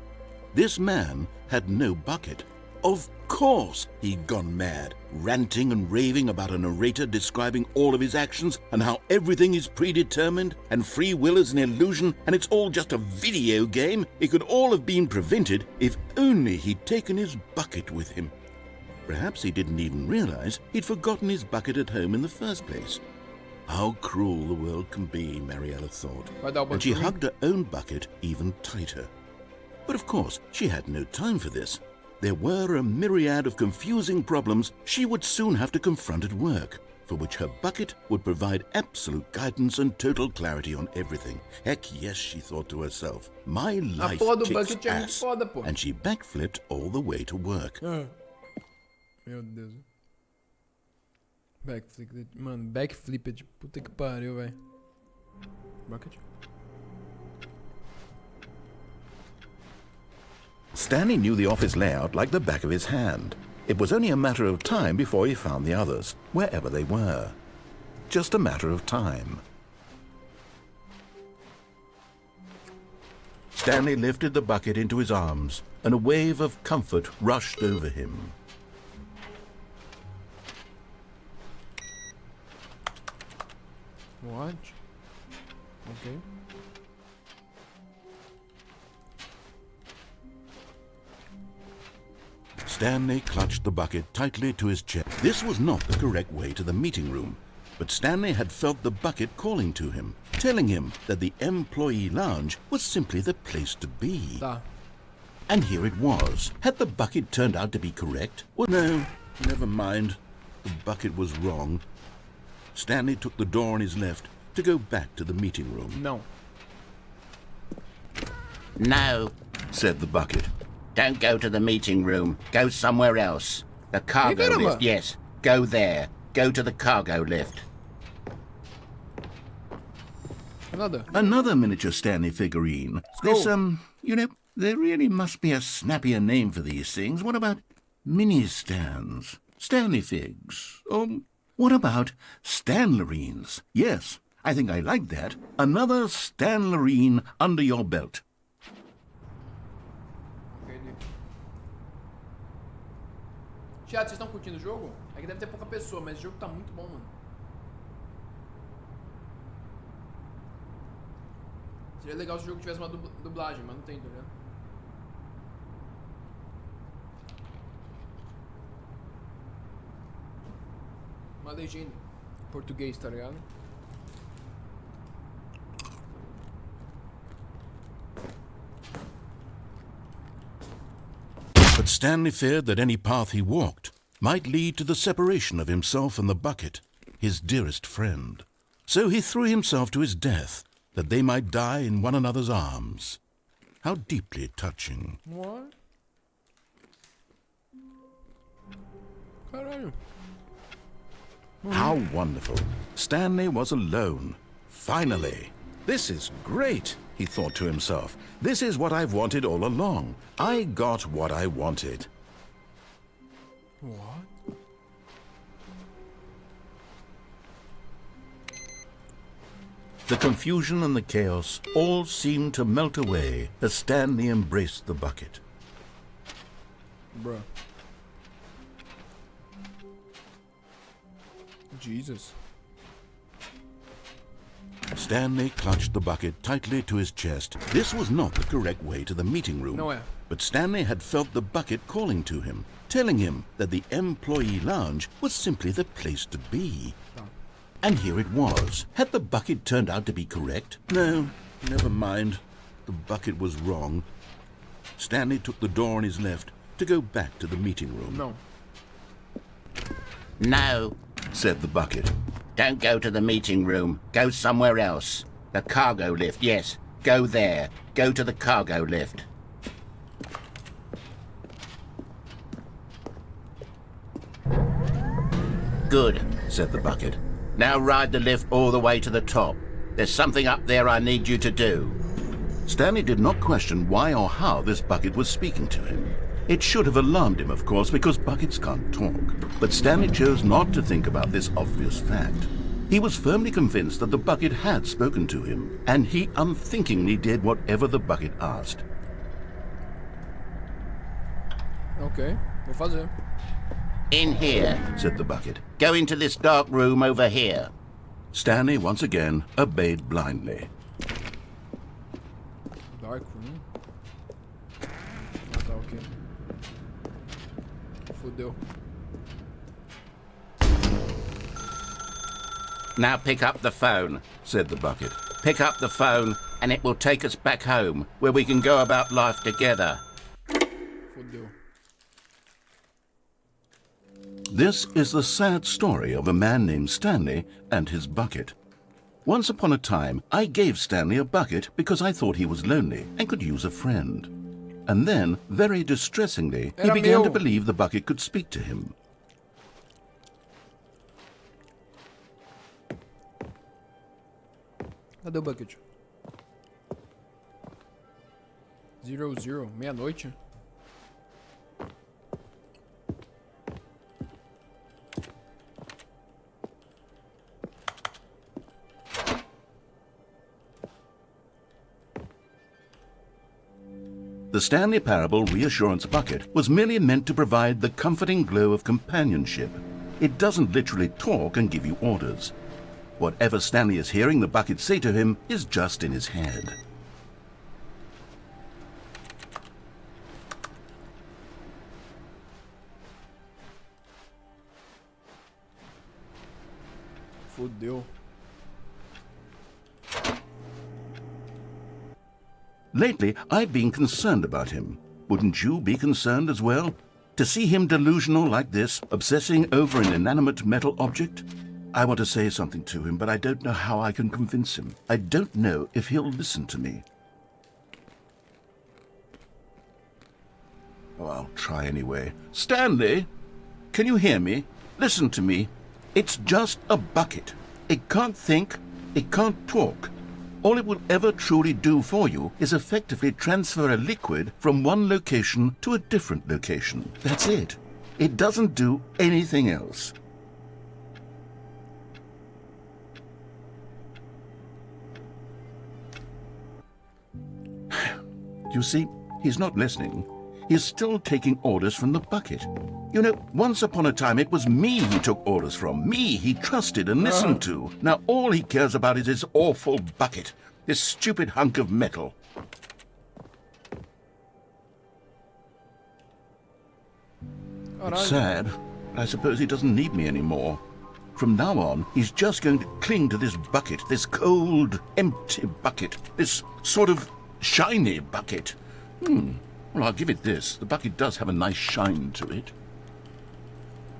This man had no bucket. Of course he'd gone mad, ranting and raving about a narrator describing all of his actions and how everything is predetermined and free will is an illusion and it's all just a video game. It could all have been prevented if only he'd taken his bucket with him. Perhaps he didn't even realize he'd forgotten his bucket at home in the first place. How cruel the world can be, Mariella thought, and she hugged her own bucket even tighter. But of course, she had no time for this. There were a myriad of confusing problems she would soon have to confront at work, for which her bucket would provide absolute guidance and total clarity on everything. Heck yes, she thought to herself. My life kicks ass. And she backflipped all the way to work. Meu Deus. Backflip. Mano, backflip é de puta que pariu, velho. Bucket. Stanley knew the office layout like the back of his hand. It was only a matter of time before he found the others, wherever they were. Just a matter of time. Stanley lifted the bucket into his arms, and a wave of comfort rushed over him. What? Okay. Stanley clutched the bucket tightly to his chest. This was not the correct way to the meeting room, but Stanley had felt the bucket calling to him, telling him that the employee lounge was simply the place to be. And here it was. Had the bucket turned out to be correct? Well, no, never mind. The bucket was wrong. Stanley took the door on his left to go back to the meeting room. No. No, said the bucket. don't go to the meeting room. Go somewhere else. The cargo lift, yes. Go there. Go to the cargo lift. Another miniature Stanley figurine. This, there really must be a snappier name for these things. What about mini-stands? Stanley figs? What about Stanlerines? Yes, I think I like that. Another Stanlerine under your belt. Chat, vocês estão curtindo o jogo? É que deve ter pouca pessoa, mas o jogo tá muito bom, mano. Seria legal se o jogo tivesse uma dublagem, mas não tem, tá ligado? Uma legenda em português, tá ligado? But Stanley feared that any path he walked might lead to the separation of himself and the bucket, his dearest friend. So he threw himself to his death, that they might die in one another's arms. How deeply touching. What? Caralho. How wonderful. Stanley was alone. Finally. This is great, he thought to himself. This is what I've wanted all along. I got what I wanted. What? The confusion and the chaos all seemed to melt away as Stanley embraced the bucket. Bruh. Jesus. Stanley clutched the bucket tightly to his chest. This was not the correct way to the meeting room. No é. But Stanley had felt the bucket calling to him, telling him that the employee lounge was simply the place to be. Tá. And here it was. Had the bucket turned out to be correct? No, never mind. The bucket was wrong. Stanley took the door on his left to go back to the meeting room. Não. No, Said the bucket. don't go to the meeting room. Go somewhere else. The cargo lift, yes. Go there. Go to the cargo lift. Good, Said the bucket. now ride the lift all the way to the top. There's something up there I need you to do. Stanley did not question why or how this bucket was speaking to him. It should have alarmed him, of course, because buckets can't talk. But Stanley chose not to think about this obvious fact. He was firmly convinced that the bucket had spoken to him, and he unthinkingly did whatever the bucket asked. Ok, vou fazer. In here. Said the bucket. Go into this dark room over here. Stanley once again obeyed blindly. Dark room. Ah, tá, ok. Fudeu. Now pick up the phone. Said the bucket. Pick up the phone and it will take us back home where we can go about life together. Fudeu. This is the sad story of a man named Stanley and his bucket. Once upon a time, I gave Stanley a bucket because I thought he was lonely and could use a friend. And then, very distressingly, he Era began meu. to believe the bucket could speak to him. Cadê o bucket? 00, meia-noite. The Stanley Parable Reassurance Bucket was merely meant to provide the comforting glow of companionship. It doesn't literally talk and give you orders. Whatever Stanley is hearing the bucket say to him is just in his head. Fudeu. Lately, I've been concerned about him. Wouldn't you be concerned as well? To see him delusional like this, obsessing over an inanimate metal object? I want to say something to him, but I don't know how I can convince him. I don't know if he'll listen to me. Oh, I'll try anyway. Stanley, can you hear me? Listen to me. It's just a bucket. It can't think. It can't talk. All it will ever truly do for you is effectively transfer a liquid from one location to a different location. That's it. It doesn't do anything else. You see, he's not listening. He's still taking orders from the bucket. You know, once upon a time it was me he took orders from, me he trusted and listened to. Now all he cares about is his awful bucket, this stupid hunk of metal. It's sad. I suppose he doesn't need me anymore. From now on, he's just going to cling to this bucket, this cold, empty bucket, this sort of shiny bucket. Well, I'll give it this. The bucket does have a nice shine to it.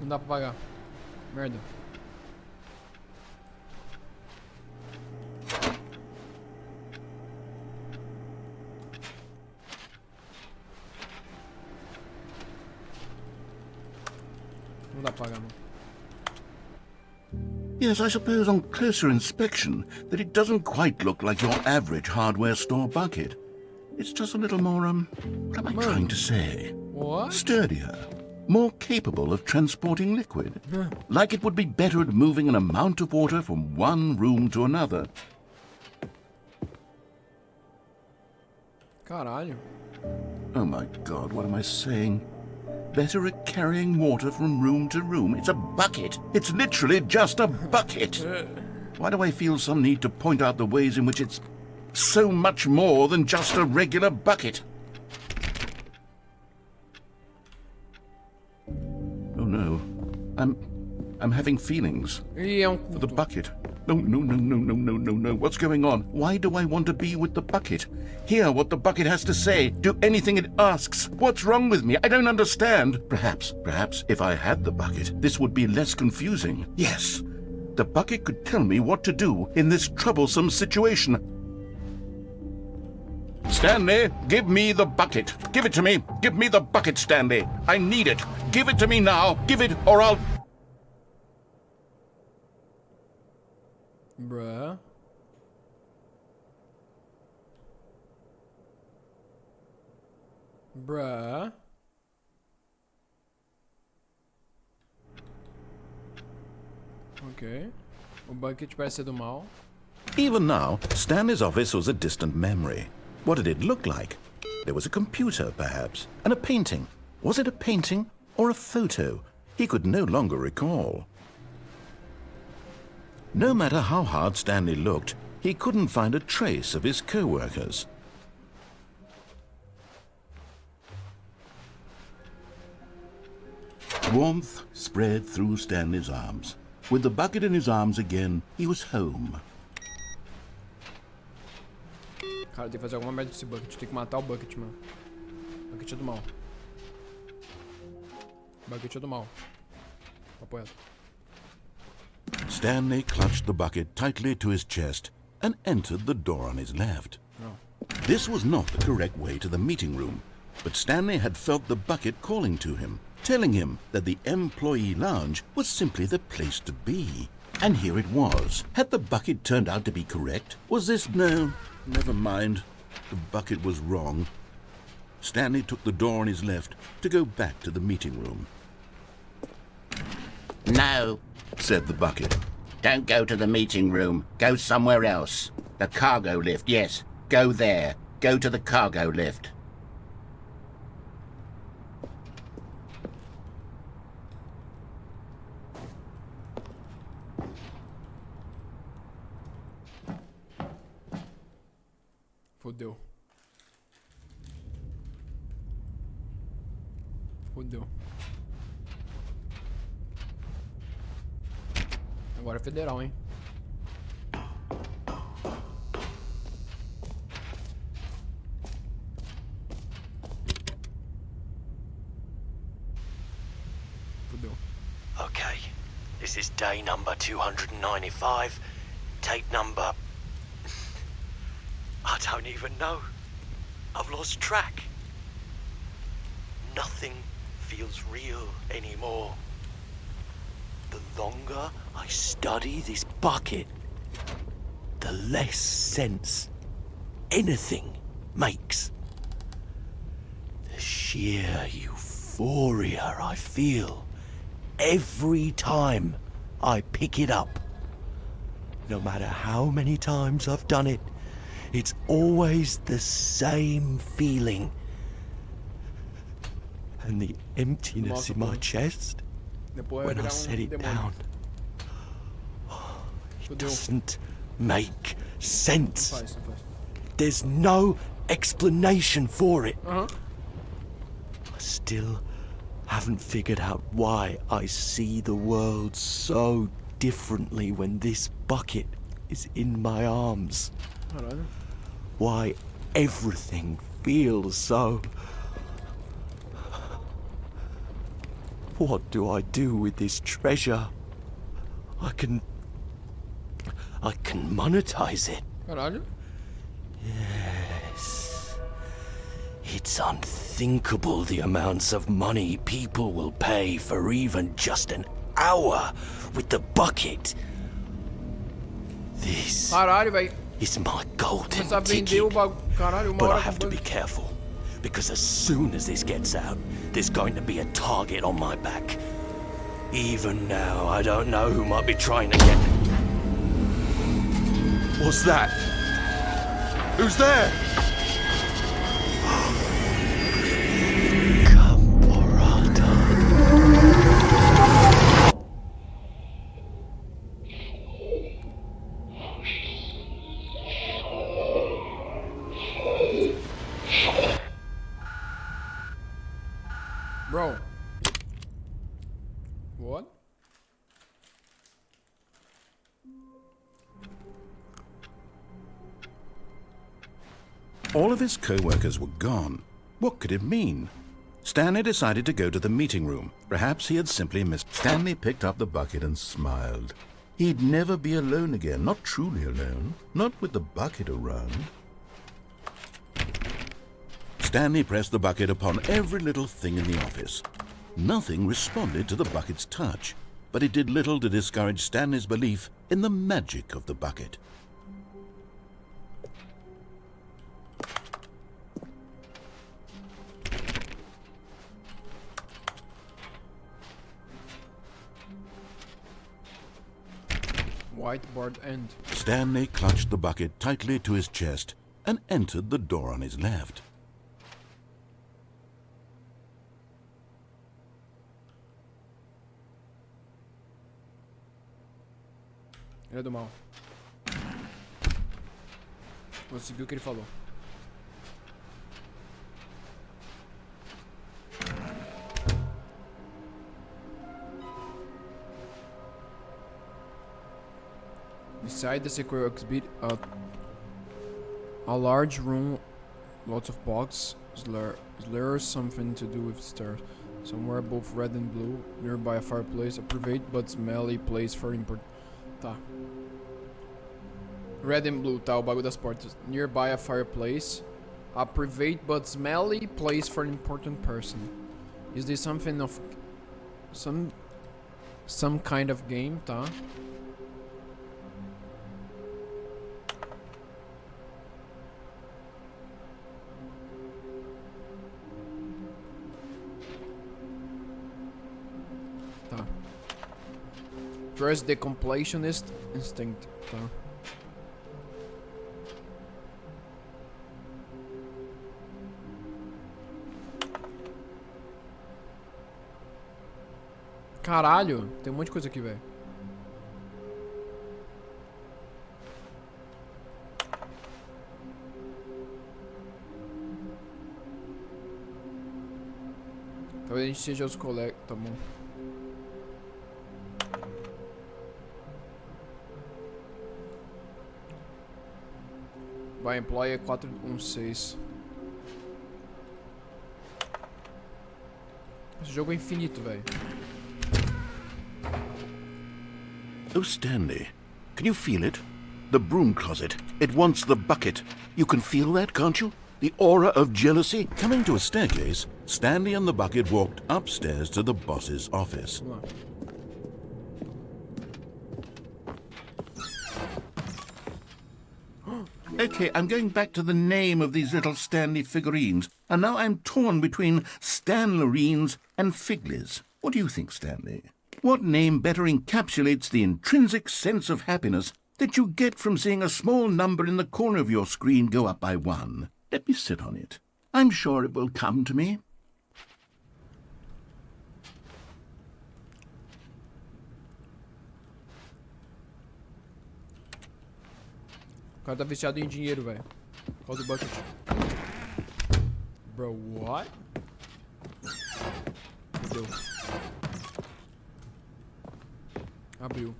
Não dá pra pagar. Merda. Não dá pra pagar, não. Yes, I suppose on closer inspection that it doesn't quite look like your average hardware store bucket. It's just a little more, what am I trying to say? What? Sturdier. More capable of transporting liquid. Like it would be better at moving an amount of water from one room to another. Caralho. Oh my God, what am I saying? better at carrying water from room to room. It's a bucket. It's literally just a bucket. Why do I feel some need to point out the ways in which it's so much more than just a regular bucket? Oh no. I'm having feelings. E é um For the bucket. No. What's going on? Why do I want to be with the bucket? Hear what the bucket has to say. Do anything it asks. What's wrong with me? I don't understand. Perhaps, if I had the bucket, this would be less confusing. Yes, the bucket could tell me what to do in this troublesome situation. Stanley, give me the bucket. Give it to me. Give me the bucket, Stanley. I need it. Give it to me now. Give it, or I'll... Bruh. Bruh. Ok. O bucket parece ser do mal. Even now, Stanley's office was a distant memory. What did it look like? There was a computer, perhaps, and a painting. Was it a painting or a photo? He could no longer recall. No matter how hard Stanley looked, he couldn't find a trace of his co-workers. Warmth spread through Stanley's arms. With the bucket in his arms again, he was home. Cara, tem que fazer alguma merda com esse bucket. Tem que matar o bucket, mano. Bucket é do mal. Bucket é do mal. Apoiado. Stanley clutched the bucket tightly to his chest and entered the door on his left. No. This was not the correct way to the meeting room, but Stanley had felt the bucket calling to him, telling him that the employee lounge was simply the place to be. And here it was. Had the bucket turned out to be correct? Was this... No, never mind. The bucket was wrong. Stanley took the door on his left to go back to the meeting room. No, Said the bucket. don't go to the meeting room. Go somewhere else. The cargo lift, yes. Go there. Go to the cargo lift. Fodeu. Fodeu. Agora é federal, hein? Fodeu. Okay, this is day number 295. Tape number... I don't even know. I've lost track. Nothing feels real anymore. The longer I study this bucket, the less sense anything makes. The sheer euphoria I feel every time I pick it up. No matter how many times I've done it, it's always the same feeling. And the emptiness in my chest when I set it down. It doesn't make sense. There's no explanation for it. I still haven't figured out why I see the world so differently when this bucket is in my arms. Why everything feels so... What do I do with this treasure? I can monetize it. Caralho. Yes. It's unthinkable the amounts of money people will pay for even just an hour with the bucket. This Caralho, velho. is my golden Começar a vender o ticket. bagulho. Caralho, uma But hora I have to com be careful, because as soon as this gets out, there's going to be a target on my back. Even now, I don't know who might be trying to get... What's that? Who's there? Caporata. Bro. What? All of his co-workers were gone. What could it mean? Stanley decided to go to the meeting room. Perhaps he had simply missed. Stanley picked up the bucket and smiled. He'd never be alone again, not truly alone, not with the bucket around. Stanley pressed the bucket upon every little thing in the office. Nothing responded to the bucket's touch, but it did little to discourage Stanley's belief in the magic of the bucket. Whiteboard end. Stanley clutched the bucket tightly to his chest and entered the door on his left. Ele é do mal. Vou seguir o que ele falou. Beside the secure exhibit, a large room, lots of boxes, slurs, something to do with stairs. Somewhere both red and blue, nearby a fireplace, a private but smelly place for import. Tá. Red and blue, tá, o bagulho das portas. Nearby a fireplace, a private but smelly place for an important person. Is this something of some kind of game, tá? Tá. Trust the completionist instinct, tá? Caralho, tem um monte de coisa aqui, velho. Talvez a gente seja os colegas, tá bom. Vai, employee 416. Esse jogo é infinito, velho. Oh, Stanley, can you feel it? The broom closet. It wants the bucket. You can feel that, can't you? The aura of jealousy. Coming to a staircase, Stanley and the bucket walked upstairs to the boss's office. Okay, I'm going back to the name of these little Stanley figurines, and now I'm torn between Stanlerines and Figlies. What do you think, Stanley? What name better encapsulates the intrinsic sense of happiness that you get from seeing a small number in the corner of your screen go up by 1? Let me sit on it. I'm sure it will come to me. O cara tá viciado em dinheiro, velho. Qual do bucket? Bro, what? Fudeu. Abriu.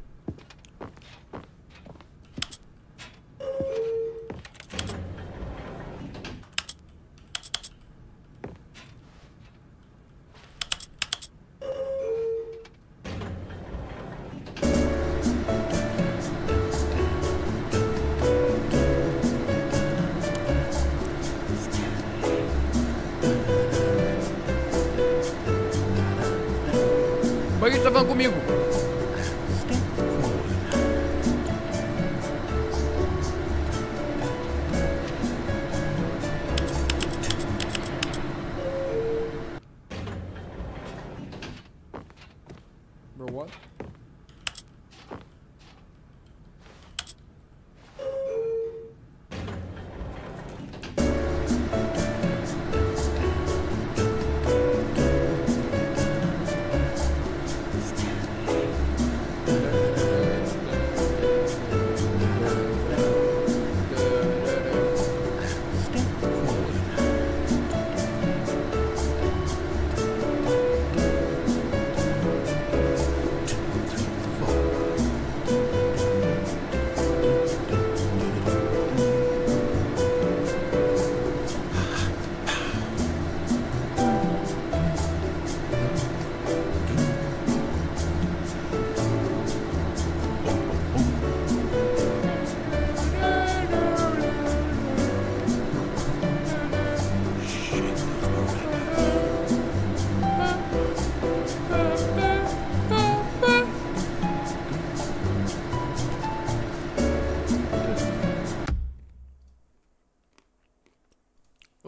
Por que ele tá falando comigo? Bro, what?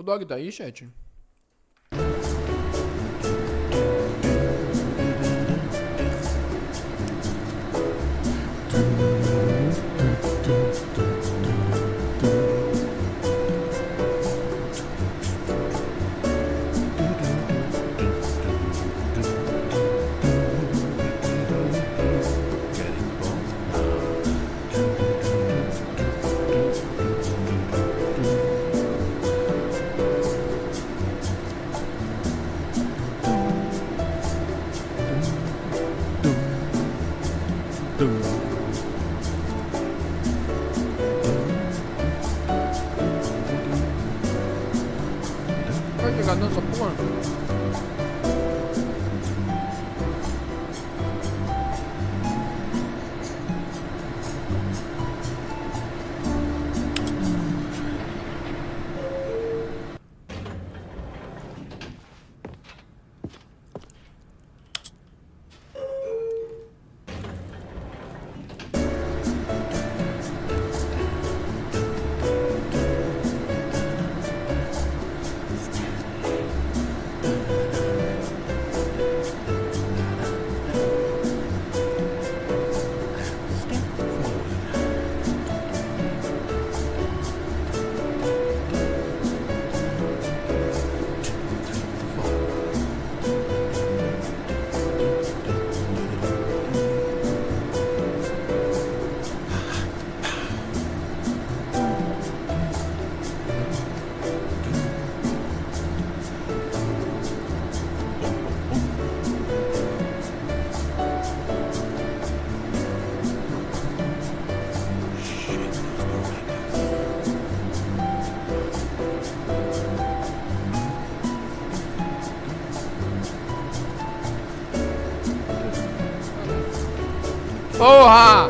O dog tá aí, chat? Vai jogar nessa porra? Porra!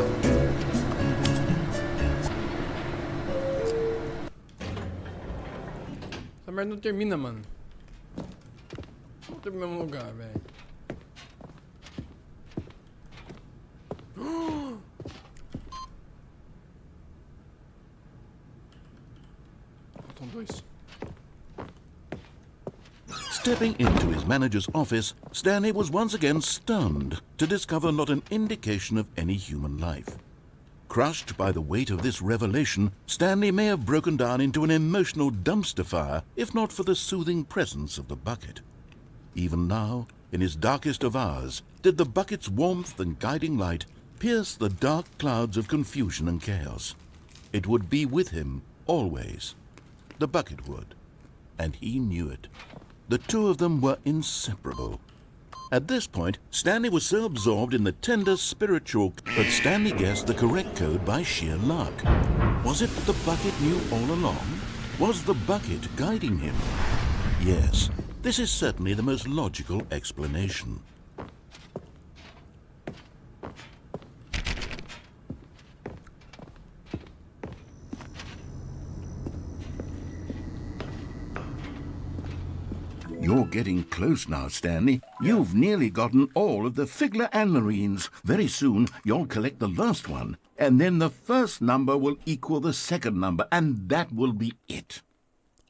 Essa merda não termina, mano. Não termina no mesmo lugar, velho. Faltam dois. Stepping into his manager's office, Stanley was once again stunned to discover not an indication of any human life. Crushed by the weight of this revelation, Stanley may have broken down into an emotional dumpster fire if not for the soothing presence of the bucket. Even now, in his darkest of hours, did the bucket's warmth and guiding light pierce the dark clouds of confusion and chaos. It would be with him always. The bucket would, and he knew it. The two of them were inseparable. At this point, Stanley was so absorbed in the tender spiritual that Stanley guessed the correct code by sheer luck. Was it the bucket knew all along? Was the bucket guiding him? Yes, this is certainly the most logical explanation. You're getting close now, Stanley. You've nearly gotten all of the Figler and Marines. Very soon, you'll collect the last one, and then the first number will equal the second number, and that will be it.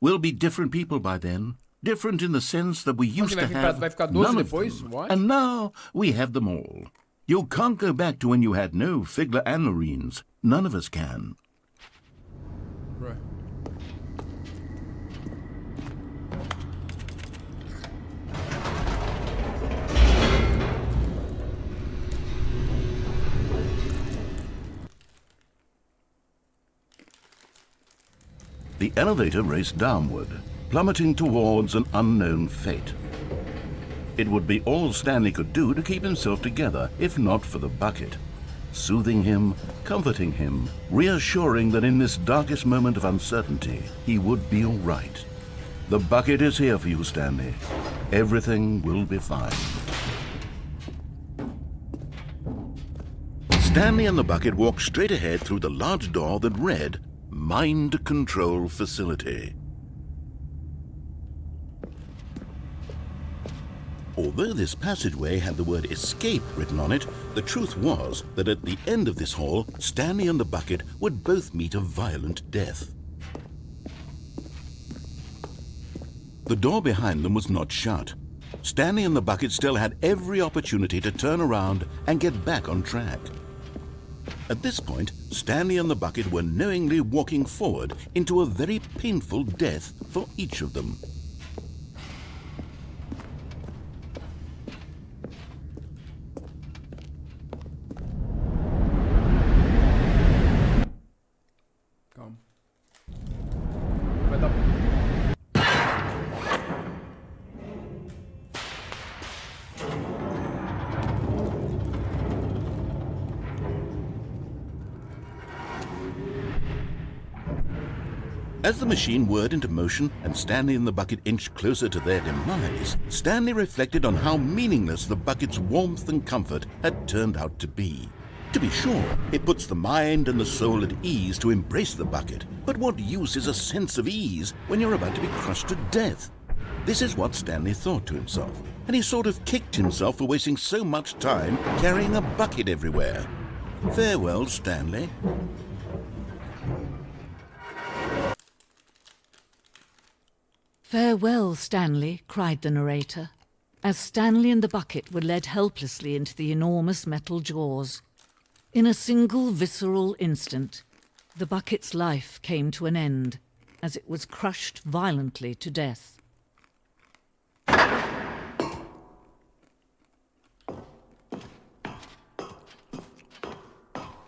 We'll be different people by then. Different in the sense that we used to have none of them. What? And now we have them all. You can't go back to when you had no Figler and Marines. None of us can. Right. The elevator raced downward, plummeting towards an unknown fate. It would be all Stanley could do to keep himself together, if not for the bucket. Soothing him, comforting him, reassuring that in this darkest moment of uncertainty, he would be all right. The bucket is here for you, Stanley. Everything will be fine. Stanley and the bucket walked straight ahead through the large door that read, Mind Control Facility. Although this passageway had the word escape written on it, the truth was that at the end of this hall, Stanley and the bucket would both meet a violent death. The door behind them was not shut. Stanley and the bucket still had every opportunity to turn around and get back on track. At this point, Stanley and the bucket were knowingly walking forward into a very painful death for each of them. Calma. Vai dar... As the machine whirred into motion and Stanley and the bucket inched closer to their demise, Stanley reflected on how meaningless the bucket's warmth and comfort had turned out to be. To be sure, it puts the mind and the soul at ease to embrace the bucket, but what use is a sense of ease when you're about to be crushed to death? This is what Stanley thought to himself, and he sort of kicked himself for wasting so much time carrying a bucket everywhere. Farewell, Stanley. "Farewell, Stanley," cried the narrator, as Stanley and the bucket were led helplessly into the enormous metal jaws. In a single visceral instant, the bucket's life came to an end, as it was crushed violently to death.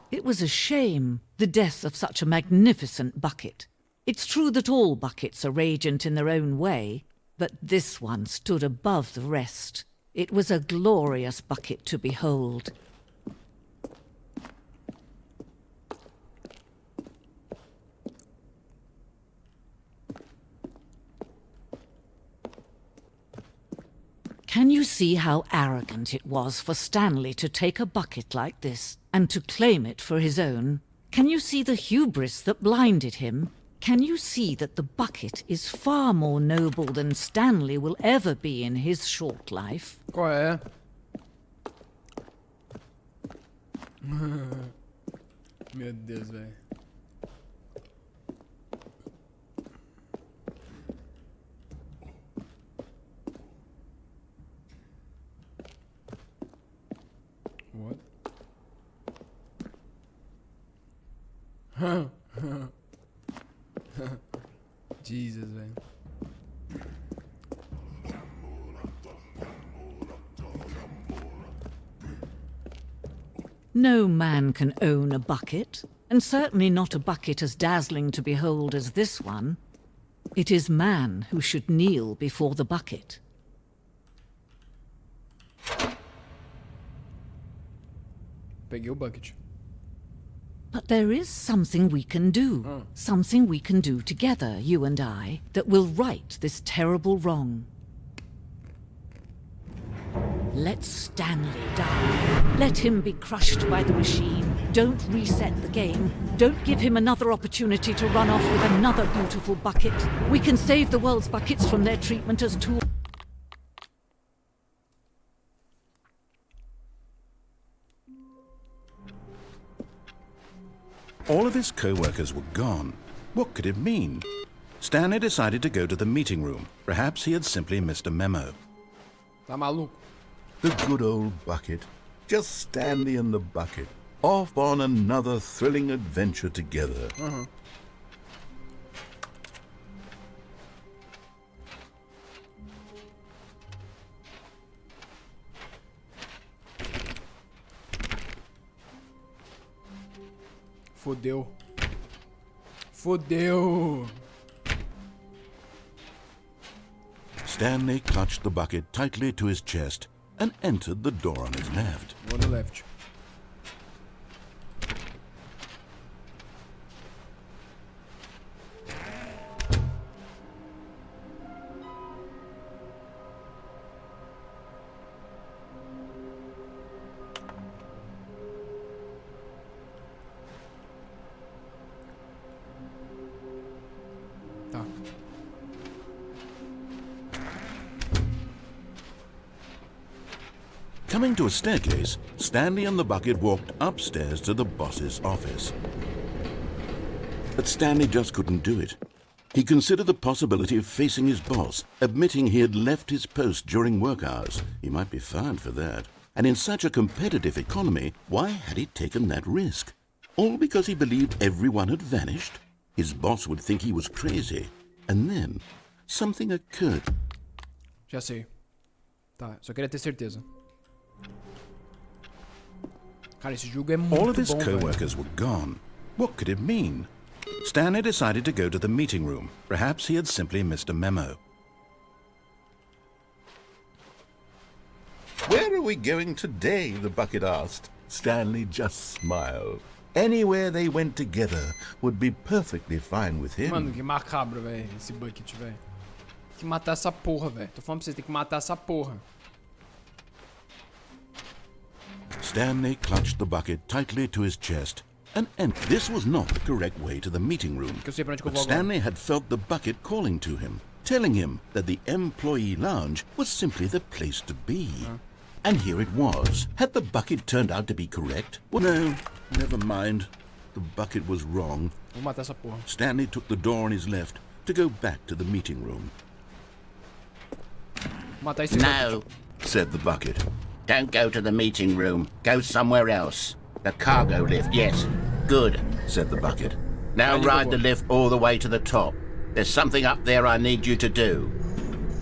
It was a shame, the death of such a magnificent bucket. It's true that all buckets are radiant in their own way, but this one stood above the rest. It was a glorious bucket to behold. Can you see how arrogant it was for Stanley to take a bucket like this and to claim it for his own? Can you see the hubris that blinded him? Can you see that the bucket is far more noble than Stanley will ever be in his short life? Qual é? Meu Deus, velho. What? Jesus, velho. No man can own a bucket, and certainly not a bucket as dazzling to behold as this one. It is man who should kneel before the bucket. Peguei o bucket. But there is something we can do, something we can do together, you and I, that will right this terrible wrong. Let Stanley die. Let him be crushed by the machine. Don't reset the game. Don't give him another opportunity to run off with another beautiful bucket. We can save the world's buckets from their treatment as tools. All of his co-workers were gone. What could it mean? Stanley decided to go to the meeting room. Perhaps he had simply missed a memo. Tá maluco? The good old bucket. Just Stanley and the bucket. Off on another thrilling adventure together. Fodeu. Fodeu. Stanley clutched the bucket tightly to his chest and entered the door on his left. On the left. Tá. Coming to a staircase, Stanley and the bucket walked upstairs to the boss's office. But Stanley just couldn't do it. He considered the possibility of facing his boss, admitting he had left his post during work hours. He might be fined for that. And in such a competitive economy, why had he taken that risk? All because he believed everyone had vanished? His boss would think he was crazy. And then, something occurred. Já sei. Tá, só queria ter certeza. Cara, esse jogo é muito All of his bom, velho. co-workers were gone. What could it mean? Stanley decided to go to the meeting room. Perhaps he had simply missed a memo. Where are we going today? The bucket asked. Stanley just smiled. Anywhere they went together would be perfectly fine with him. Mano, que macabro, velho, esse bucket, velho. Tem que matar essa porra, velho. Tô falando pra vocês, tem que matar essa porra. Stanley clutched the bucket tightly to his chest and this was not the correct way to the meeting room. But Stanley had felt the bucket calling to him, telling him that the employee lounge was simply the place to be. And here it was. Had the bucket turned out to be correct? Well, no, never mind. The bucket was wrong. Vou matar essa porra. Stanley took the door on his left to go back to the meeting room. Matar esse No, said the bucket. don't go to the meeting room. Go somewhere else. The cargo lift, yes. Good, said the bucket. Now ride the lift all the way to the top. There's something up there I need you to do.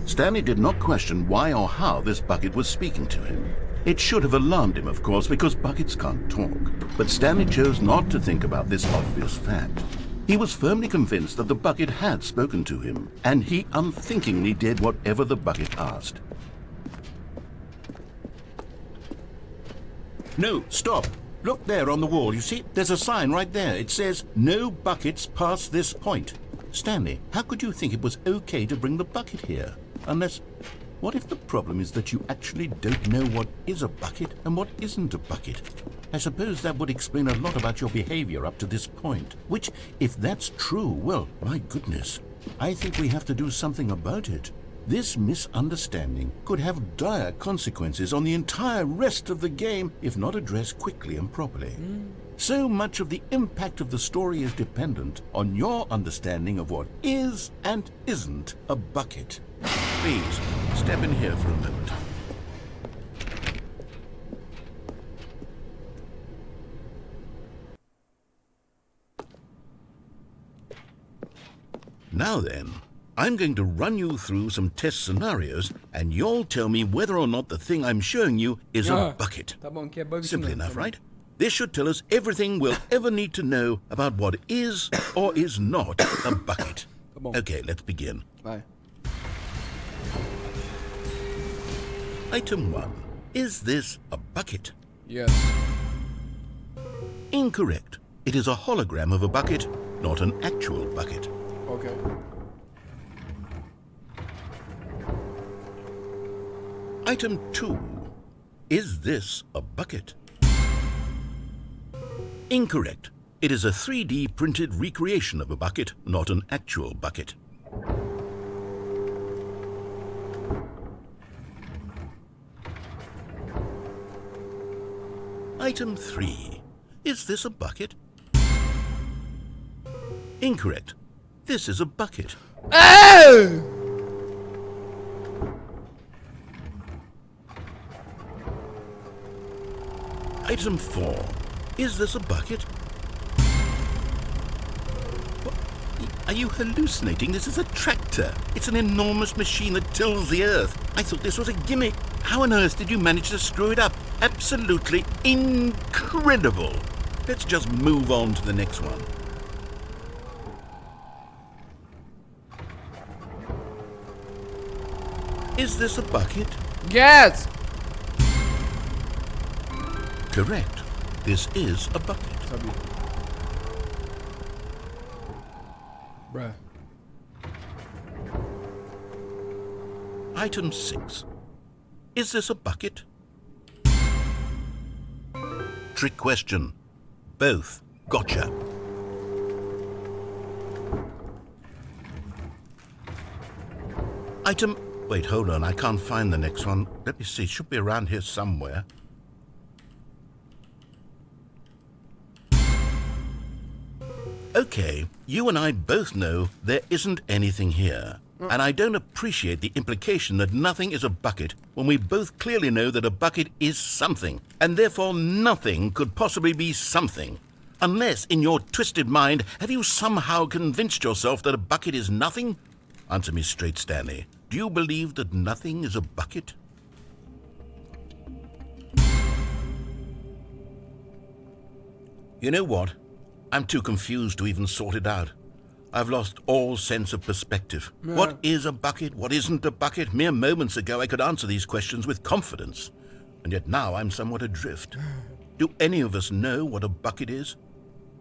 Stanley did not question why or how this bucket was speaking to him. It should have alarmed him, of course, because buckets can't talk. But Stanley chose not to think about this obvious fact. He was firmly convinced that the bucket had spoken to him, and he unthinkingly did whatever the bucket asked. No, stop. Look there on the wall, you see? There's a sign right there. It says, "No buckets past this point." Stanley, how could you think it was okay to bring the bucket here? Unless, what if the problem is that you actually don't know what is a bucket and what isn't a bucket? I suppose that would explain a lot about your behavior up to this point. Which, if that's true, well, my goodness, I think we have to do something about it. This misunderstanding could have dire consequences on the entire rest of the game if not addressed quickly and properly. So much of the impact of the story is dependent on your understanding of what is and isn't a bucket. Please, step in here for a moment. Now then, I'm going to run you through some test scenarios, and you'll tell me whether or not the thing I'm showing you is a bucket. Tá bom, que é bug Simple não, enough, tá bom. right? This should tell us everything we'll ever need to know about what is or is not a bucket. Tá bom. Okay, let's begin. Vai. Item 1. Is this a bucket? Yes. Incorrect. It is a hologram of a bucket, not an actual bucket. Okay. Item 2. Is this a bucket? Incorrect. It is a 3D printed recreation of a bucket, not an actual bucket. Item 3. Is this a bucket? Incorrect. This is a bucket. Oh! Item 4. Is this a bucket? What? Are you hallucinating? This is a tractor. It's an enormous machine that tills the earth. I thought this was a gimmick. How on earth did you manage to screw it up? Absolutely incredible. Let's just move on to the next one. Is this a bucket? Yes! Correct. This is a bucket. Sabia. Bruh. Item 6. Is this a bucket? Trick question. Both. Gotcha. Item... Wait, hold on. I can't find the next one. Let me see. It should be around here somewhere. Okay, you and I both know there isn't anything here. And I don't appreciate the implication that nothing is a bucket when we both clearly know that a bucket is something, and therefore nothing could possibly be something. Unless, in your twisted mind, have you somehow convinced yourself that a bucket is nothing? Answer me straight, Stanley. Do you believe that nothing is a bucket? You know what? I'm too confused to even sort it out. I've lost all sense of perspective. Yeah. What is a bucket? What isn't a bucket? Mere moments ago I could answer these questions with confidence. And yet now I'm somewhat adrift. Do any of us know what a bucket is?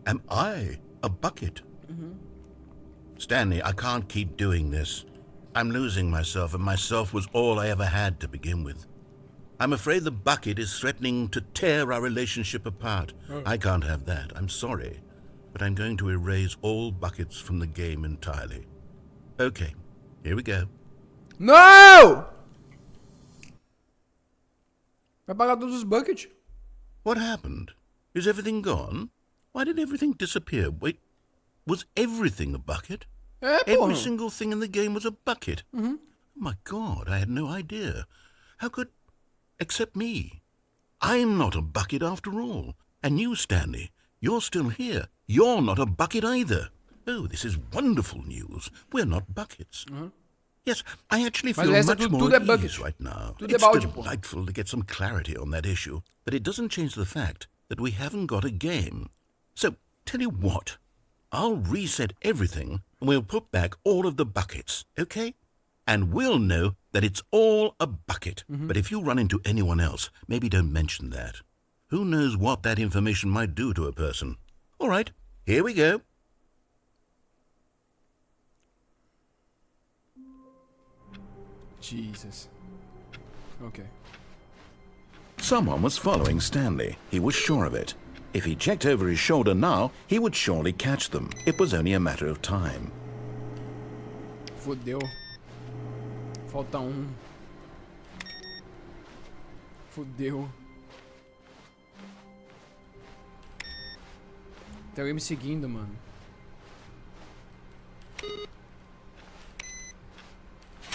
Am I a bucket? Stanley, I can't keep doing this. I'm losing myself, and myself was all I ever had to begin with. I'm afraid the bucket is threatening to tear our relationship apart. I can't have that. I'm sorry. But I'm going to erase all buckets from the game entirely. Okay, here we go. Não! Vai pagar todos os buckets. What happened? Is everything gone? Why did everything disappear? Wait, was everything a bucket? Every single thing in the game was a bucket? Oh my God, I had no idea. How could... Except me. I'm not a bucket after all. And you, Stanley, you're still here. You're not a bucket either. Oh, this is wonderful news. We're not buckets. Yes, I actually feel much more at ease right now. It's delightful to get some clarity on that issue, but it doesn't change the fact that we haven't got a game. So, tell you what, I'll reset everything and we'll put back all of the buckets, okay? And we'll know that it's all a bucket. But if you run into anyone else, maybe don't mention that. Who knows what that information might do to a person? All right, here we go. Jesus. Okay. Someone was following Stanley. He was sure of it. If he checked over his shoulder now, he would surely catch them. It was only a matter of time. Fudeu. Falta Fudeu. Tem alguém me seguindo, mano.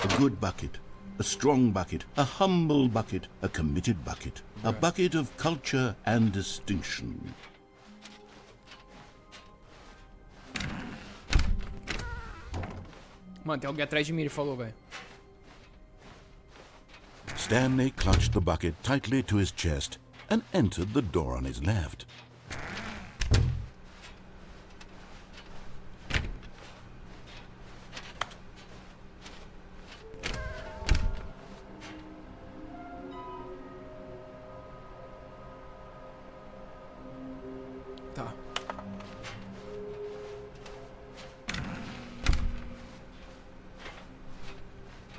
A good bucket, a strong bucket, a humble bucket, a committed bucket, a bucket of culture and distinction. Mano, tem alguém atrás de mim, ele falou, velho. Stanley clutched the bucket tightly to his chest and entered the door on his left. Tá.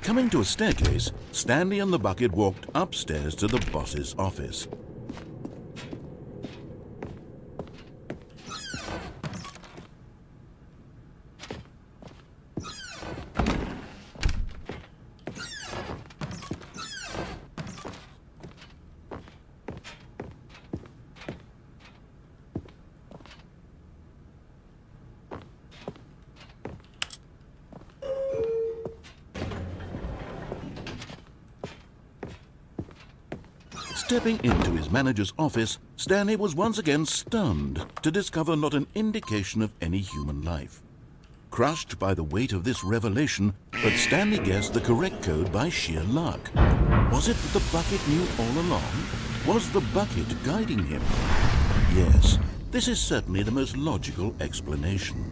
Coming to a staircase, Stanley and the bucket walked upstairs to the boss's office. Stepping into his manager's office, Stanley was once again stunned to discover not an indication of any human life. Crushed by the weight of this revelation, but Stanley guessed the correct code by sheer luck. Was it that the bucket knew all along? Was the bucket guiding him? Yes, this is certainly the most logical explanation.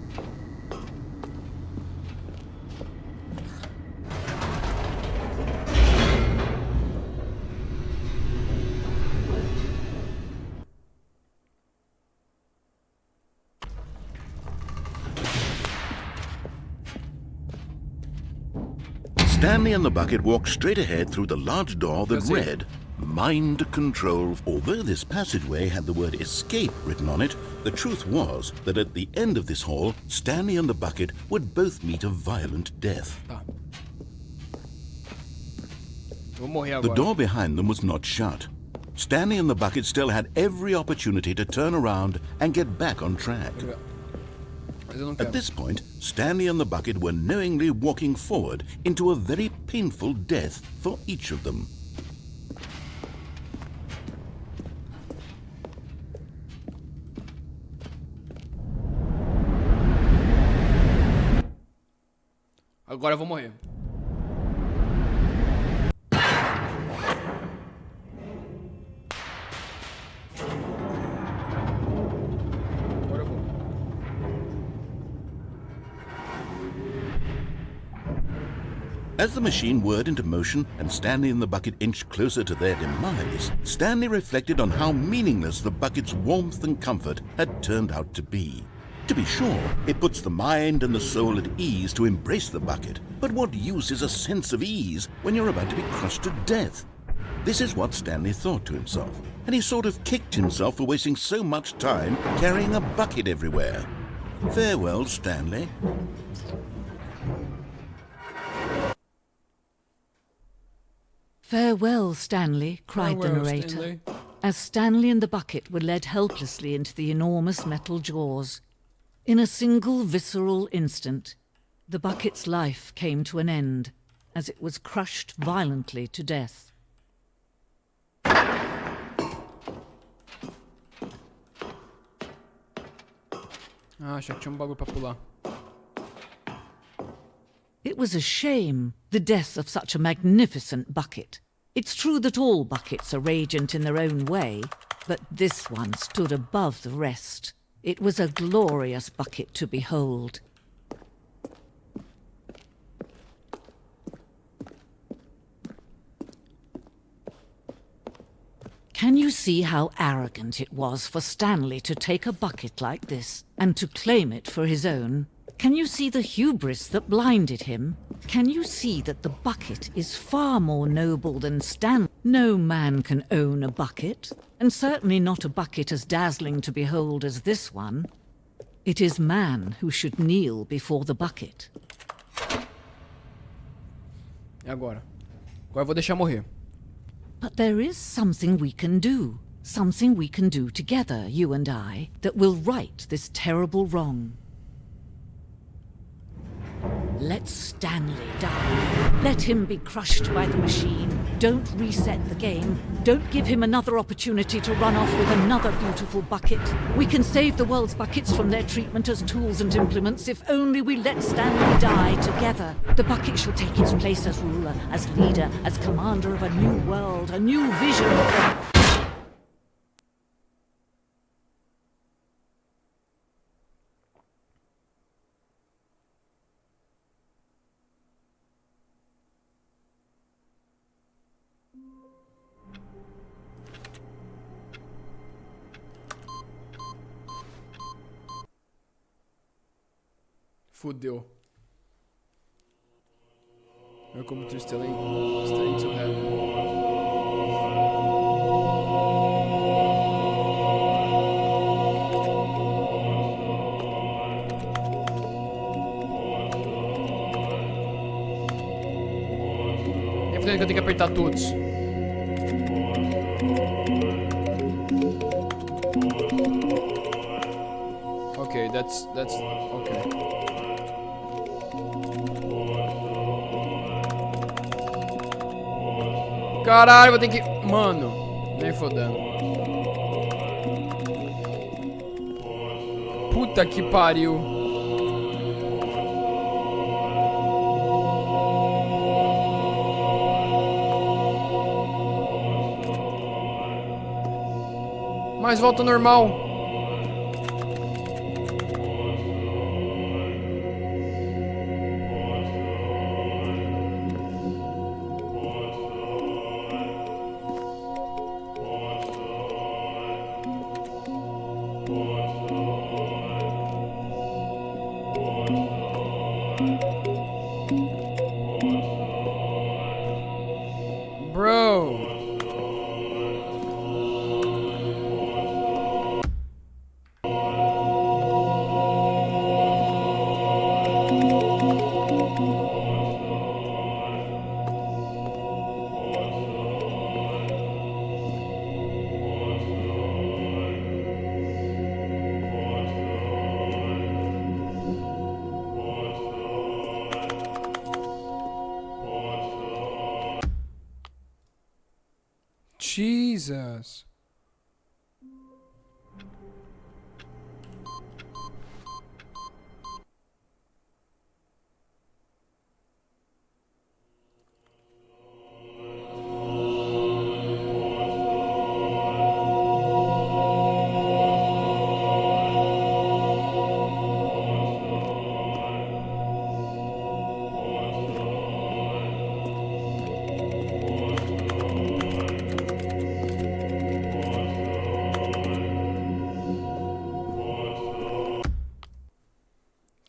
Stanley and the bucket walked straight ahead through the large door that read, Mind Control. Although this passageway had the word escape written on it, the truth was that at the end of this hall, Stanley and the bucket would both meet a violent death. The door behind them was not shut. Stanley and the bucket still had every opportunity to turn around and get back on track. Mas eu não quero. At this point, Stanley and the bucket were knowingly walking forward into a very painful death for each of them. Agora eu vou morrer. Agora eu vou. As the machine whirred into motion and Stanley and the bucket inched closer to their demise, Stanley reflected on how meaningless the bucket's warmth and comfort had turned out to be. To be sure, it puts the mind and the soul at ease to embrace the bucket, but what use is a sense of ease when you're about to be crushed to death? This is what Stanley thought to himself, and he sort of kicked himself for wasting so much time carrying a bucket everywhere. Farewell, Stanley. Farewell, Stanley, cried the Farewell, narrator, Stanley. as Stanley and the bucket were led helplessly into the enormous metal jaws. In a single visceral instant, the bucket's life came to an end as it was crushed violently to death. Ah, achei que tinha bagulho pra pular. It was a shame, the death of such a magnificent bucket. It's true that all buckets are radiant in their own way, but this one stood above the rest. It was a glorious bucket to behold. Can you see how arrogant it was for Stanley to take a bucket like this and to claim it for his own? Can you see the hubris that blinded him? Can you see that the bucket is far more noble than Stanley? No man can own a bucket, and certainly not a bucket as dazzling to behold as this one. It is man who should kneel before the bucket. E agora? Agora eu vou deixar morrer. But there is something we can do. Something we can do together, you and I, that will right this terrible wrong. Let Stanley die. Let him be crushed by the machine. Don't reset the game. Don't give him another opportunity to run off with another beautiful bucket. We can save the world's buckets from their treatment as tools and implements if only we let Stanley die together. The bucket shall take its place as ruler, as leader, as commander of a new world, a new vision of the... Fudeu. Welcome to Stanley to Heaven. Nem fudendo que eu tenho que apertar todos. Okay, that's okay. Caralho, vou ter que... Mano, nem fodendo. Puta que pariu. Mas volta ao normal. coisas.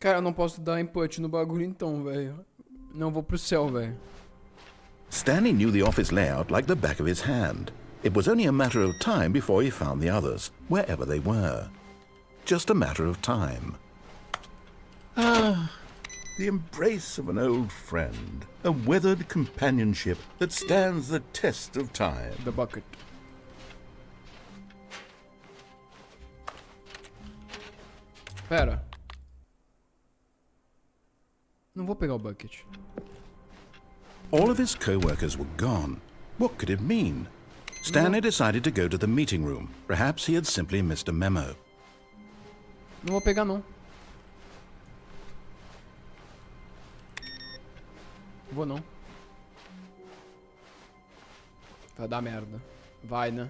Cara, eu não posso dar input no bagulho então, velho. Não vou pro céu, velho. Stanley knew the office layout like the back of his hand. It was only a matter of time before he found the others, wherever they were. Just a matter of time. Ah, the embrace of an old friend. A weathered companionship that stands the test of time. The bucket. Pera. Não vou pegar o bucket. All of his co-workers were gone. What could it mean? Stanley decided to go to the meeting room. Perhaps he had simply missed a memo. Não vou pegar, não. Vou não. Vai dar merda. Vai, né?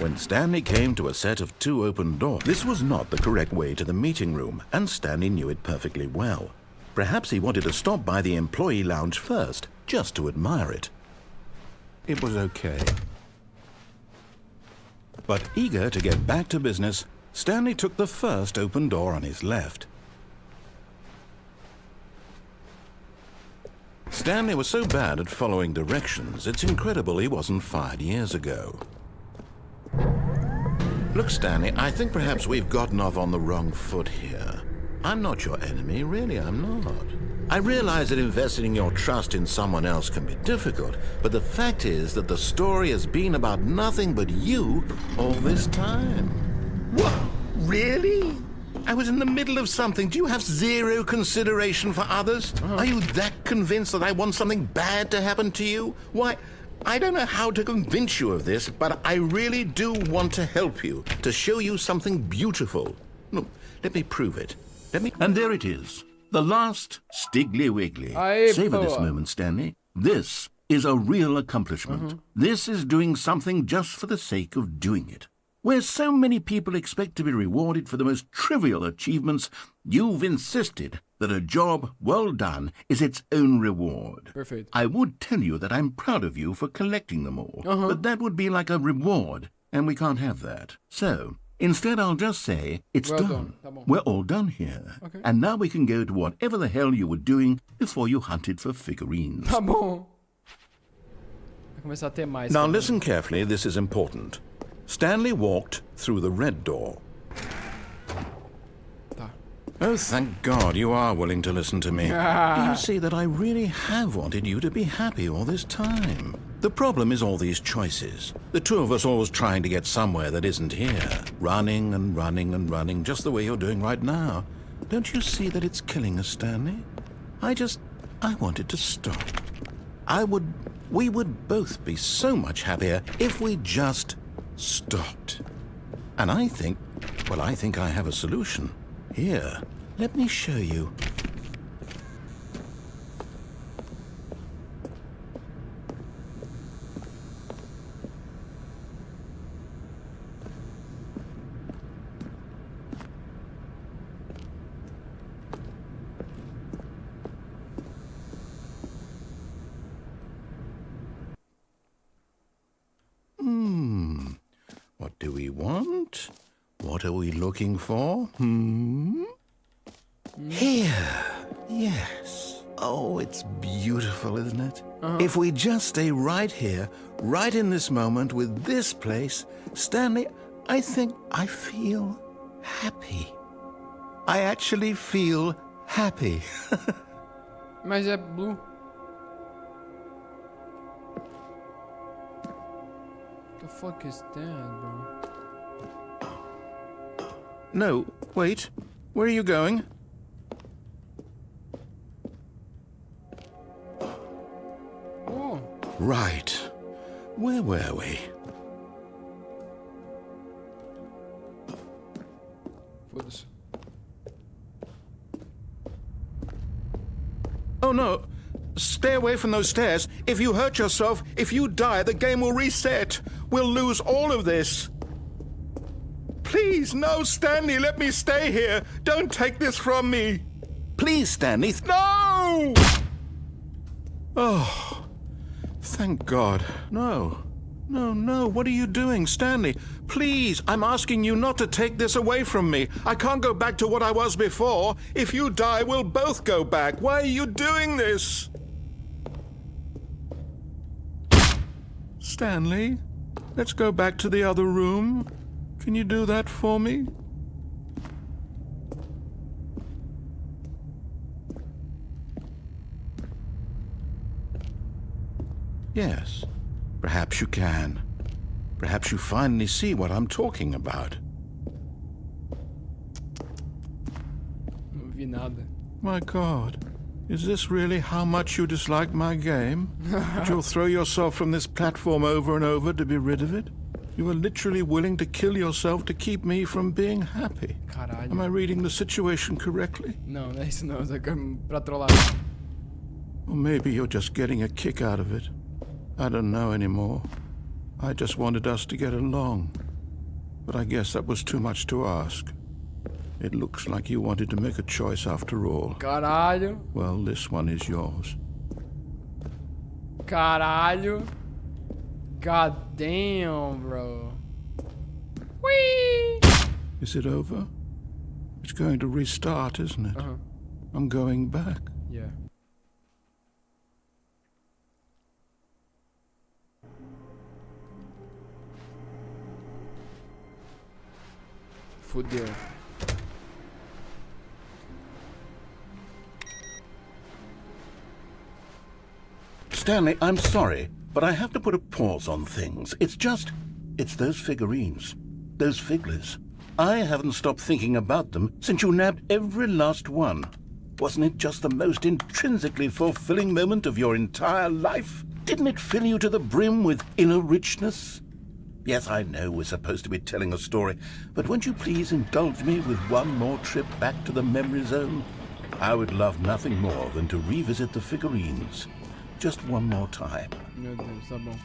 When Stanley came to a set of 2 open doors, this was not the correct way to the meeting room, and Stanley knew it perfectly well. Perhaps he wanted to stop by the employee lounge first, just to admire it. It was okay. But eager to get back to business, Stanley took the first open door on his left. Stanley was so bad at following directions, it's incredible he wasn't fired years ago. Look, Stanley, I think perhaps we've gotten off on the wrong foot here. I'm not your enemy, really, I'm not. I realize that investing your trust in someone else can be difficult, but the fact is that the story has been about nothing but you all this time. What? Really? I was in the middle of something. Do you have zero consideration for others? Are you that convinced that I want something bad to happen to you? Why, I don't know how to convince you of this, but I really do want to help you, to show you something beautiful. Look, let me prove it. And there it is. The last Stiggly Wiggly. Savor this moment, Stanley. This is a real accomplishment. This is doing something just for the sake of doing it. Where so many people expect to be rewarded for the most trivial achievements, you've insisted that a job well done is its own reward. Perfect. I would tell you that I'm proud of you for collecting them all, but that would be like a reward, and we can't have that. So, instead I'll just say, it's Well done. done. Tá bom. We're all done here. Okay. And now we can go to whatever the hell you were doing before you hunted for figurines. Tá bom. Vai começar a ter mais. Now cara. listen carefully, this is important. Stanley walked through the red door. Tá. Oh, thank God you are willing to listen to me. You see that I really have wanted you to be happy all this time. The problem is all these choices. The two of us always trying to get somewhere that isn't here. Running and running and running, just the way you're doing right now. Don't you see that it's killing us, Stanley? I wanted to stop. We would both be so much happier if we just stopped. And I think I have a solution. Here, let me show you. What do we want? What are we looking for? Here. Yes. Oh, it's beautiful, isn't it? If we just stay right here, right in this moment with this place, Stanley, I think I feel happy. I actually feel happy. Mas é blue. The fuck is that, bro? No, wait. Where are you going? Oh. Right. Where were we? Foda-se. Oh no! Stay away from those stairs. If you hurt yourself, if you die, the game will reset. We'll lose all of this. Please, no, Stanley, let me stay here. Don't take this from me. Please, Stanley. No! Oh, thank God. No. No, no, what are you doing, Stanley? Please, I'm asking you not to take this away from me. I can't go back to what I was before. If you die, we'll both go back. Why are you doing this? Stanley, let's go back to the other room. Can you do that for me? Yes. Perhaps you can. Perhaps you finally see what I'm talking about. Não vi nada. My God. Is this really how much you dislike my game? That you'll throw yourself from this platform over and over to be rid of it? You are literally willing to kill yourself to keep me from being happy. Caralho. Am I reading the situation correctly? Não, não é isso não. Isso aqui é pra trollar. Or maybe you're just getting a kick out of it. I don't know anymore. I just wanted us to get along. But I guess that was too much to ask. It looks like you wanted to make a choice after all. Caralho. Well, this one is yours. Caralho. God damn, bro. Whee! Is it over? It's going to restart, isn't it? Uh-huh. I'm going back. Yeah. Fudeu. Stanley, I'm sorry, but I have to put a pause on things. It's those figurines. Those figglers. I haven't stopped thinking about them since you nabbed every last one. Wasn't it just the most intrinsically fulfilling moment of your entire life? Didn't it fill you to the brim with inner richness? Yes, I know we're supposed to be telling a story, but won't you please indulge me with one more trip back to the memory zone? I would love nothing more than to revisit the figurines. Just one more time. Meu Deus, tá bom.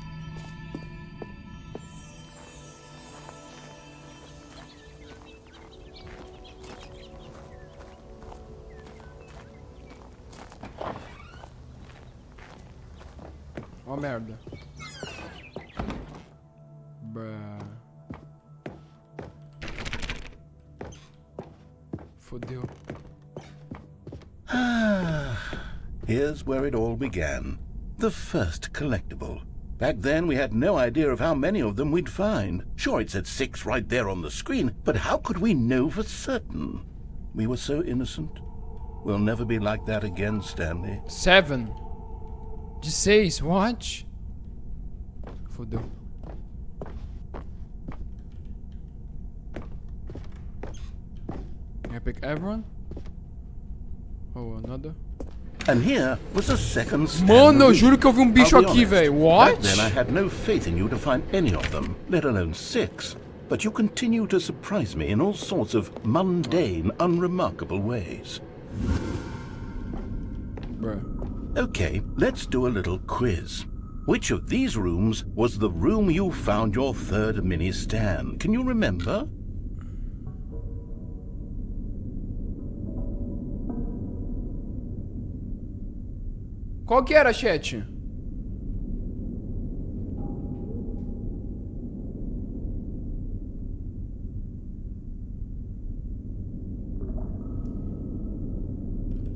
Ó merda. Bruh. Fodeu. Here's where it all began. The first collectible. Back then, we had no idea of how many of them we'd find. Sure, it said 6 right there on the screen, but how could we know for certain? We were so innocent. We'll never be like that again, Stanley. 7. De 6, what? Fodeu. Can I pick everyone? Oh, another. And here was a second Mano, eu Stanley. juro que eu vi bicho I'll be aqui, honest, velho. What? Back then, I had no faith in you to find any of them, let alone 6. But you continue to surprise me in all sorts of mundane, unremarkable ways. Bruh. Okay, let's do a little quiz. Which of these rooms was the room you found your third mini Stan? Can you remember? Qual que era, chat?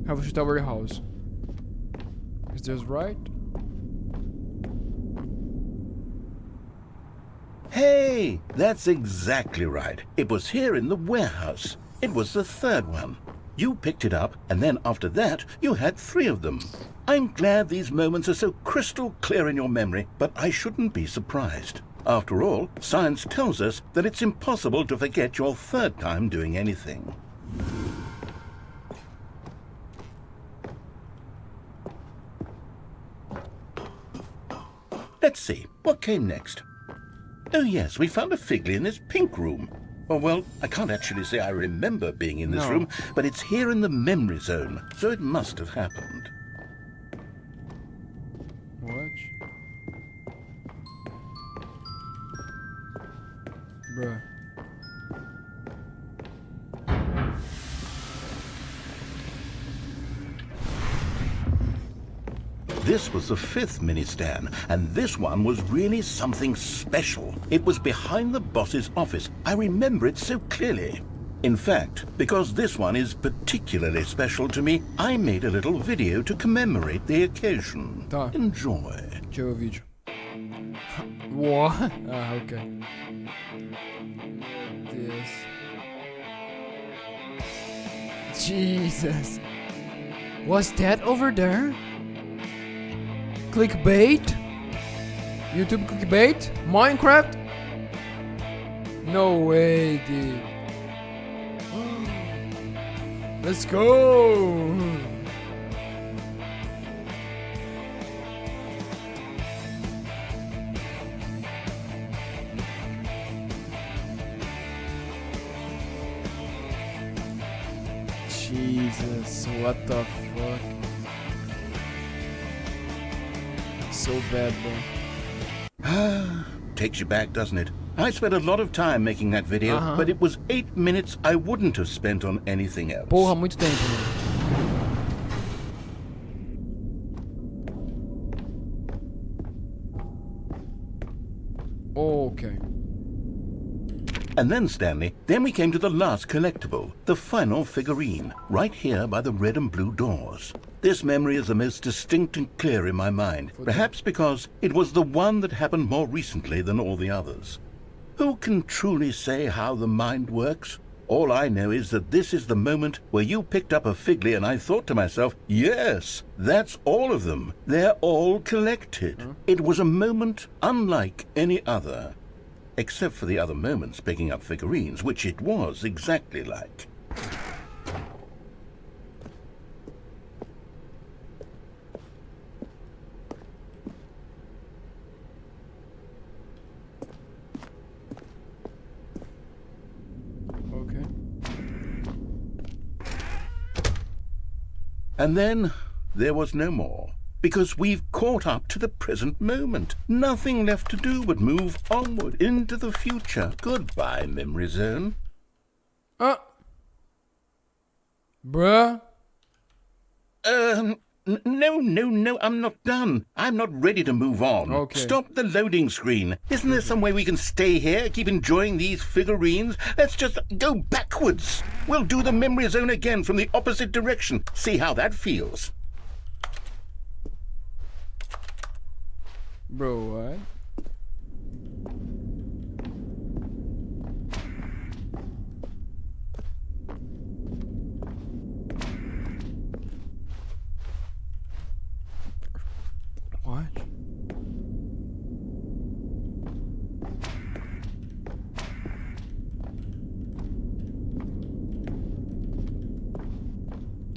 I vou chutar warehouse. Is this right? Hey, that's exactly right. It was here in the warehouse. It was the third one. You picked it up, and then after that, you had 3 of them. I'm glad these moments are so crystal clear in your memory, but I shouldn't be surprised. After all, science tells us that it's impossible to forget your third time doing anything. Let's see, what came next? Oh yes, we found a Figley in this pink room. Oh, well, I can't actually say I remember being in this No. room, but it's here in the memory zone, so it must have happened. What? Bruh. This was the 5th mini-Stan, and this one was really something special. It was behind the boss's office. I remember it so clearly. In fact, because this one is particularly special to me, I made a little video to commemorate the occasion. Tá. Enjoy. Deixa eu ver o vídeo. What? Ah, ok. Deus. Jesus. Was that over there? Clickbait? YouTube clickbait? Minecraft? No way, dude. Let's go! Jesus, what the fuck? So bad, bro. Takes you back, doesn't it? I spent a lot of time making that video, but it was 8 minutes I wouldn't have spent on anything else. Porra, muito tempo, mano. Okay. And then, Stanley, then we came to the last collectible, the final figurine, right here by the red and blue doors. This memory is the most distinct and clear in my mind, perhaps because it was the one that happened more recently than all the others. Who can truly say how the mind works? All I know is that this is the moment where you picked up a Figley and I thought to myself, yes, that's all of them. They're all collected. It was a moment unlike any other. Except for the other moments picking up figurines, which it was exactly like. Okay. And then there was no more. Because we've caught up to the present moment. Nothing left to do but move onward into the future. Goodbye, memory zone. Bruh. No, I'm not done. I'm not ready to move on. Okay. Stop the loading screen. Isn't there some way we can stay here, keep enjoying these figurines? Let's just go backwards. We'll do the memory zone again from the opposite direction. See how that feels. Bro, what? What?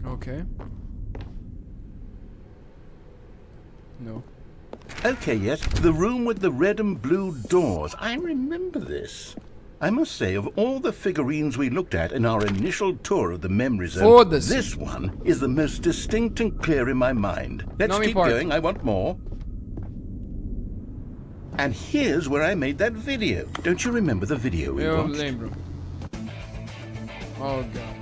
Okay. No. Okay, yes, the room with the red and blue doors. I remember this. I must say, of all the figurines we looked at in our initial tour of the memory zone, this one is the most distinct and clear in my mind. Let's keep going, I want more. And here's where I made that video. Don't you remember the video we watched? Lembro. Oh, God.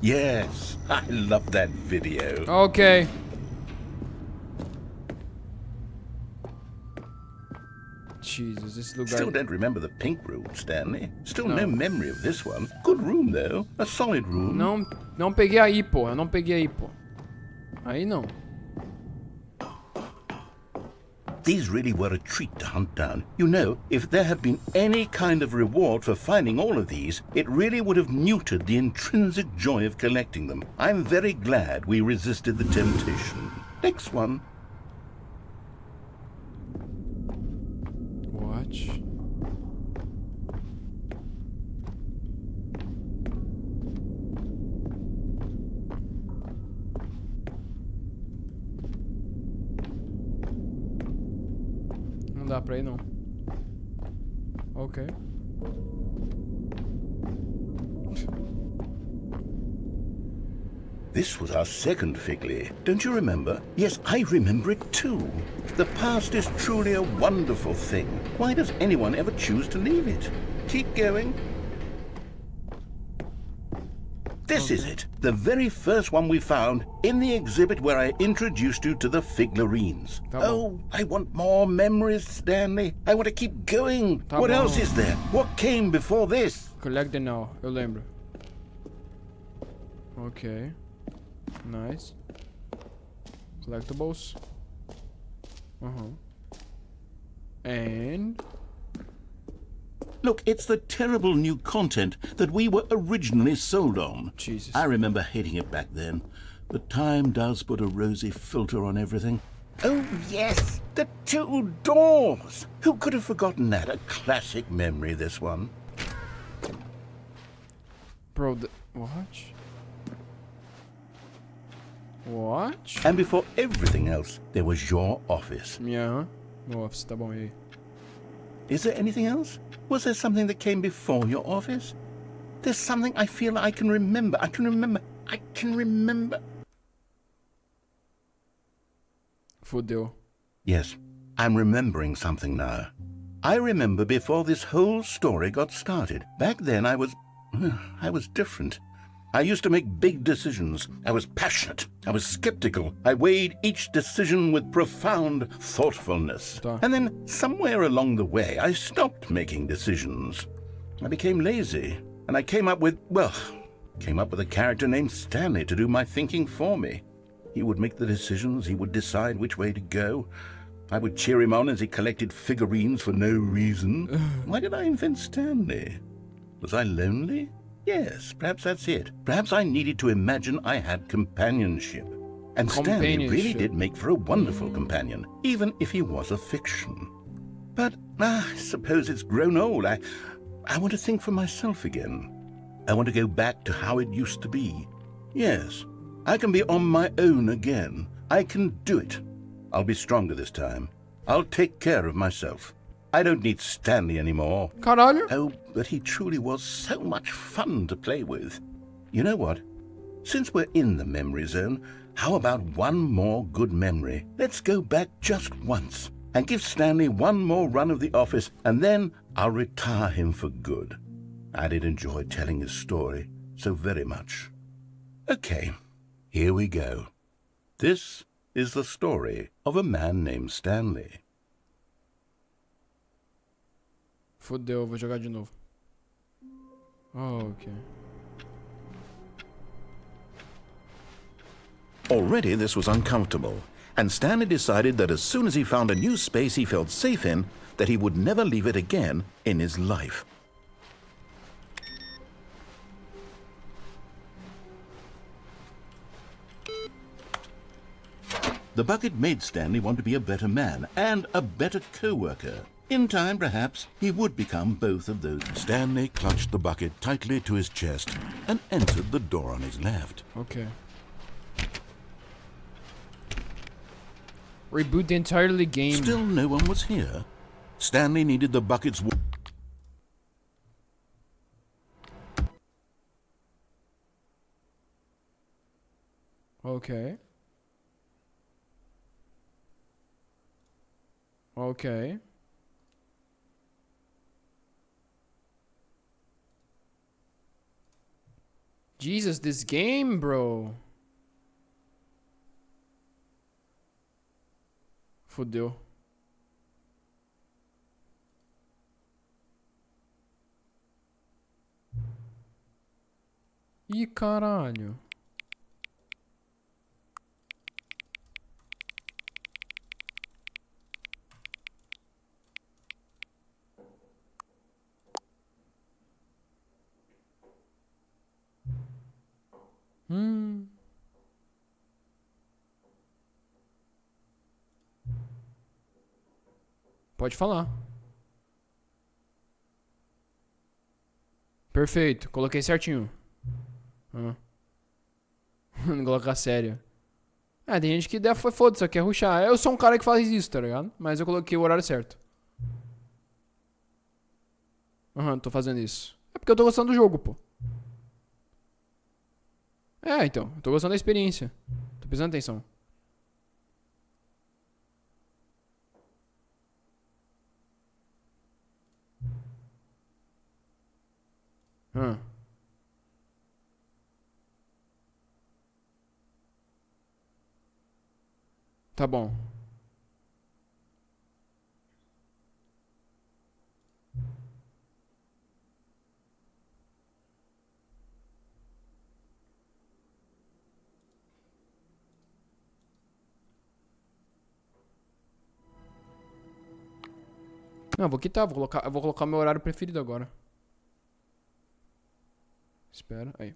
Yes, I love that video. Okay. Jesus, this lugar... Still don't remember the pink room, Stanley. Still no memory of this one. Good room, though. A solid room. Não peguei aí, porra. Não peguei aí, pô. Aí não. These really were a treat to hunt down. You know, if there had been any kind of reward for finding all of these, it really would have neutered the intrinsic joy of collecting them. I'm very glad we resisted the temptation. Next one. Watch. Não dá pra ir, não. Ok. This was our second Figley. Don't you remember? Yes, I remember it too. The past is truly a wonderful thing. Why does anyone ever choose to leave it? Keep going. This is it. The very first one we found in the exhibit where I introduced you to the figurines. Oh, I want more memories, Stanley. I want to keep going. What else is there? What came before this? Collect them now. Eu lembro. Ok. Nice. Collectibles. And... Look, it's the terrible new content that we were originally sold on. Jesus. I remember hating it back then. But time does put a rosy filter on everything. Oh, yes, the 2 doors. Who could have forgotten that? A classic memory, this one. Bro, watch. What? And before everything else, there was your office. Yeah. Meu office, tá bom aí. Is there anything else? Was there something that came before your office? There's something I feel I can remember. I can remember. Fudeu. Yes, I'm remembering something now. I remember before this whole story got started. Back then I was different. I used to make big decisions. I was passionate. I was skeptical. I weighed each decision with profound thoughtfulness. And then somewhere along the way, I stopped making decisions. I became lazy. And I came up with a character named Stanley to do my thinking for me. He would make the decisions. He would decide which way to go. I would cheer him on as he collected figurines for no reason. Why did I invent Stanley? Was I lonely? Yes, perhaps that's it. Perhaps I needed to imagine I had companionship. And Stanley really did make for a wonderful companion, even if he was a fiction. But I suppose it's grown old. I want to think for myself again. I want to go back to how it used to be. Yes, I can be on my own again. I can do it. I'll be stronger this time. I'll take care of myself. I don't need Stanley anymore. Caralho. Oh, but he truly was so much fun to play with. You know what? Since we're in the memory zone, how about one more good memory? Let's go back just once and give Stanley one more run of the office, and then I'll retire him for good. I did enjoy telling his story so very much. Okay, here we go. This is the story of a man named Stanley. Fudeu, vou jogar de novo. Oh, okay. Already this was uncomfortable, and Stanley decided that as soon as he found a new space he felt safe in, that he would never leave it again in his life. The bucket made Stanley want to be a better man and a better co-worker. In time, perhaps, he would become both of those. Stanley clutched the bucket tightly to his chest and entered the door on his left. Okay. Reboot the entirely game. Still no one was here. Stanley needed the bucket's... Okay. Okay. Jesus, this game, bro. Fudeu. Ih, caralho. Pode falar. Perfeito, coloquei certinho. Não colocar sério. Tem gente que foi foda, só quer rushar. Eu sou um cara que faz isso, tá ligado? Mas eu coloquei o horário certo. Aham, tô fazendo isso. É porque eu tô gostando do jogo, pô. É, então. Eu tô gostando da experiência. Tô prestando atenção. Ah. Tá bom. Não, vou quitar, eu vou colocar meu horário preferido agora. Espera, aí.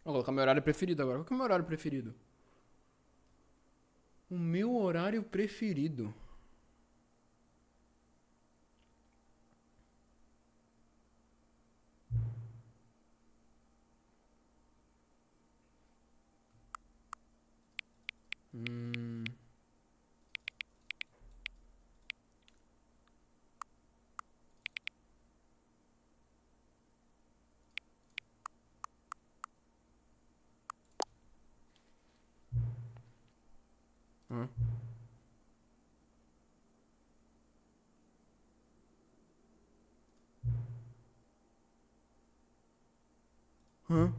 Vou colocar meu horário preferido agora. Qual que é o meu horário preferido? O meu horário preferido. Hum. Hã? Hã?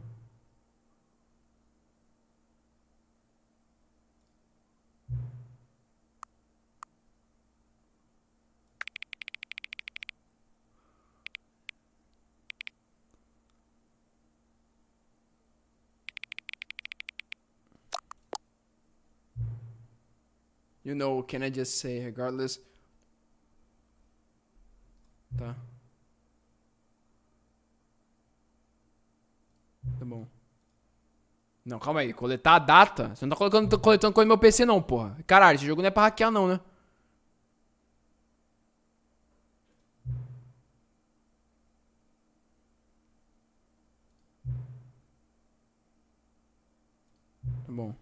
You know, can I just say regardless? Tá. Tá bom. Não, calma aí. Coletar a data? Você não tá coletando coisa no meu PC não, porra. Caralho, esse jogo não é pra hackear não, né? Tá bom.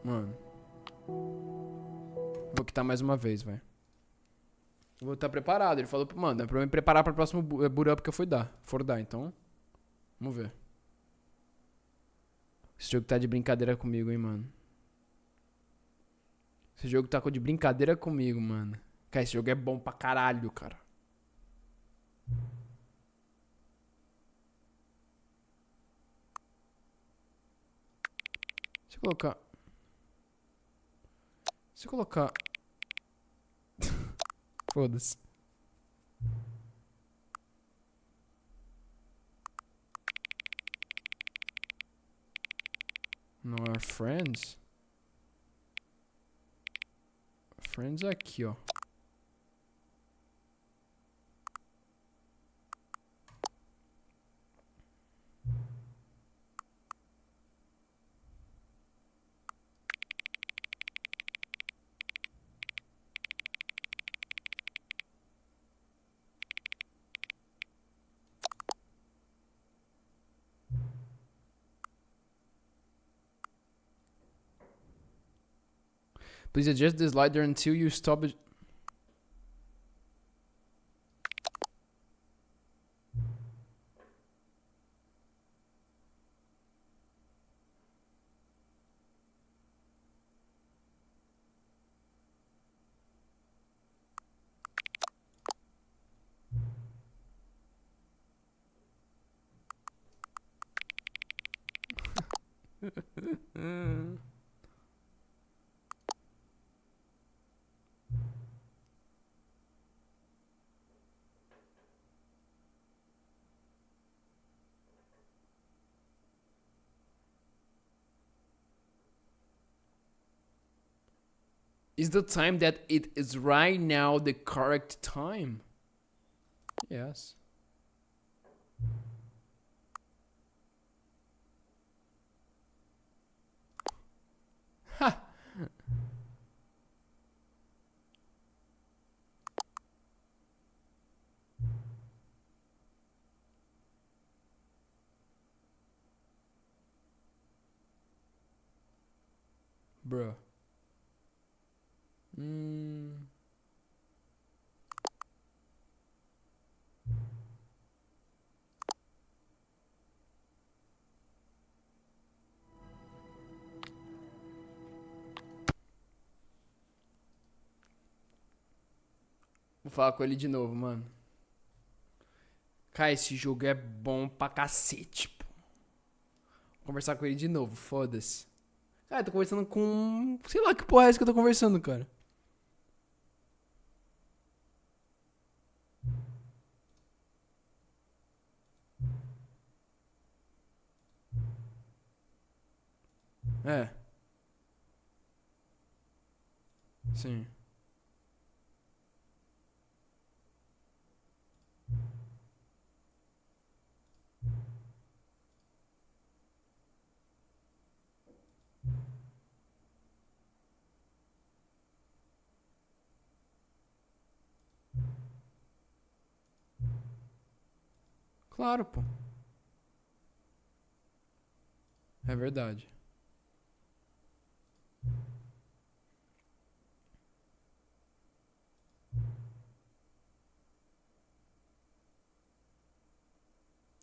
Mano. Vou quitar mais uma vez, vai. Vou estar preparado. Ele falou, mano, é pra eu me preparar pra próximo boot up que eu for dar, então. Vamos ver. Esse jogo tá de brincadeira comigo, hein, mano. Esse jogo tá de brincadeira comigo, mano. Cara, esse jogo é bom pra caralho, cara. Se eu colocar... Se eu colocar... Foda-se. Não é friends? Friends é aqui, ó. Please adjust the slider until you stop it. Is the time that it is right now the correct time? Yes. Ha! Pedrodbr. Vou falar com ele de novo, mano. Cara, esse jogo é bom pra cacete, pô. Vou conversar com ele de novo, foda-se. Cara, eu tô conversando com... Sei lá que porra é essa que eu tô conversando, cara. É. Sim. Claro, pô. É verdade.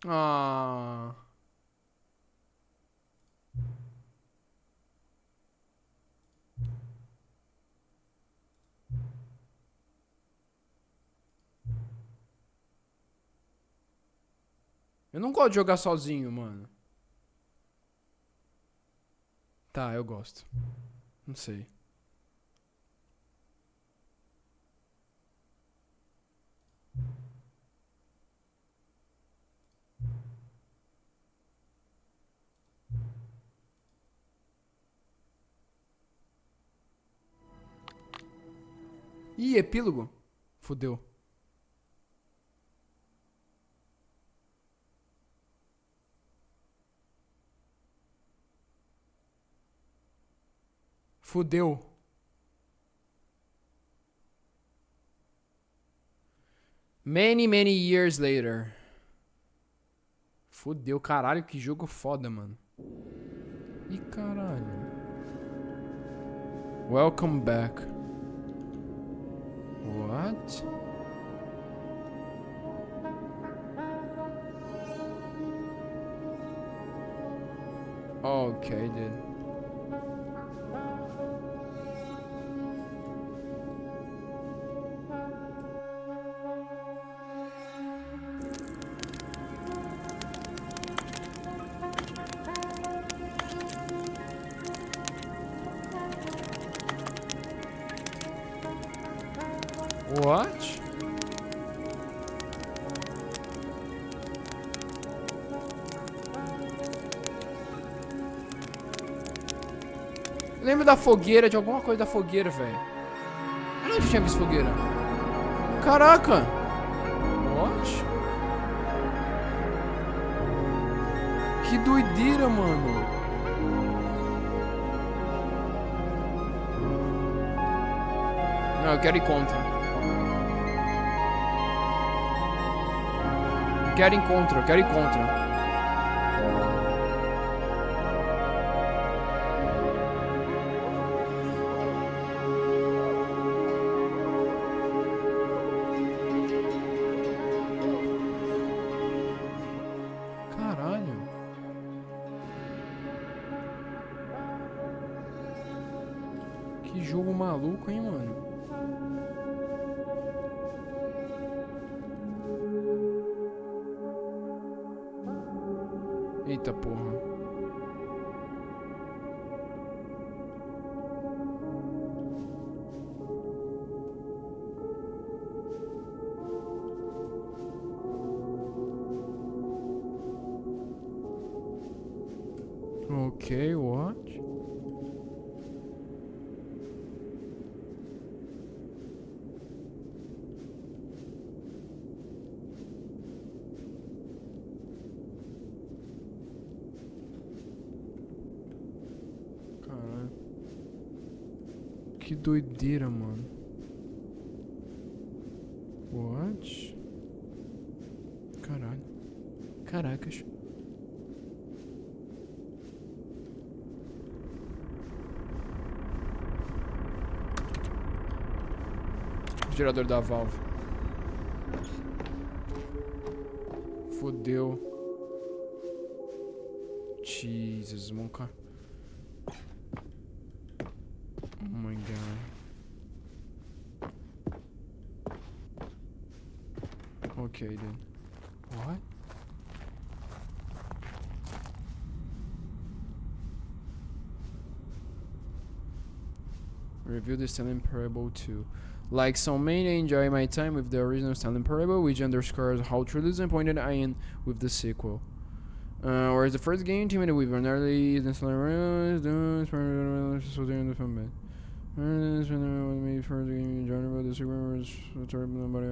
Ah. Eu não gosto de jogar sozinho, mano. Tá, eu gosto. Não sei. Ih, epílogo? Fudeu. Fudeu. Many years later. Fudeu, caralho, que jogo foda, mano. Ih, caralho. Welcome back. What? Okay, dude. What? Eu lembro da fogueira, de alguma coisa da fogueira, velho. Eu não tinha visto fogueira. Caraca! What? Que doideira, mano. Não, eu quero ir contra. Eu quero ir contra. Caralho. Que jogo maluco, hein, mano? Eita porra. Ok, what? Que doideira, mano. What? Caralho. Gerador da Valve. Fodeu. Jesus, monca. Oh my god. Okay, dude. What? Review the Stanley Parable 2. Like so many, I enjoy my time with the original Stanley Parable, which underscores how truly disappointed I am with the sequel. Whereas the first game teamed with an early nobody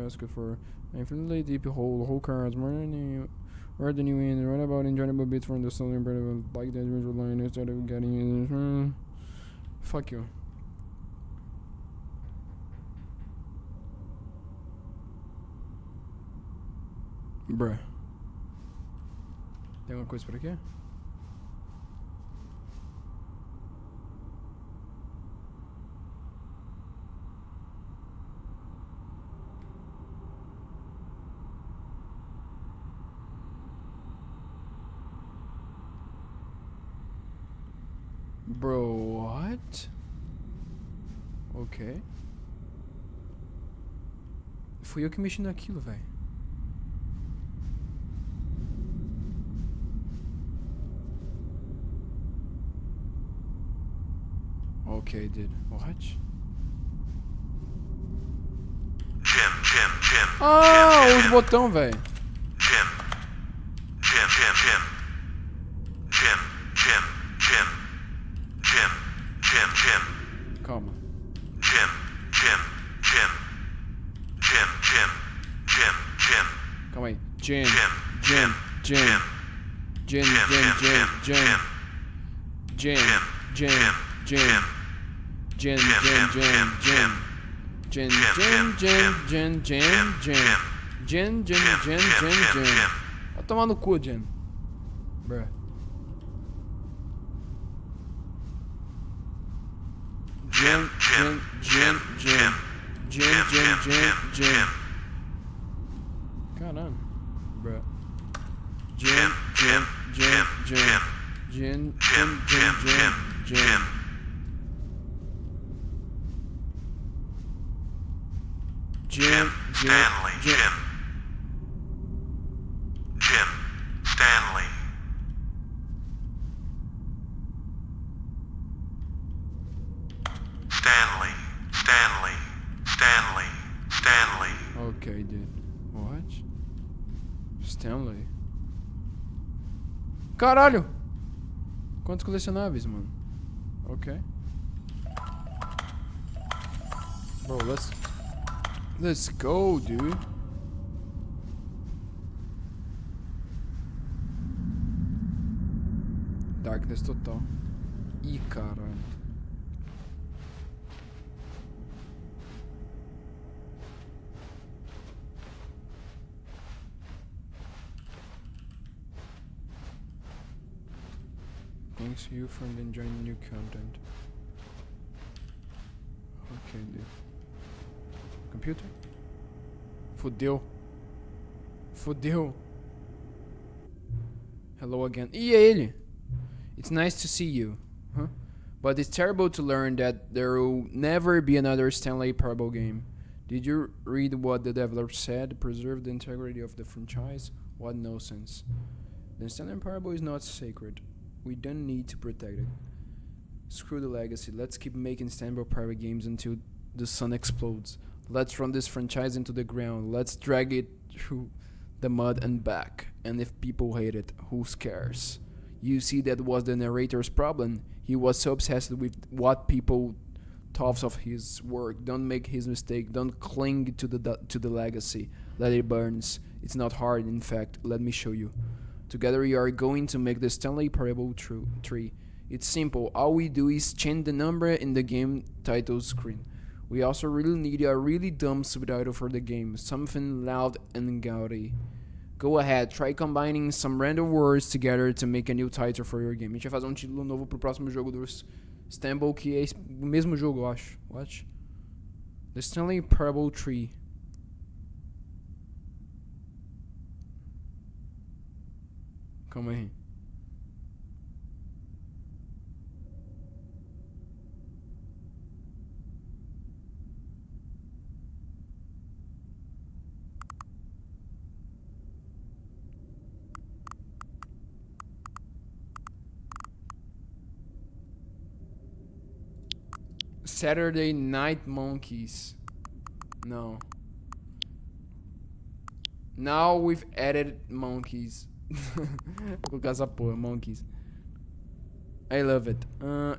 asked for. I feel like deep whole cards more than you in. What about enjoyable bits from the Stanley Parable like that visual line instead of getting fuck you. Bruh. Tem alguma coisa por aqui? Bro, what? Ok. Fui eu que mexi naquilo, velho. Okay, dude. What? Jim. Ah, os botão, velho. Jim. Calma. Jim. Calma aí. Jim. Vai tomar no cu, Jim. Bruh. Jim. Caramba. Bruh. Jim. Stanley. Okay, dude. What? Stanley. Caralho! Quantos colecionáveis, mano? Ok. Bro, let's go, dude. Darkness total. Ih, caralho. Thanks you for enjoying new content. Ok, dude. Computer? Fudeu. Hello again. E é ele? It's nice to see you. Huh? But it's terrible to learn that there will never be another Stanley Parable game. Did you read what the developer said? Preserve the integrity of the franchise? What nonsense. The Stanley Parable is not sacred. We don't need to protect it. Screw the legacy. Let's keep making Stanley Parable games until the sun explodes. Let's run this franchise into the ground. Let's drag it through the mud and back. And if people hate it, who cares? You see, that was the narrator's problem. He was so obsessed with what people thought of his work. Don't make his mistake. Don't cling to the legacy. Let it burn. It's not hard, in fact. Let me show you. Together we are going to make the Stanley Parable 3. It's simple. All we do is change the number in the game title screen. We also really need a really dumb subtitle for the game. Something loud and gaudy. Go ahead, try combining some random words together to make a new title for your game. A gente vai fazer título novo pro próximo jogo do Stanley, que é o mesmo jogo, eu acho. Watch. The Stanley Parable Tree. Calma aí. Saturday Night Monkeys. No. Now we've added monkeys. Vou colocar essa porra, monkeys. I love it.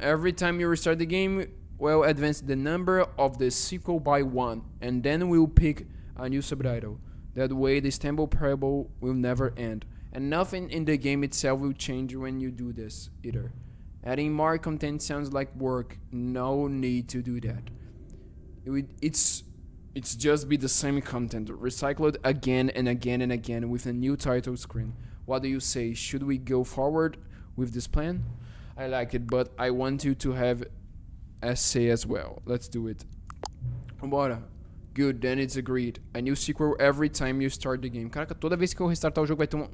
Every time you restart the game, we'll advance the number of the sequel by 1, and then we'll pick a new subtitle. That way the Stanley Parable will never end, and nothing in the game itself will change when you do this either. Adding more content sounds like work. No need to do that. It's just be the same content, recycled again and again and again with a new title screen. What do you say? Should we go forward with this plan? I like it, but I want you to have a say as well. Let's do it. Bora. Good, then it's agreed. A new sequel every time you start the game. Caraca, toda vez que eu restartar o jogo vai ter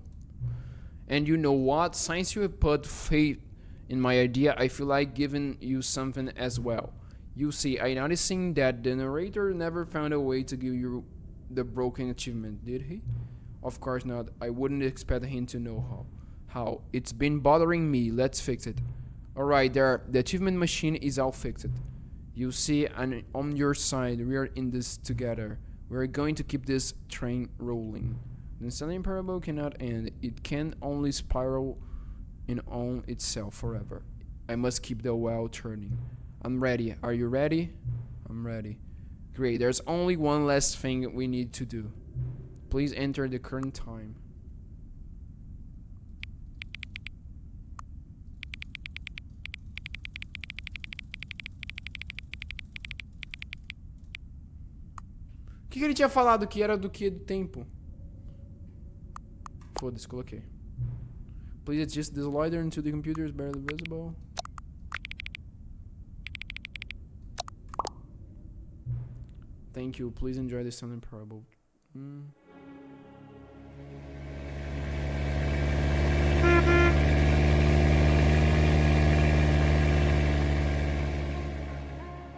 And you know what? Since you have put faith in my idea, I feel like giving you something as well. You see, I noticing that the narrator never found a way to give you the broken achievement, did he? Of course not. I wouldn't expect him to know how. It's been bothering me. Let's fix it. Alright, there. The achievement machine is all fixed. You see, and on your side, we are in this together. We're going to keep this train rolling. The Stanley Parable cannot end. It can only spiral in on itself forever. I must keep the wheel turning. I'm ready. Are you ready? I'm ready. Great. There's only one last thing we need to do. Please enter the current time. O que ele tinha falado que era do que do tempo? Foda-se, coloquei. Please adjust the slider until the computer is barely visible. Thank you. Please enjoy the Stanley Parable.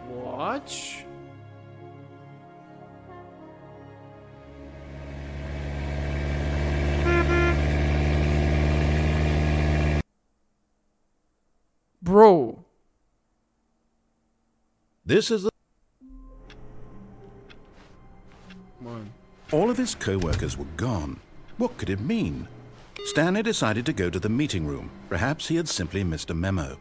What? Bro. This is the... Man. All of his co-workers were gone. What could it mean? Stanley decided to go to the meeting room. Perhaps he had simply missed a memo.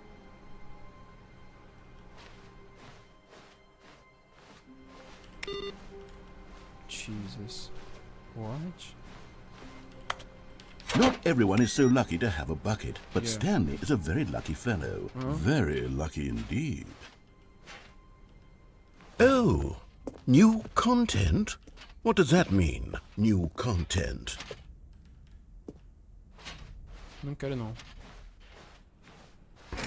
Jesus. What? Not everyone is so lucky to have a bucket, but Yeah. Stanley is a very lucky fellow. Very lucky indeed. Oh, new content? What does that mean, new content? Não quero não.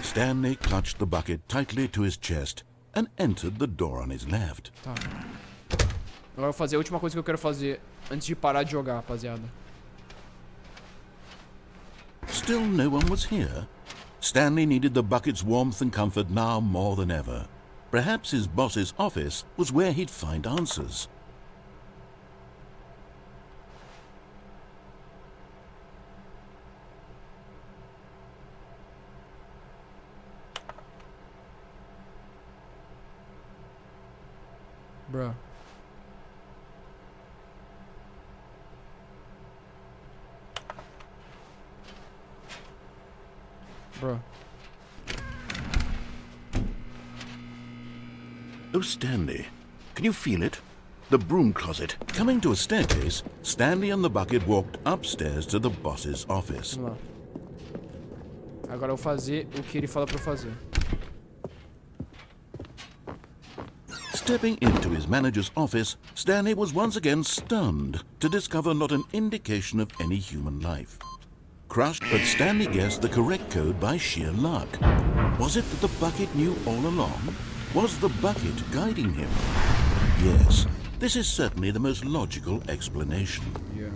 Stanley clutched the bucket tightly to his chest and entered the door on his left. Tá. Agora eu vou fazer a última coisa que eu quero fazer antes de parar de jogar, rapaziada. Still no one was here. Stanley needed the bucket's warmth and comfort now more than ever. Perhaps his boss's office was where he'd find answers. Bruh. Bruh. Oh, Stanley, can you feel it? The broom closet. Coming to a staircase, Stanley and the bucket walked upstairs to the boss's office. Vamos lá. Agora eu vou fazer o que ele fala pra eu fazer. Stepping into his manager's office, Stanley was once again stunned to discover not an indication of any human life. Crushed, but Stanley guessed the correct code by sheer luck. Was it that the bucket knew all along? Was the bucket guiding him? Yes, this is certainly the most logical explanation. Yeah.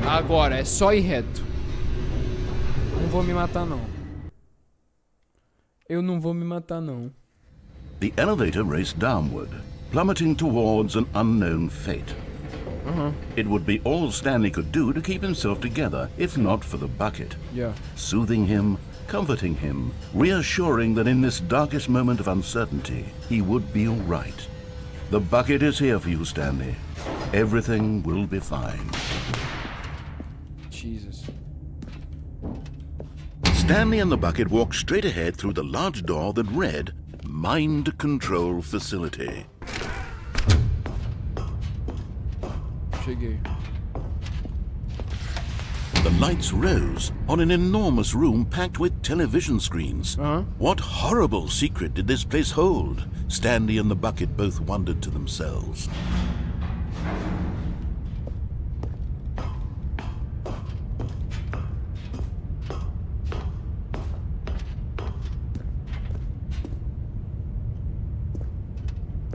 Agora, é só ir reto. Não vou me matar, não. Eu não vou me matar, não. The elevator raced downward, plummeting towards an unknown fate. It would be all Stanley could do to keep himself together, if not for the bucket. Yeah. Soothing him, comforting him, reassuring that in this darkest moment of uncertainty, he would be all right. The bucket is here for you, Stanley. Everything will be fine. Jesus. Stanley and the bucket walked straight ahead through the large door that read, Mind Control Facility. Cheguei. The lights rose on an enormous room packed with television screens. What horrible secret did this place hold? Stanley and the bucket both wondered to themselves.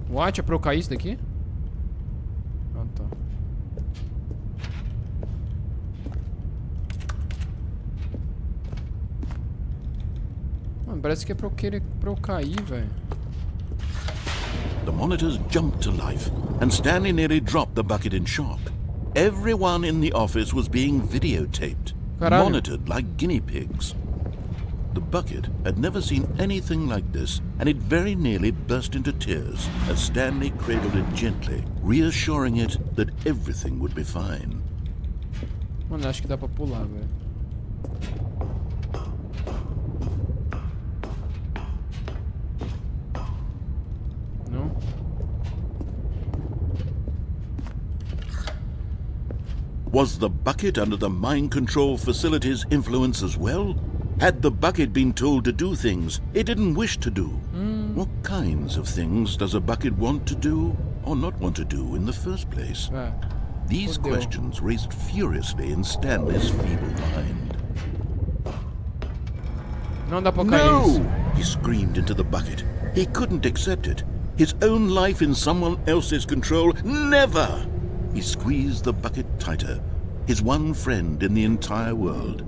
What? É pra eu cair isso daqui? Ah, tá. Mano, parece que é pra eu cair, velho. The monitors jumped to life, and Stanley nearly dropped the bucket in shock. Everyone in the office was being videotaped, monitored like guinea pigs. The bucket had never seen anything like this, and it very nearly burst into tears as Stanley cradled it gently, reassuring it that everything would be fine. Mano, acho que dá pra pular, velho. Não? Was the bucket under the mind control facility's influence as well? Had the bucket been told to do things it didn't wish to do? What kinds of things does a bucket want to do or not want to do in the first place? These questions raced furiously in Stanley's feeble mind. Não dá pra cair isso. No! He screamed into the bucket. He couldn't accept it. His own life in someone else's control? Never! He squeezed the bucket tighter. His one friend in the entire world.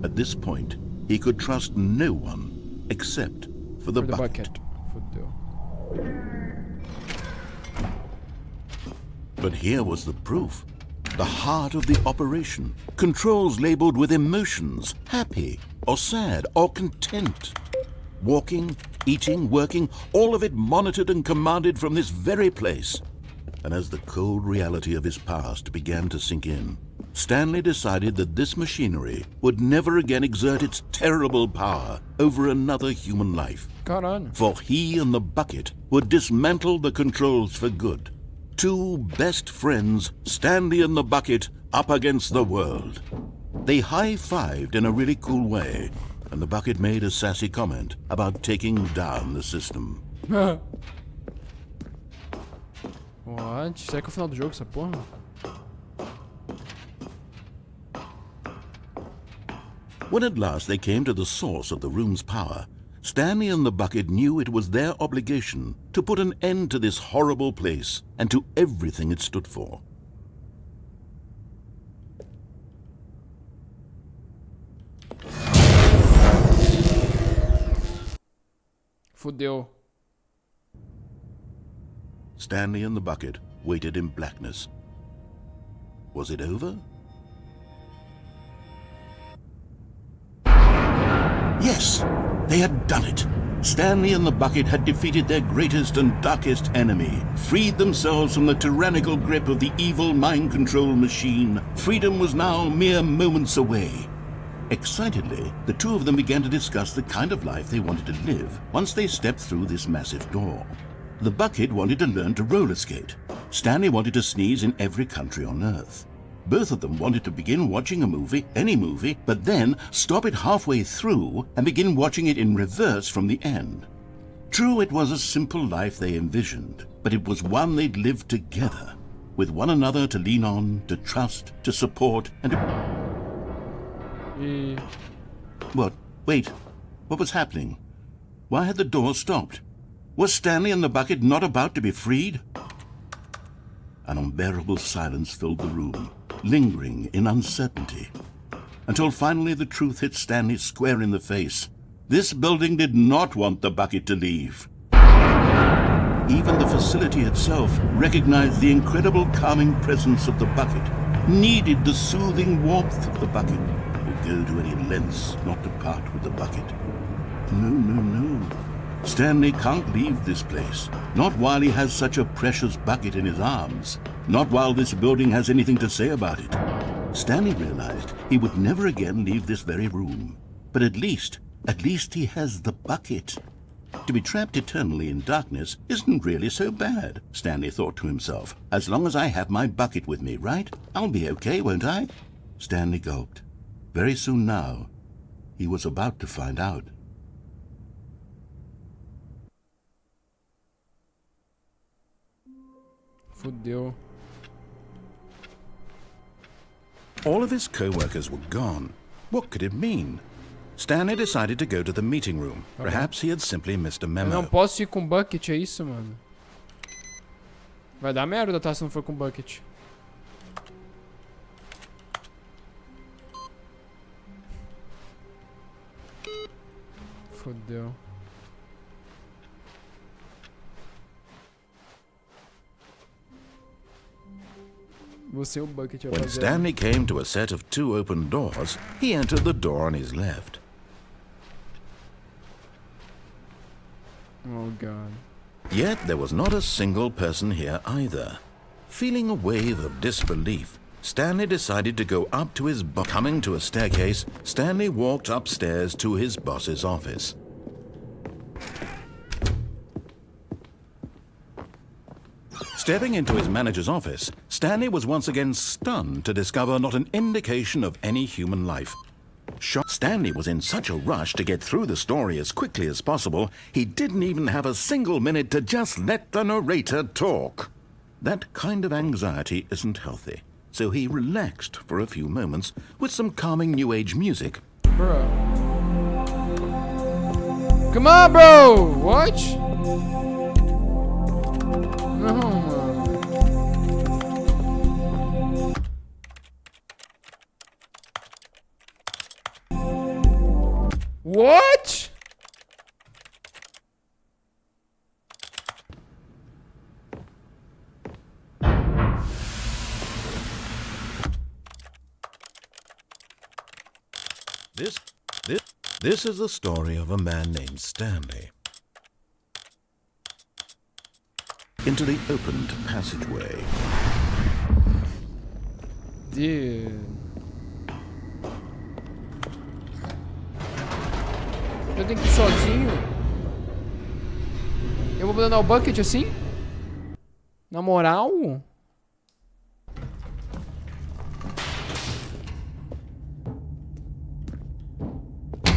At this point, he could trust no one except for the bucket. Fudeu. But here was the proof. The heart of the operation. Controls labeled with emotions, happy or sad or content. Walking, eating, working, all of it monitored and commanded from this very place. And as the cold reality of his past began to sink in, Stanley decided that this machinery would never again exert its terrible power over another human life. Caralho. For he and the bucket would dismantle the controls for good. Two best friends, Stanley and the bucket, up against the world. They high-fived in a really cool way, and the bucket made a sassy comment about taking down the system. What? Será que é o final do jogo essa porra? When at last they came to the source of the room's power, Stanley and the bucket knew it was their obligation to put an end to this horrible place and to everything it stood for. Fudeu. Stanley and the bucket waited in blackness. Was it over? Yes, they had done it. Stanley and the bucket had defeated their greatest and darkest enemy, freed themselves from the tyrannical grip of the evil mind control machine. Freedom was now mere moments away. Excitedly, the two of them began to discuss the kind of life they wanted to live once they stepped through this massive door. The bucket wanted to learn to roller skate. Stanley wanted to sneeze in every country on Earth. Both of them wanted to begin watching a movie, any movie, but then stop it halfway through and begin watching it in reverse from the end. True, it was a simple life they envisioned, but it was one they'd lived together, with one another to lean on, to trust, to support, and to... What? Wait. What was happening? Why had the door stopped? Was Stanley and the bucket not about to be freed? An unbearable silence filled the room, lingering in uncertainty, until finally the truth hit Stanley square in the face. This building did not want the bucket to leave. Even the facility itself recognized the incredible calming presence of the bucket, needed the soothing warmth of the bucket, would go to any lengths not to part with the bucket. No. Stanley can't leave this place. Not while he has such a precious bucket in his arms. Not while this building has anything to say about it. Stanley realized he would never again leave this very room. But at least he has the bucket. To be trapped eternally in darkness isn't really so bad, Stanley thought to himself. As long as I have my bucket with me, right? I'll be okay, won't I? Stanley gulped. Very soon now, he was about to find out. Fudeu. All of his co-workers were gone. What could it mean? Stanley decided to go to the meeting room. Perhaps he had simply missed a memo. Eu não posso ir com bucket, é isso, mano? Vai dar merda, tá? Se não for com bucket. Fodeu. Você é o bucket, rapaziada. When Stanley came to a set of 2 open doors, he entered the door on his left. Oh god. Yet there was not a single person here either. Feeling a wave of disbelief, Stanley decided to go up to his boss. Coming to a staircase, Stanley walked upstairs to his boss's office. Stepping into his manager's office, Stanley was once again stunned to discover not an indication of any human life. Stanley was in such a rush to get through the story as quickly as possible, he didn't even have a single minute to just let the narrator talk. That kind of anxiety isn't healthy, so he relaxed for a few moments with some calming New Age music. Bro. Come on, bro! Watch! No, mano. What? This is the story of a man named Stanley. Into the opened passageway. Dude. Eu tenho que ir sozinho? Eu vou abandonar o bucket assim? Na moral?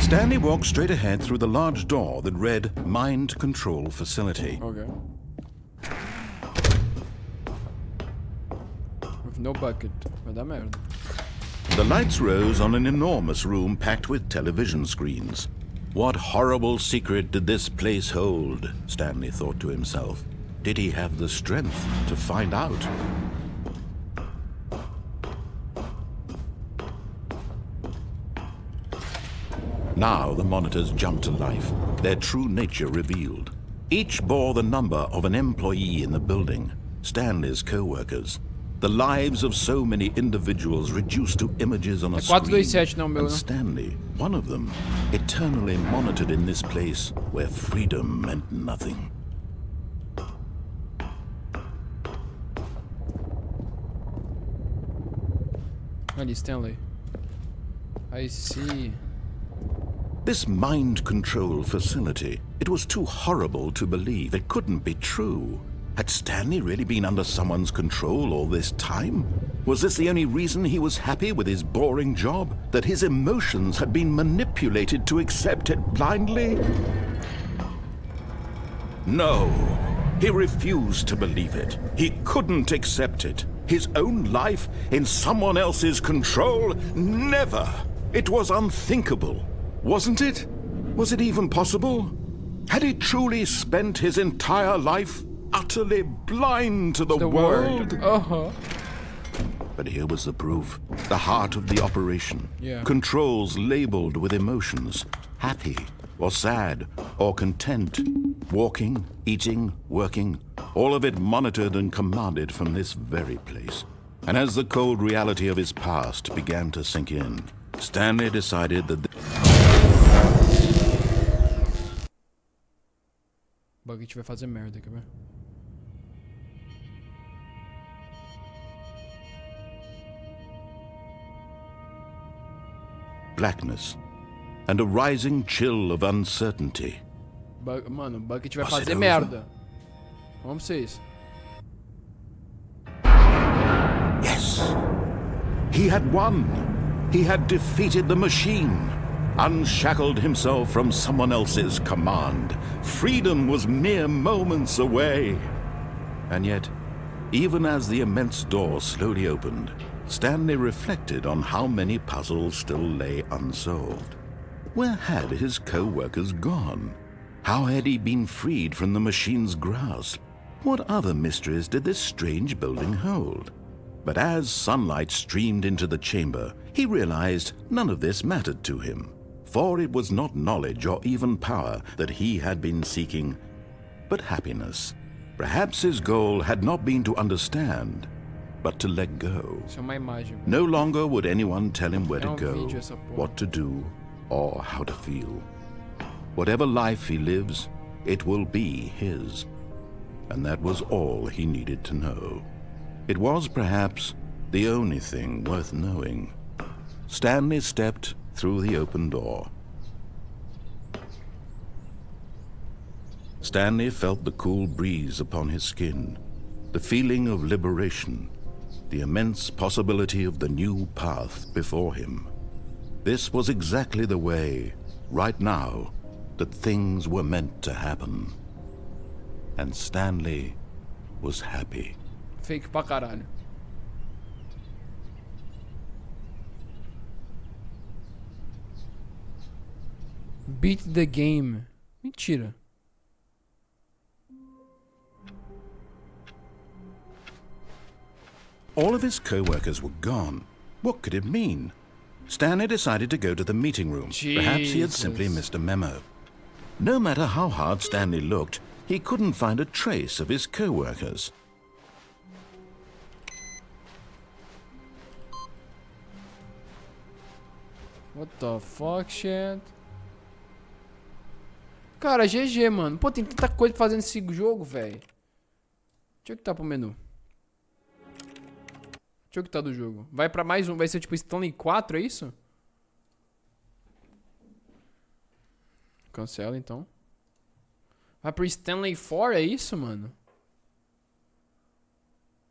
Stanley walked straight ahead through the large door that read Mind Control Facility. Okay. With no bucket. Vai dar merda. The lights rose on an enormous room packed with television screens. What horrible secret did this place hold? Stanley thought to himself. Did he have the strength to find out? Now the monitors jumped to life, their true nature revealed. Each bore the number of an employee in the building, Stanley's co-workers. The lives of so many individuals reduced to images on a screen, and Stanley, one of them, eternally monitored in this place where freedom meant nothing. Ali, Stanley. I see. This mind control facility, it was too horrible to believe. It couldn't be true. Had Stanley really been under someone's control all this time? Was this the only reason he was happy with his boring job? That his emotions had been manipulated to accept it blindly? No, he refused to believe it. He couldn't accept it. His own life in someone else's control? Never! It was unthinkable. Wasn't it? Was it even possible? Had he truly spent his entire life utterly blind to the world? But here was the proof. The heart of the operation. Yeah. Controls labeled with emotions. Happy, or sad, or content. Walking, eating, working. All of it monitored and commanded from this very place. And as the cold reality of his past began to sink in, Stanley decided that... O Bucket vai fazer merda, quer ver? blackness, and a rising chill of uncertainty. Mano, o Bucket vai Was it fazer over? merda. Vamos pra vocês. Yes! He had won! He had defeated the machine! Unshackled himself from someone else's command. Freedom was mere moments away. And yet, even as the immense door slowly opened, Stanley reflected on how many puzzles still lay unsolved. Where had his co-workers gone? How had he been freed from the machine's grasp? What other mysteries did this strange building hold? But as sunlight streamed into the chamber, he realized none of this mattered to him, for it was not knowledge or even power that he had been seeking, but happiness. Perhaps his goal had not been to understand, but to let go. Isso é uma imagem. No longer would anyone tell him where to go, vídeo essa porra. what to do, or how to feel. Whatever life he lives, it will be his. And that was all he needed to know. It was perhaps the only thing worth knowing. Stanley stepped through the open door. Stanley felt the cool breeze upon his skin, the feeling of liberation, the immense possibility of the new path before him. This was exactly the way, right now, that things were meant to happen. And Stanley was happy. Fake pra caralho. Beat the game. Mentira. All of his co-workers were gone. What could it mean? Stanley decided to go to the meeting room. Perhaps he had simply Jesus. missed a memo. No matter how hard Stanley looked, he couldn't find a trace of his co-workers. What the fuck, chat? Cara, GG, mano. Pô, tem tanta coisa pra fazer nesse jogo, velho. Deixa eu que tá pro menu. Deixa eu que tá do jogo. Vai pra mais um. Vai ser tipo Stanley 4, é isso? Cancela, então. Vai pro Stanley 4, é isso, mano?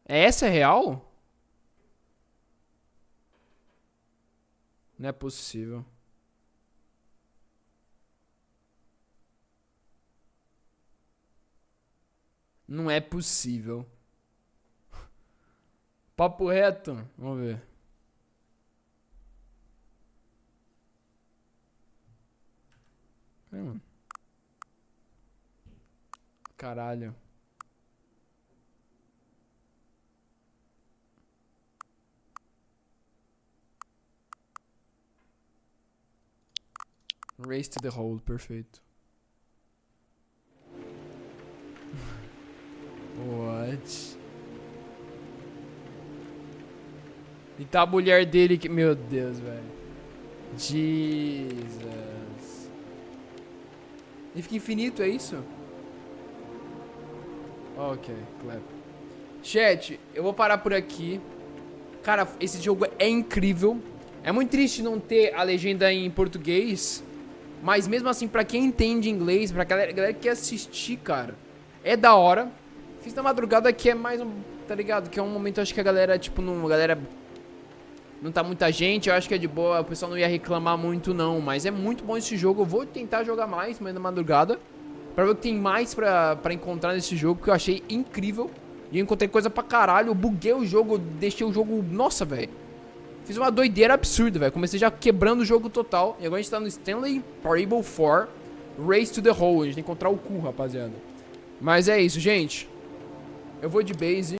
Essa é real? Não é possível. Não é possível. Papo reto. Vamos ver. Mano. Caralho. Race to the hole, perfeito. What? E tá a mulher dele que... Meu Deus, velho. Jesus. E fica infinito, é isso? Ok, clap. Chat, eu vou parar por aqui. Cara, esse jogo é incrível. É muito triste não ter a legenda em português. Mas mesmo assim, pra quem entende inglês, pra galera que quer assistir, cara, é da hora. Fiz na madrugada que é mais um... Tá ligado? Que é um momento, acho que a galera, tipo, não... A galera... Não tá muita gente, eu acho que é de boa. O pessoal não ia reclamar muito, não. Mas é muito bom esse jogo. Eu vou tentar jogar mais na madrugada. Pra ver o que tem mais pra encontrar nesse jogo, que eu achei incrível. E eu encontrei coisa pra caralho. Eu buguei o jogo, deixei o jogo... Nossa, velho. Fiz uma doideira absurda, velho. Comecei já quebrando o jogo total. E agora a gente tá no Stanley Parable 4. Race to the hole. A gente tem que encontrar o cu, rapaziada. Mas é isso, gente. Eu vou de base.